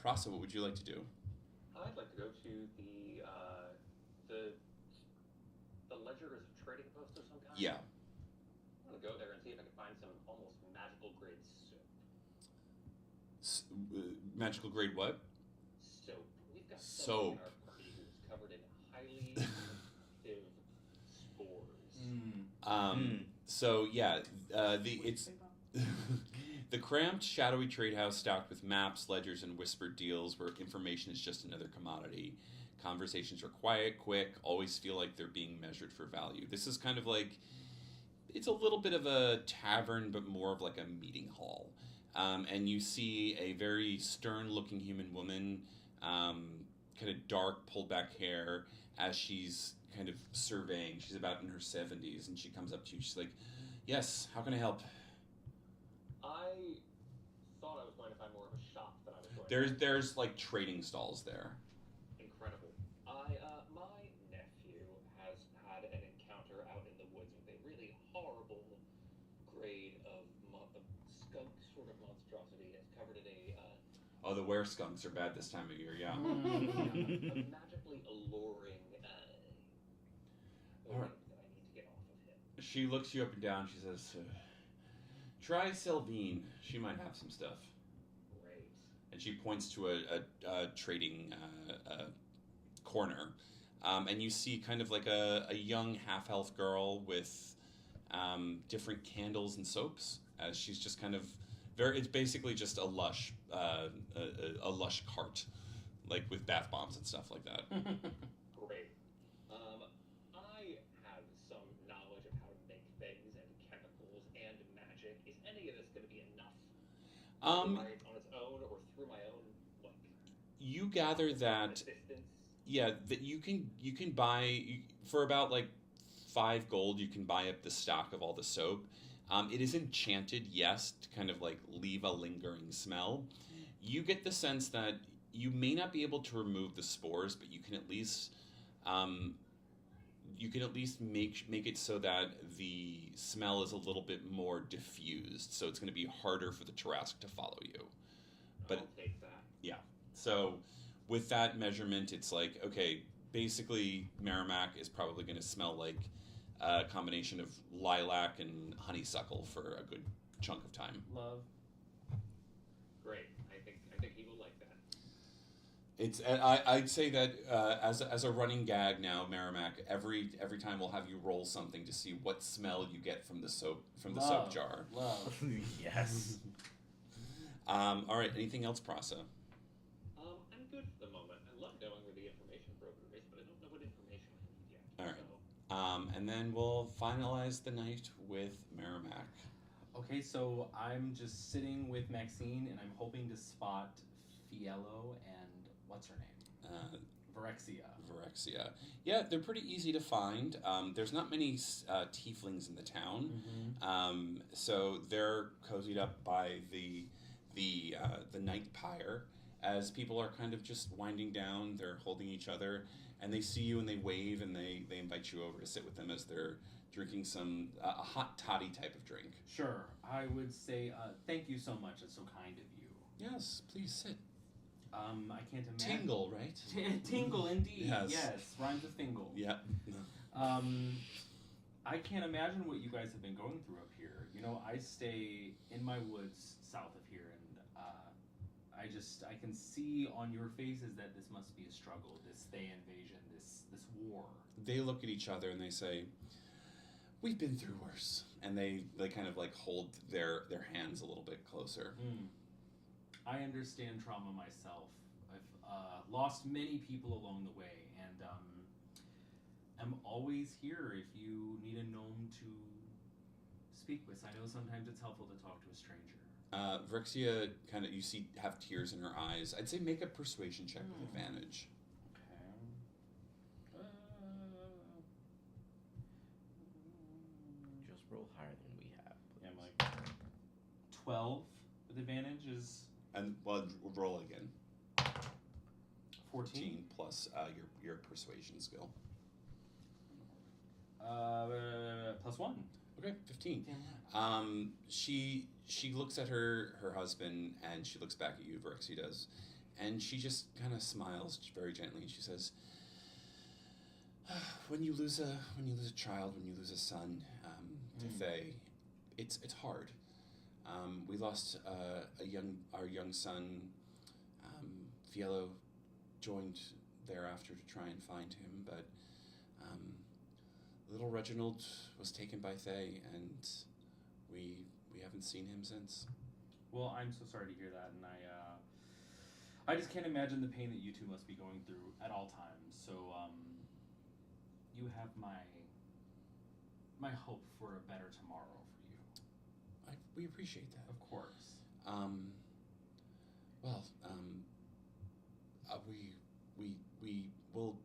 Prasa, what would you like to do? I'd like to go to the ledger is a trading post of some kind. Yeah. I'm gonna go there and see if I can find some almost magical grade soap. Magical grade what? Soap. We've got Soap. someone in our party who's covered in highly effective spores. So yeah, it's the cramped, shadowy trade house stocked with maps, ledgers, and whispered deals where information is just another commodity. Conversations are quiet, quick, always feel like they're being measured for value. This is kind of like, it's a little bit of a tavern, but more of like a meeting hall. And you see a very stern-looking human woman, kind of dark, pulled-back hair, as she's kind of surveying. She's about in her 70s, and she comes up to you. She's like, "Yes, how can I help?" I thought I was going to find more of a shop than I was going to. There's like trading stalls there. Incredible. My nephew has had an encounter out in the woods with a really horrible grade of skunk sort of monstrosity. It's covered in Oh, the were skunks are bad this time of year, yeah. a magically alluring All right. that I need to get off of him. She looks you up and down. She says, "Try Selvine. She might have some stuff." Great. And she points to a trading corner. And you see kind of like a young half-elf girl with different candles and soaps. As she's just kind of it's basically just a lush cart, like with bath bombs and stuff like that. Great. I have some knowledge of how to make things and chemicals and magic. Is any of this going to be enough? On its own or through my own, like, You gather that assistance? that you can buy for about like 5 gold. You can buy up the stock of all the soap. It is enchanted, yes, to kind of like leave a lingering smell. You get the sense that you may not be able to remove the spores, but you can at least make it so that the smell is a little bit more diffused. So it's going to be harder for the Tarrasque to follow you. But I'll take that. yeah, so with that measurement, it's like, okay, basically Merrimack is probably going to smell like a combination of lilac and honeysuckle for a good chunk of time. Love. Great. I think he will like that. It's I'd say that as a running gag now, Merrimack, every time we'll have you roll something to see what smell you get from the soap soap jar. Love. Yes. All right. Anything else, Prasa? I'm good for the moment. I love knowing where the information broker is, but I don't know what information I need yet. All right. So, And then we'll finalize the night with Merrimack. Okay, so I'm just sitting with Maxine, and I'm hoping to spot Fiello and what's her name? Virexia. Yeah, they're pretty easy to find. There's not many tieflings in the town, so they're cozied up by the night pyre. As people are kind of just winding down, they're holding each other, and they see you and they wave and they invite you over to sit with them as they're drinking some a hot toddy type of drink. Sure, I would say thank you so much. It's so kind of you. Yes, please sit. I can't imagine. Tingle, right? Tingle, indeed. Yes. Rhymes with tingle. Yeah. I can't imagine what you guys have been going through up here. You know, I stay in my woods south of here, and I can see on your faces that this must be a struggle. This Thay invasion, this war. They look at each other and they say, "We've been through worse," and they kind of like hold their hands a little bit closer. I understand trauma myself. I've lost many people along the way, and I'm always here if you need a gnome to speak with. I know sometimes it's helpful to talk to a stranger. Vrixia kind of, you see, have tears in her eyes. I'd say make a persuasion check with advantage. Okay. Just roll higher than we have. Yeah, I'm like 12 with advantage is And well, roll again. 14. Plus your persuasion skill. Plus 1. Okay, 15. Damn right. She looks at her husband and she looks back at you, Vrixie does, and she just kind of smiles very gently and she says, "When you lose a child, when you lose a son, to Thay, it's hard. We lost our young son. Fiello joined thereafter to try and find him, but little Reginald was taken by Thay, and we haven't seen him since." Well, I'm so sorry to hear that, and I just can't imagine the pain that you two must be going through at all times. So, you have my hope for a better tomorrow for you. We appreciate that. Of course. We will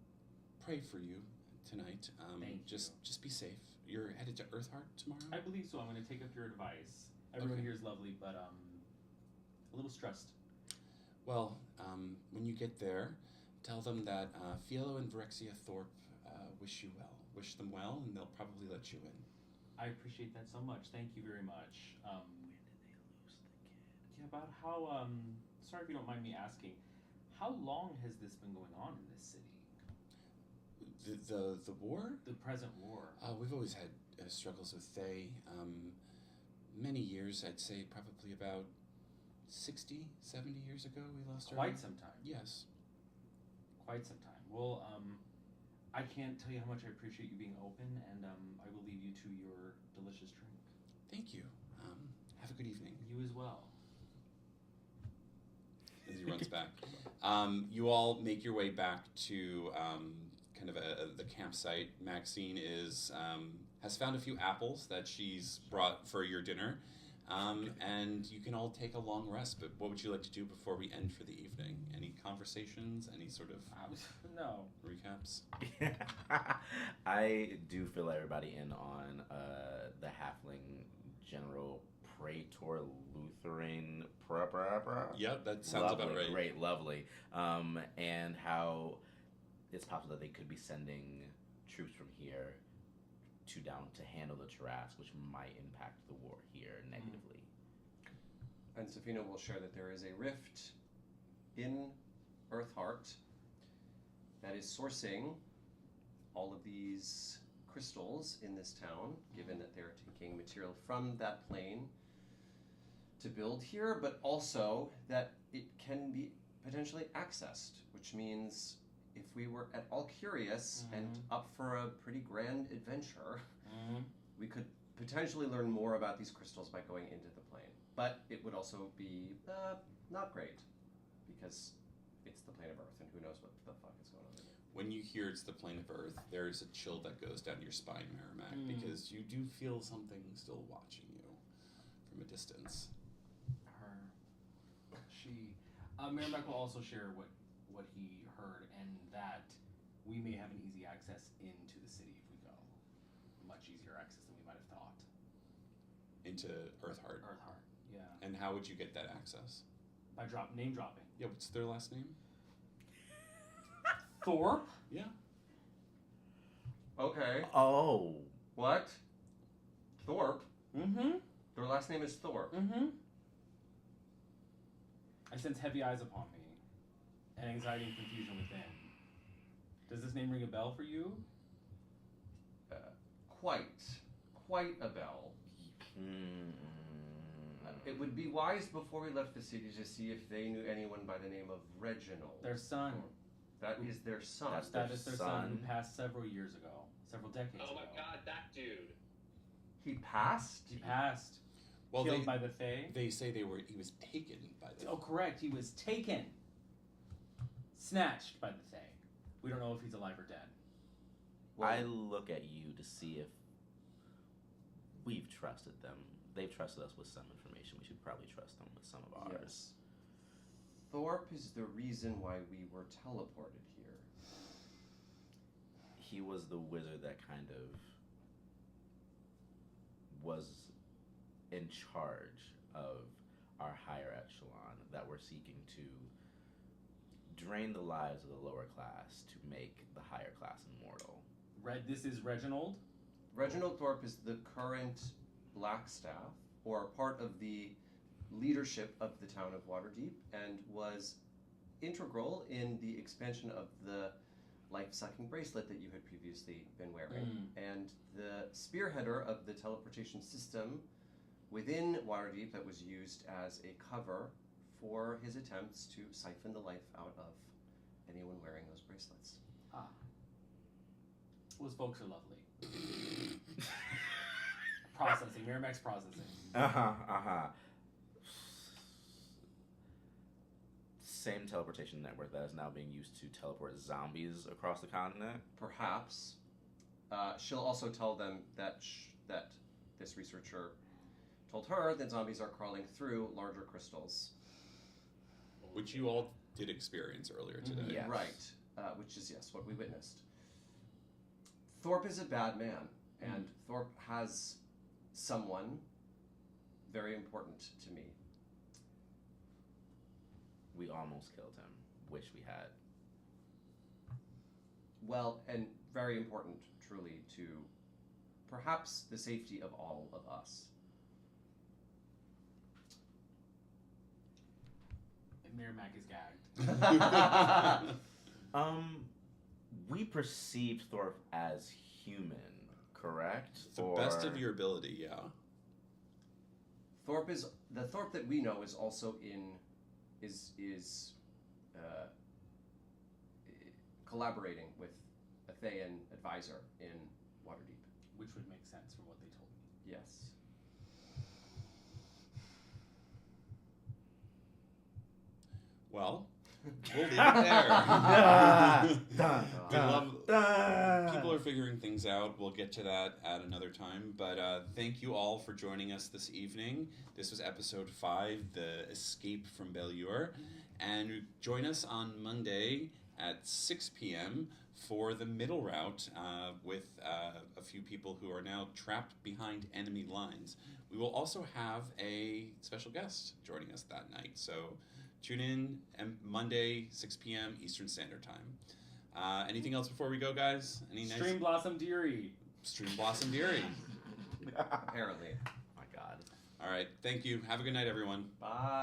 pray for you tonight. Thank just be safe. You're headed to Earthheart tomorrow? I believe so. I'm going to take up your advice. Everyone Okay. here is lovely, but a little stressed. Well, when you get there, tell them that Fiello and Vrixia Thorpe wish them well, and they'll probably let you in. I appreciate that so much. Thank you very much. When did they lose the kid? Yeah, about how, sorry if you don't mind me asking, how long has this been going on in this city? The war? The present war. We've always had struggles with Thay. Many years, I'd say probably about 60, 70 years ago we lost our... Quite some time. Yes. Quite some time. Well, I can't tell you how much I appreciate you being open, and I will leave you to your delicious drink. Thank you. Have a good evening. You as well. As he runs back. You all make your way back to kind of the campsite. Maxine has found a few apples that she's brought for your dinner, and you can all take a long rest. But what would you like to do before we end for the evening? Any conversations? Any sort of No. recaps? I do fill everybody in on the halfling general Praetor Lutheran. Yep, that sounds lovely, about right. Great, lovely. And how it's possible that they could be sending troops from here down to handle the Tarrasque, which might impact the war here negatively. And Safina will share that there is a rift in Earthheart that is sourcing all of these crystals in this town, given that they're taking material from that plane to build here, but also that it can be potentially accessed, which means if we were at all curious and up for a pretty grand adventure, we could potentially learn more about these crystals by going into the plane. But it would also be not great, because it's the plane of Earth, and who knows what the fuck is going on in it. When you hear it's the plane of Earth, there's a chill that goes down your spine, Merrimack, because you do feel something still watching you from a distance. Merrimack will also share what he heard, and that we may have an easy access into the city if we go. Much easier access than we might have thought. Into Earthheart. Earthheart, yeah. And how would you get that access? By name dropping. Yeah, what's their last name? Thorpe? Yeah. Okay. Oh. What? Thorpe? Mm-hmm. Their last name is Thorpe. Mm-hmm. I sense heavy eyes upon me, and anxiety and confusion within. Does this name ring a bell for you? Quite a bell. It would be wise before we left the city to see if they knew anyone by the name of Reginald. Their son. That is their son. That's That is their son who passed several years ago. Several decades ago. Oh my god, that dude. He passed? He passed. Well, Killed by the Thay. They say he was taken by the... Oh, correct. He was taken. Snatched by the Thay. We don't know if he's alive or dead. Well, I look at you to see if we've trusted them. They've trusted us with some information. We should probably trust them with some of ours. Yes. Thorpe is the reason why we were teleported here. He was the wizard that kind of was in charge of our higher echelon that we're seeking to drain the lives of the lower class to make the higher class immortal. This is Reginald. Reginald Thorpe is the current Blackstaff, or part of the leadership of the town of Waterdeep, and was integral in the expansion of the life-sucking bracelet that you had previously been wearing, and the spearheader of the teleportation system within Waterdeep that was used as a cover for his attempts to siphon the life out of anyone wearing those bracelets. Ah. Those folks are lovely. Processing. Miramax processing. Same teleportation network that is now being used to teleport zombies across the continent. Perhaps. She'll also tell them that that this researcher told her that zombies are crawling through larger crystals. Which you all did experience earlier today. Yes. Right. Which is, yes, what we witnessed. Thorpe is a bad man, and Thorpe has someone very important to me. We almost killed him. Wish we had. Well, and very important, truly, to perhaps the safety of all of us. And Miramax is gagged. We perceived Thorpe as human, correct? The best of your ability, yeah. Thorpe is the Thorpe that we know is also collaborating with a Thayan advisor in Waterdeep. Which would make sense from what they told me. Yes. Well, we'll leave it there. We love, people are figuring things out. We'll get to that at another time. But thank you all for joining us this evening. This was episode 5, The Escape from Beluir. And join us on Monday at 6 p.m. for the middle route with a few people who are now trapped behind enemy lines. We will also have a special guest joining us that night. So tune in Monday, 6 p.m. Eastern Standard Time. Anything else before we go, guys? Stream Blossom Deary. Stream Blossom Deary. Apparently. My God. All right. Thank you. Have a good night, everyone. Bye.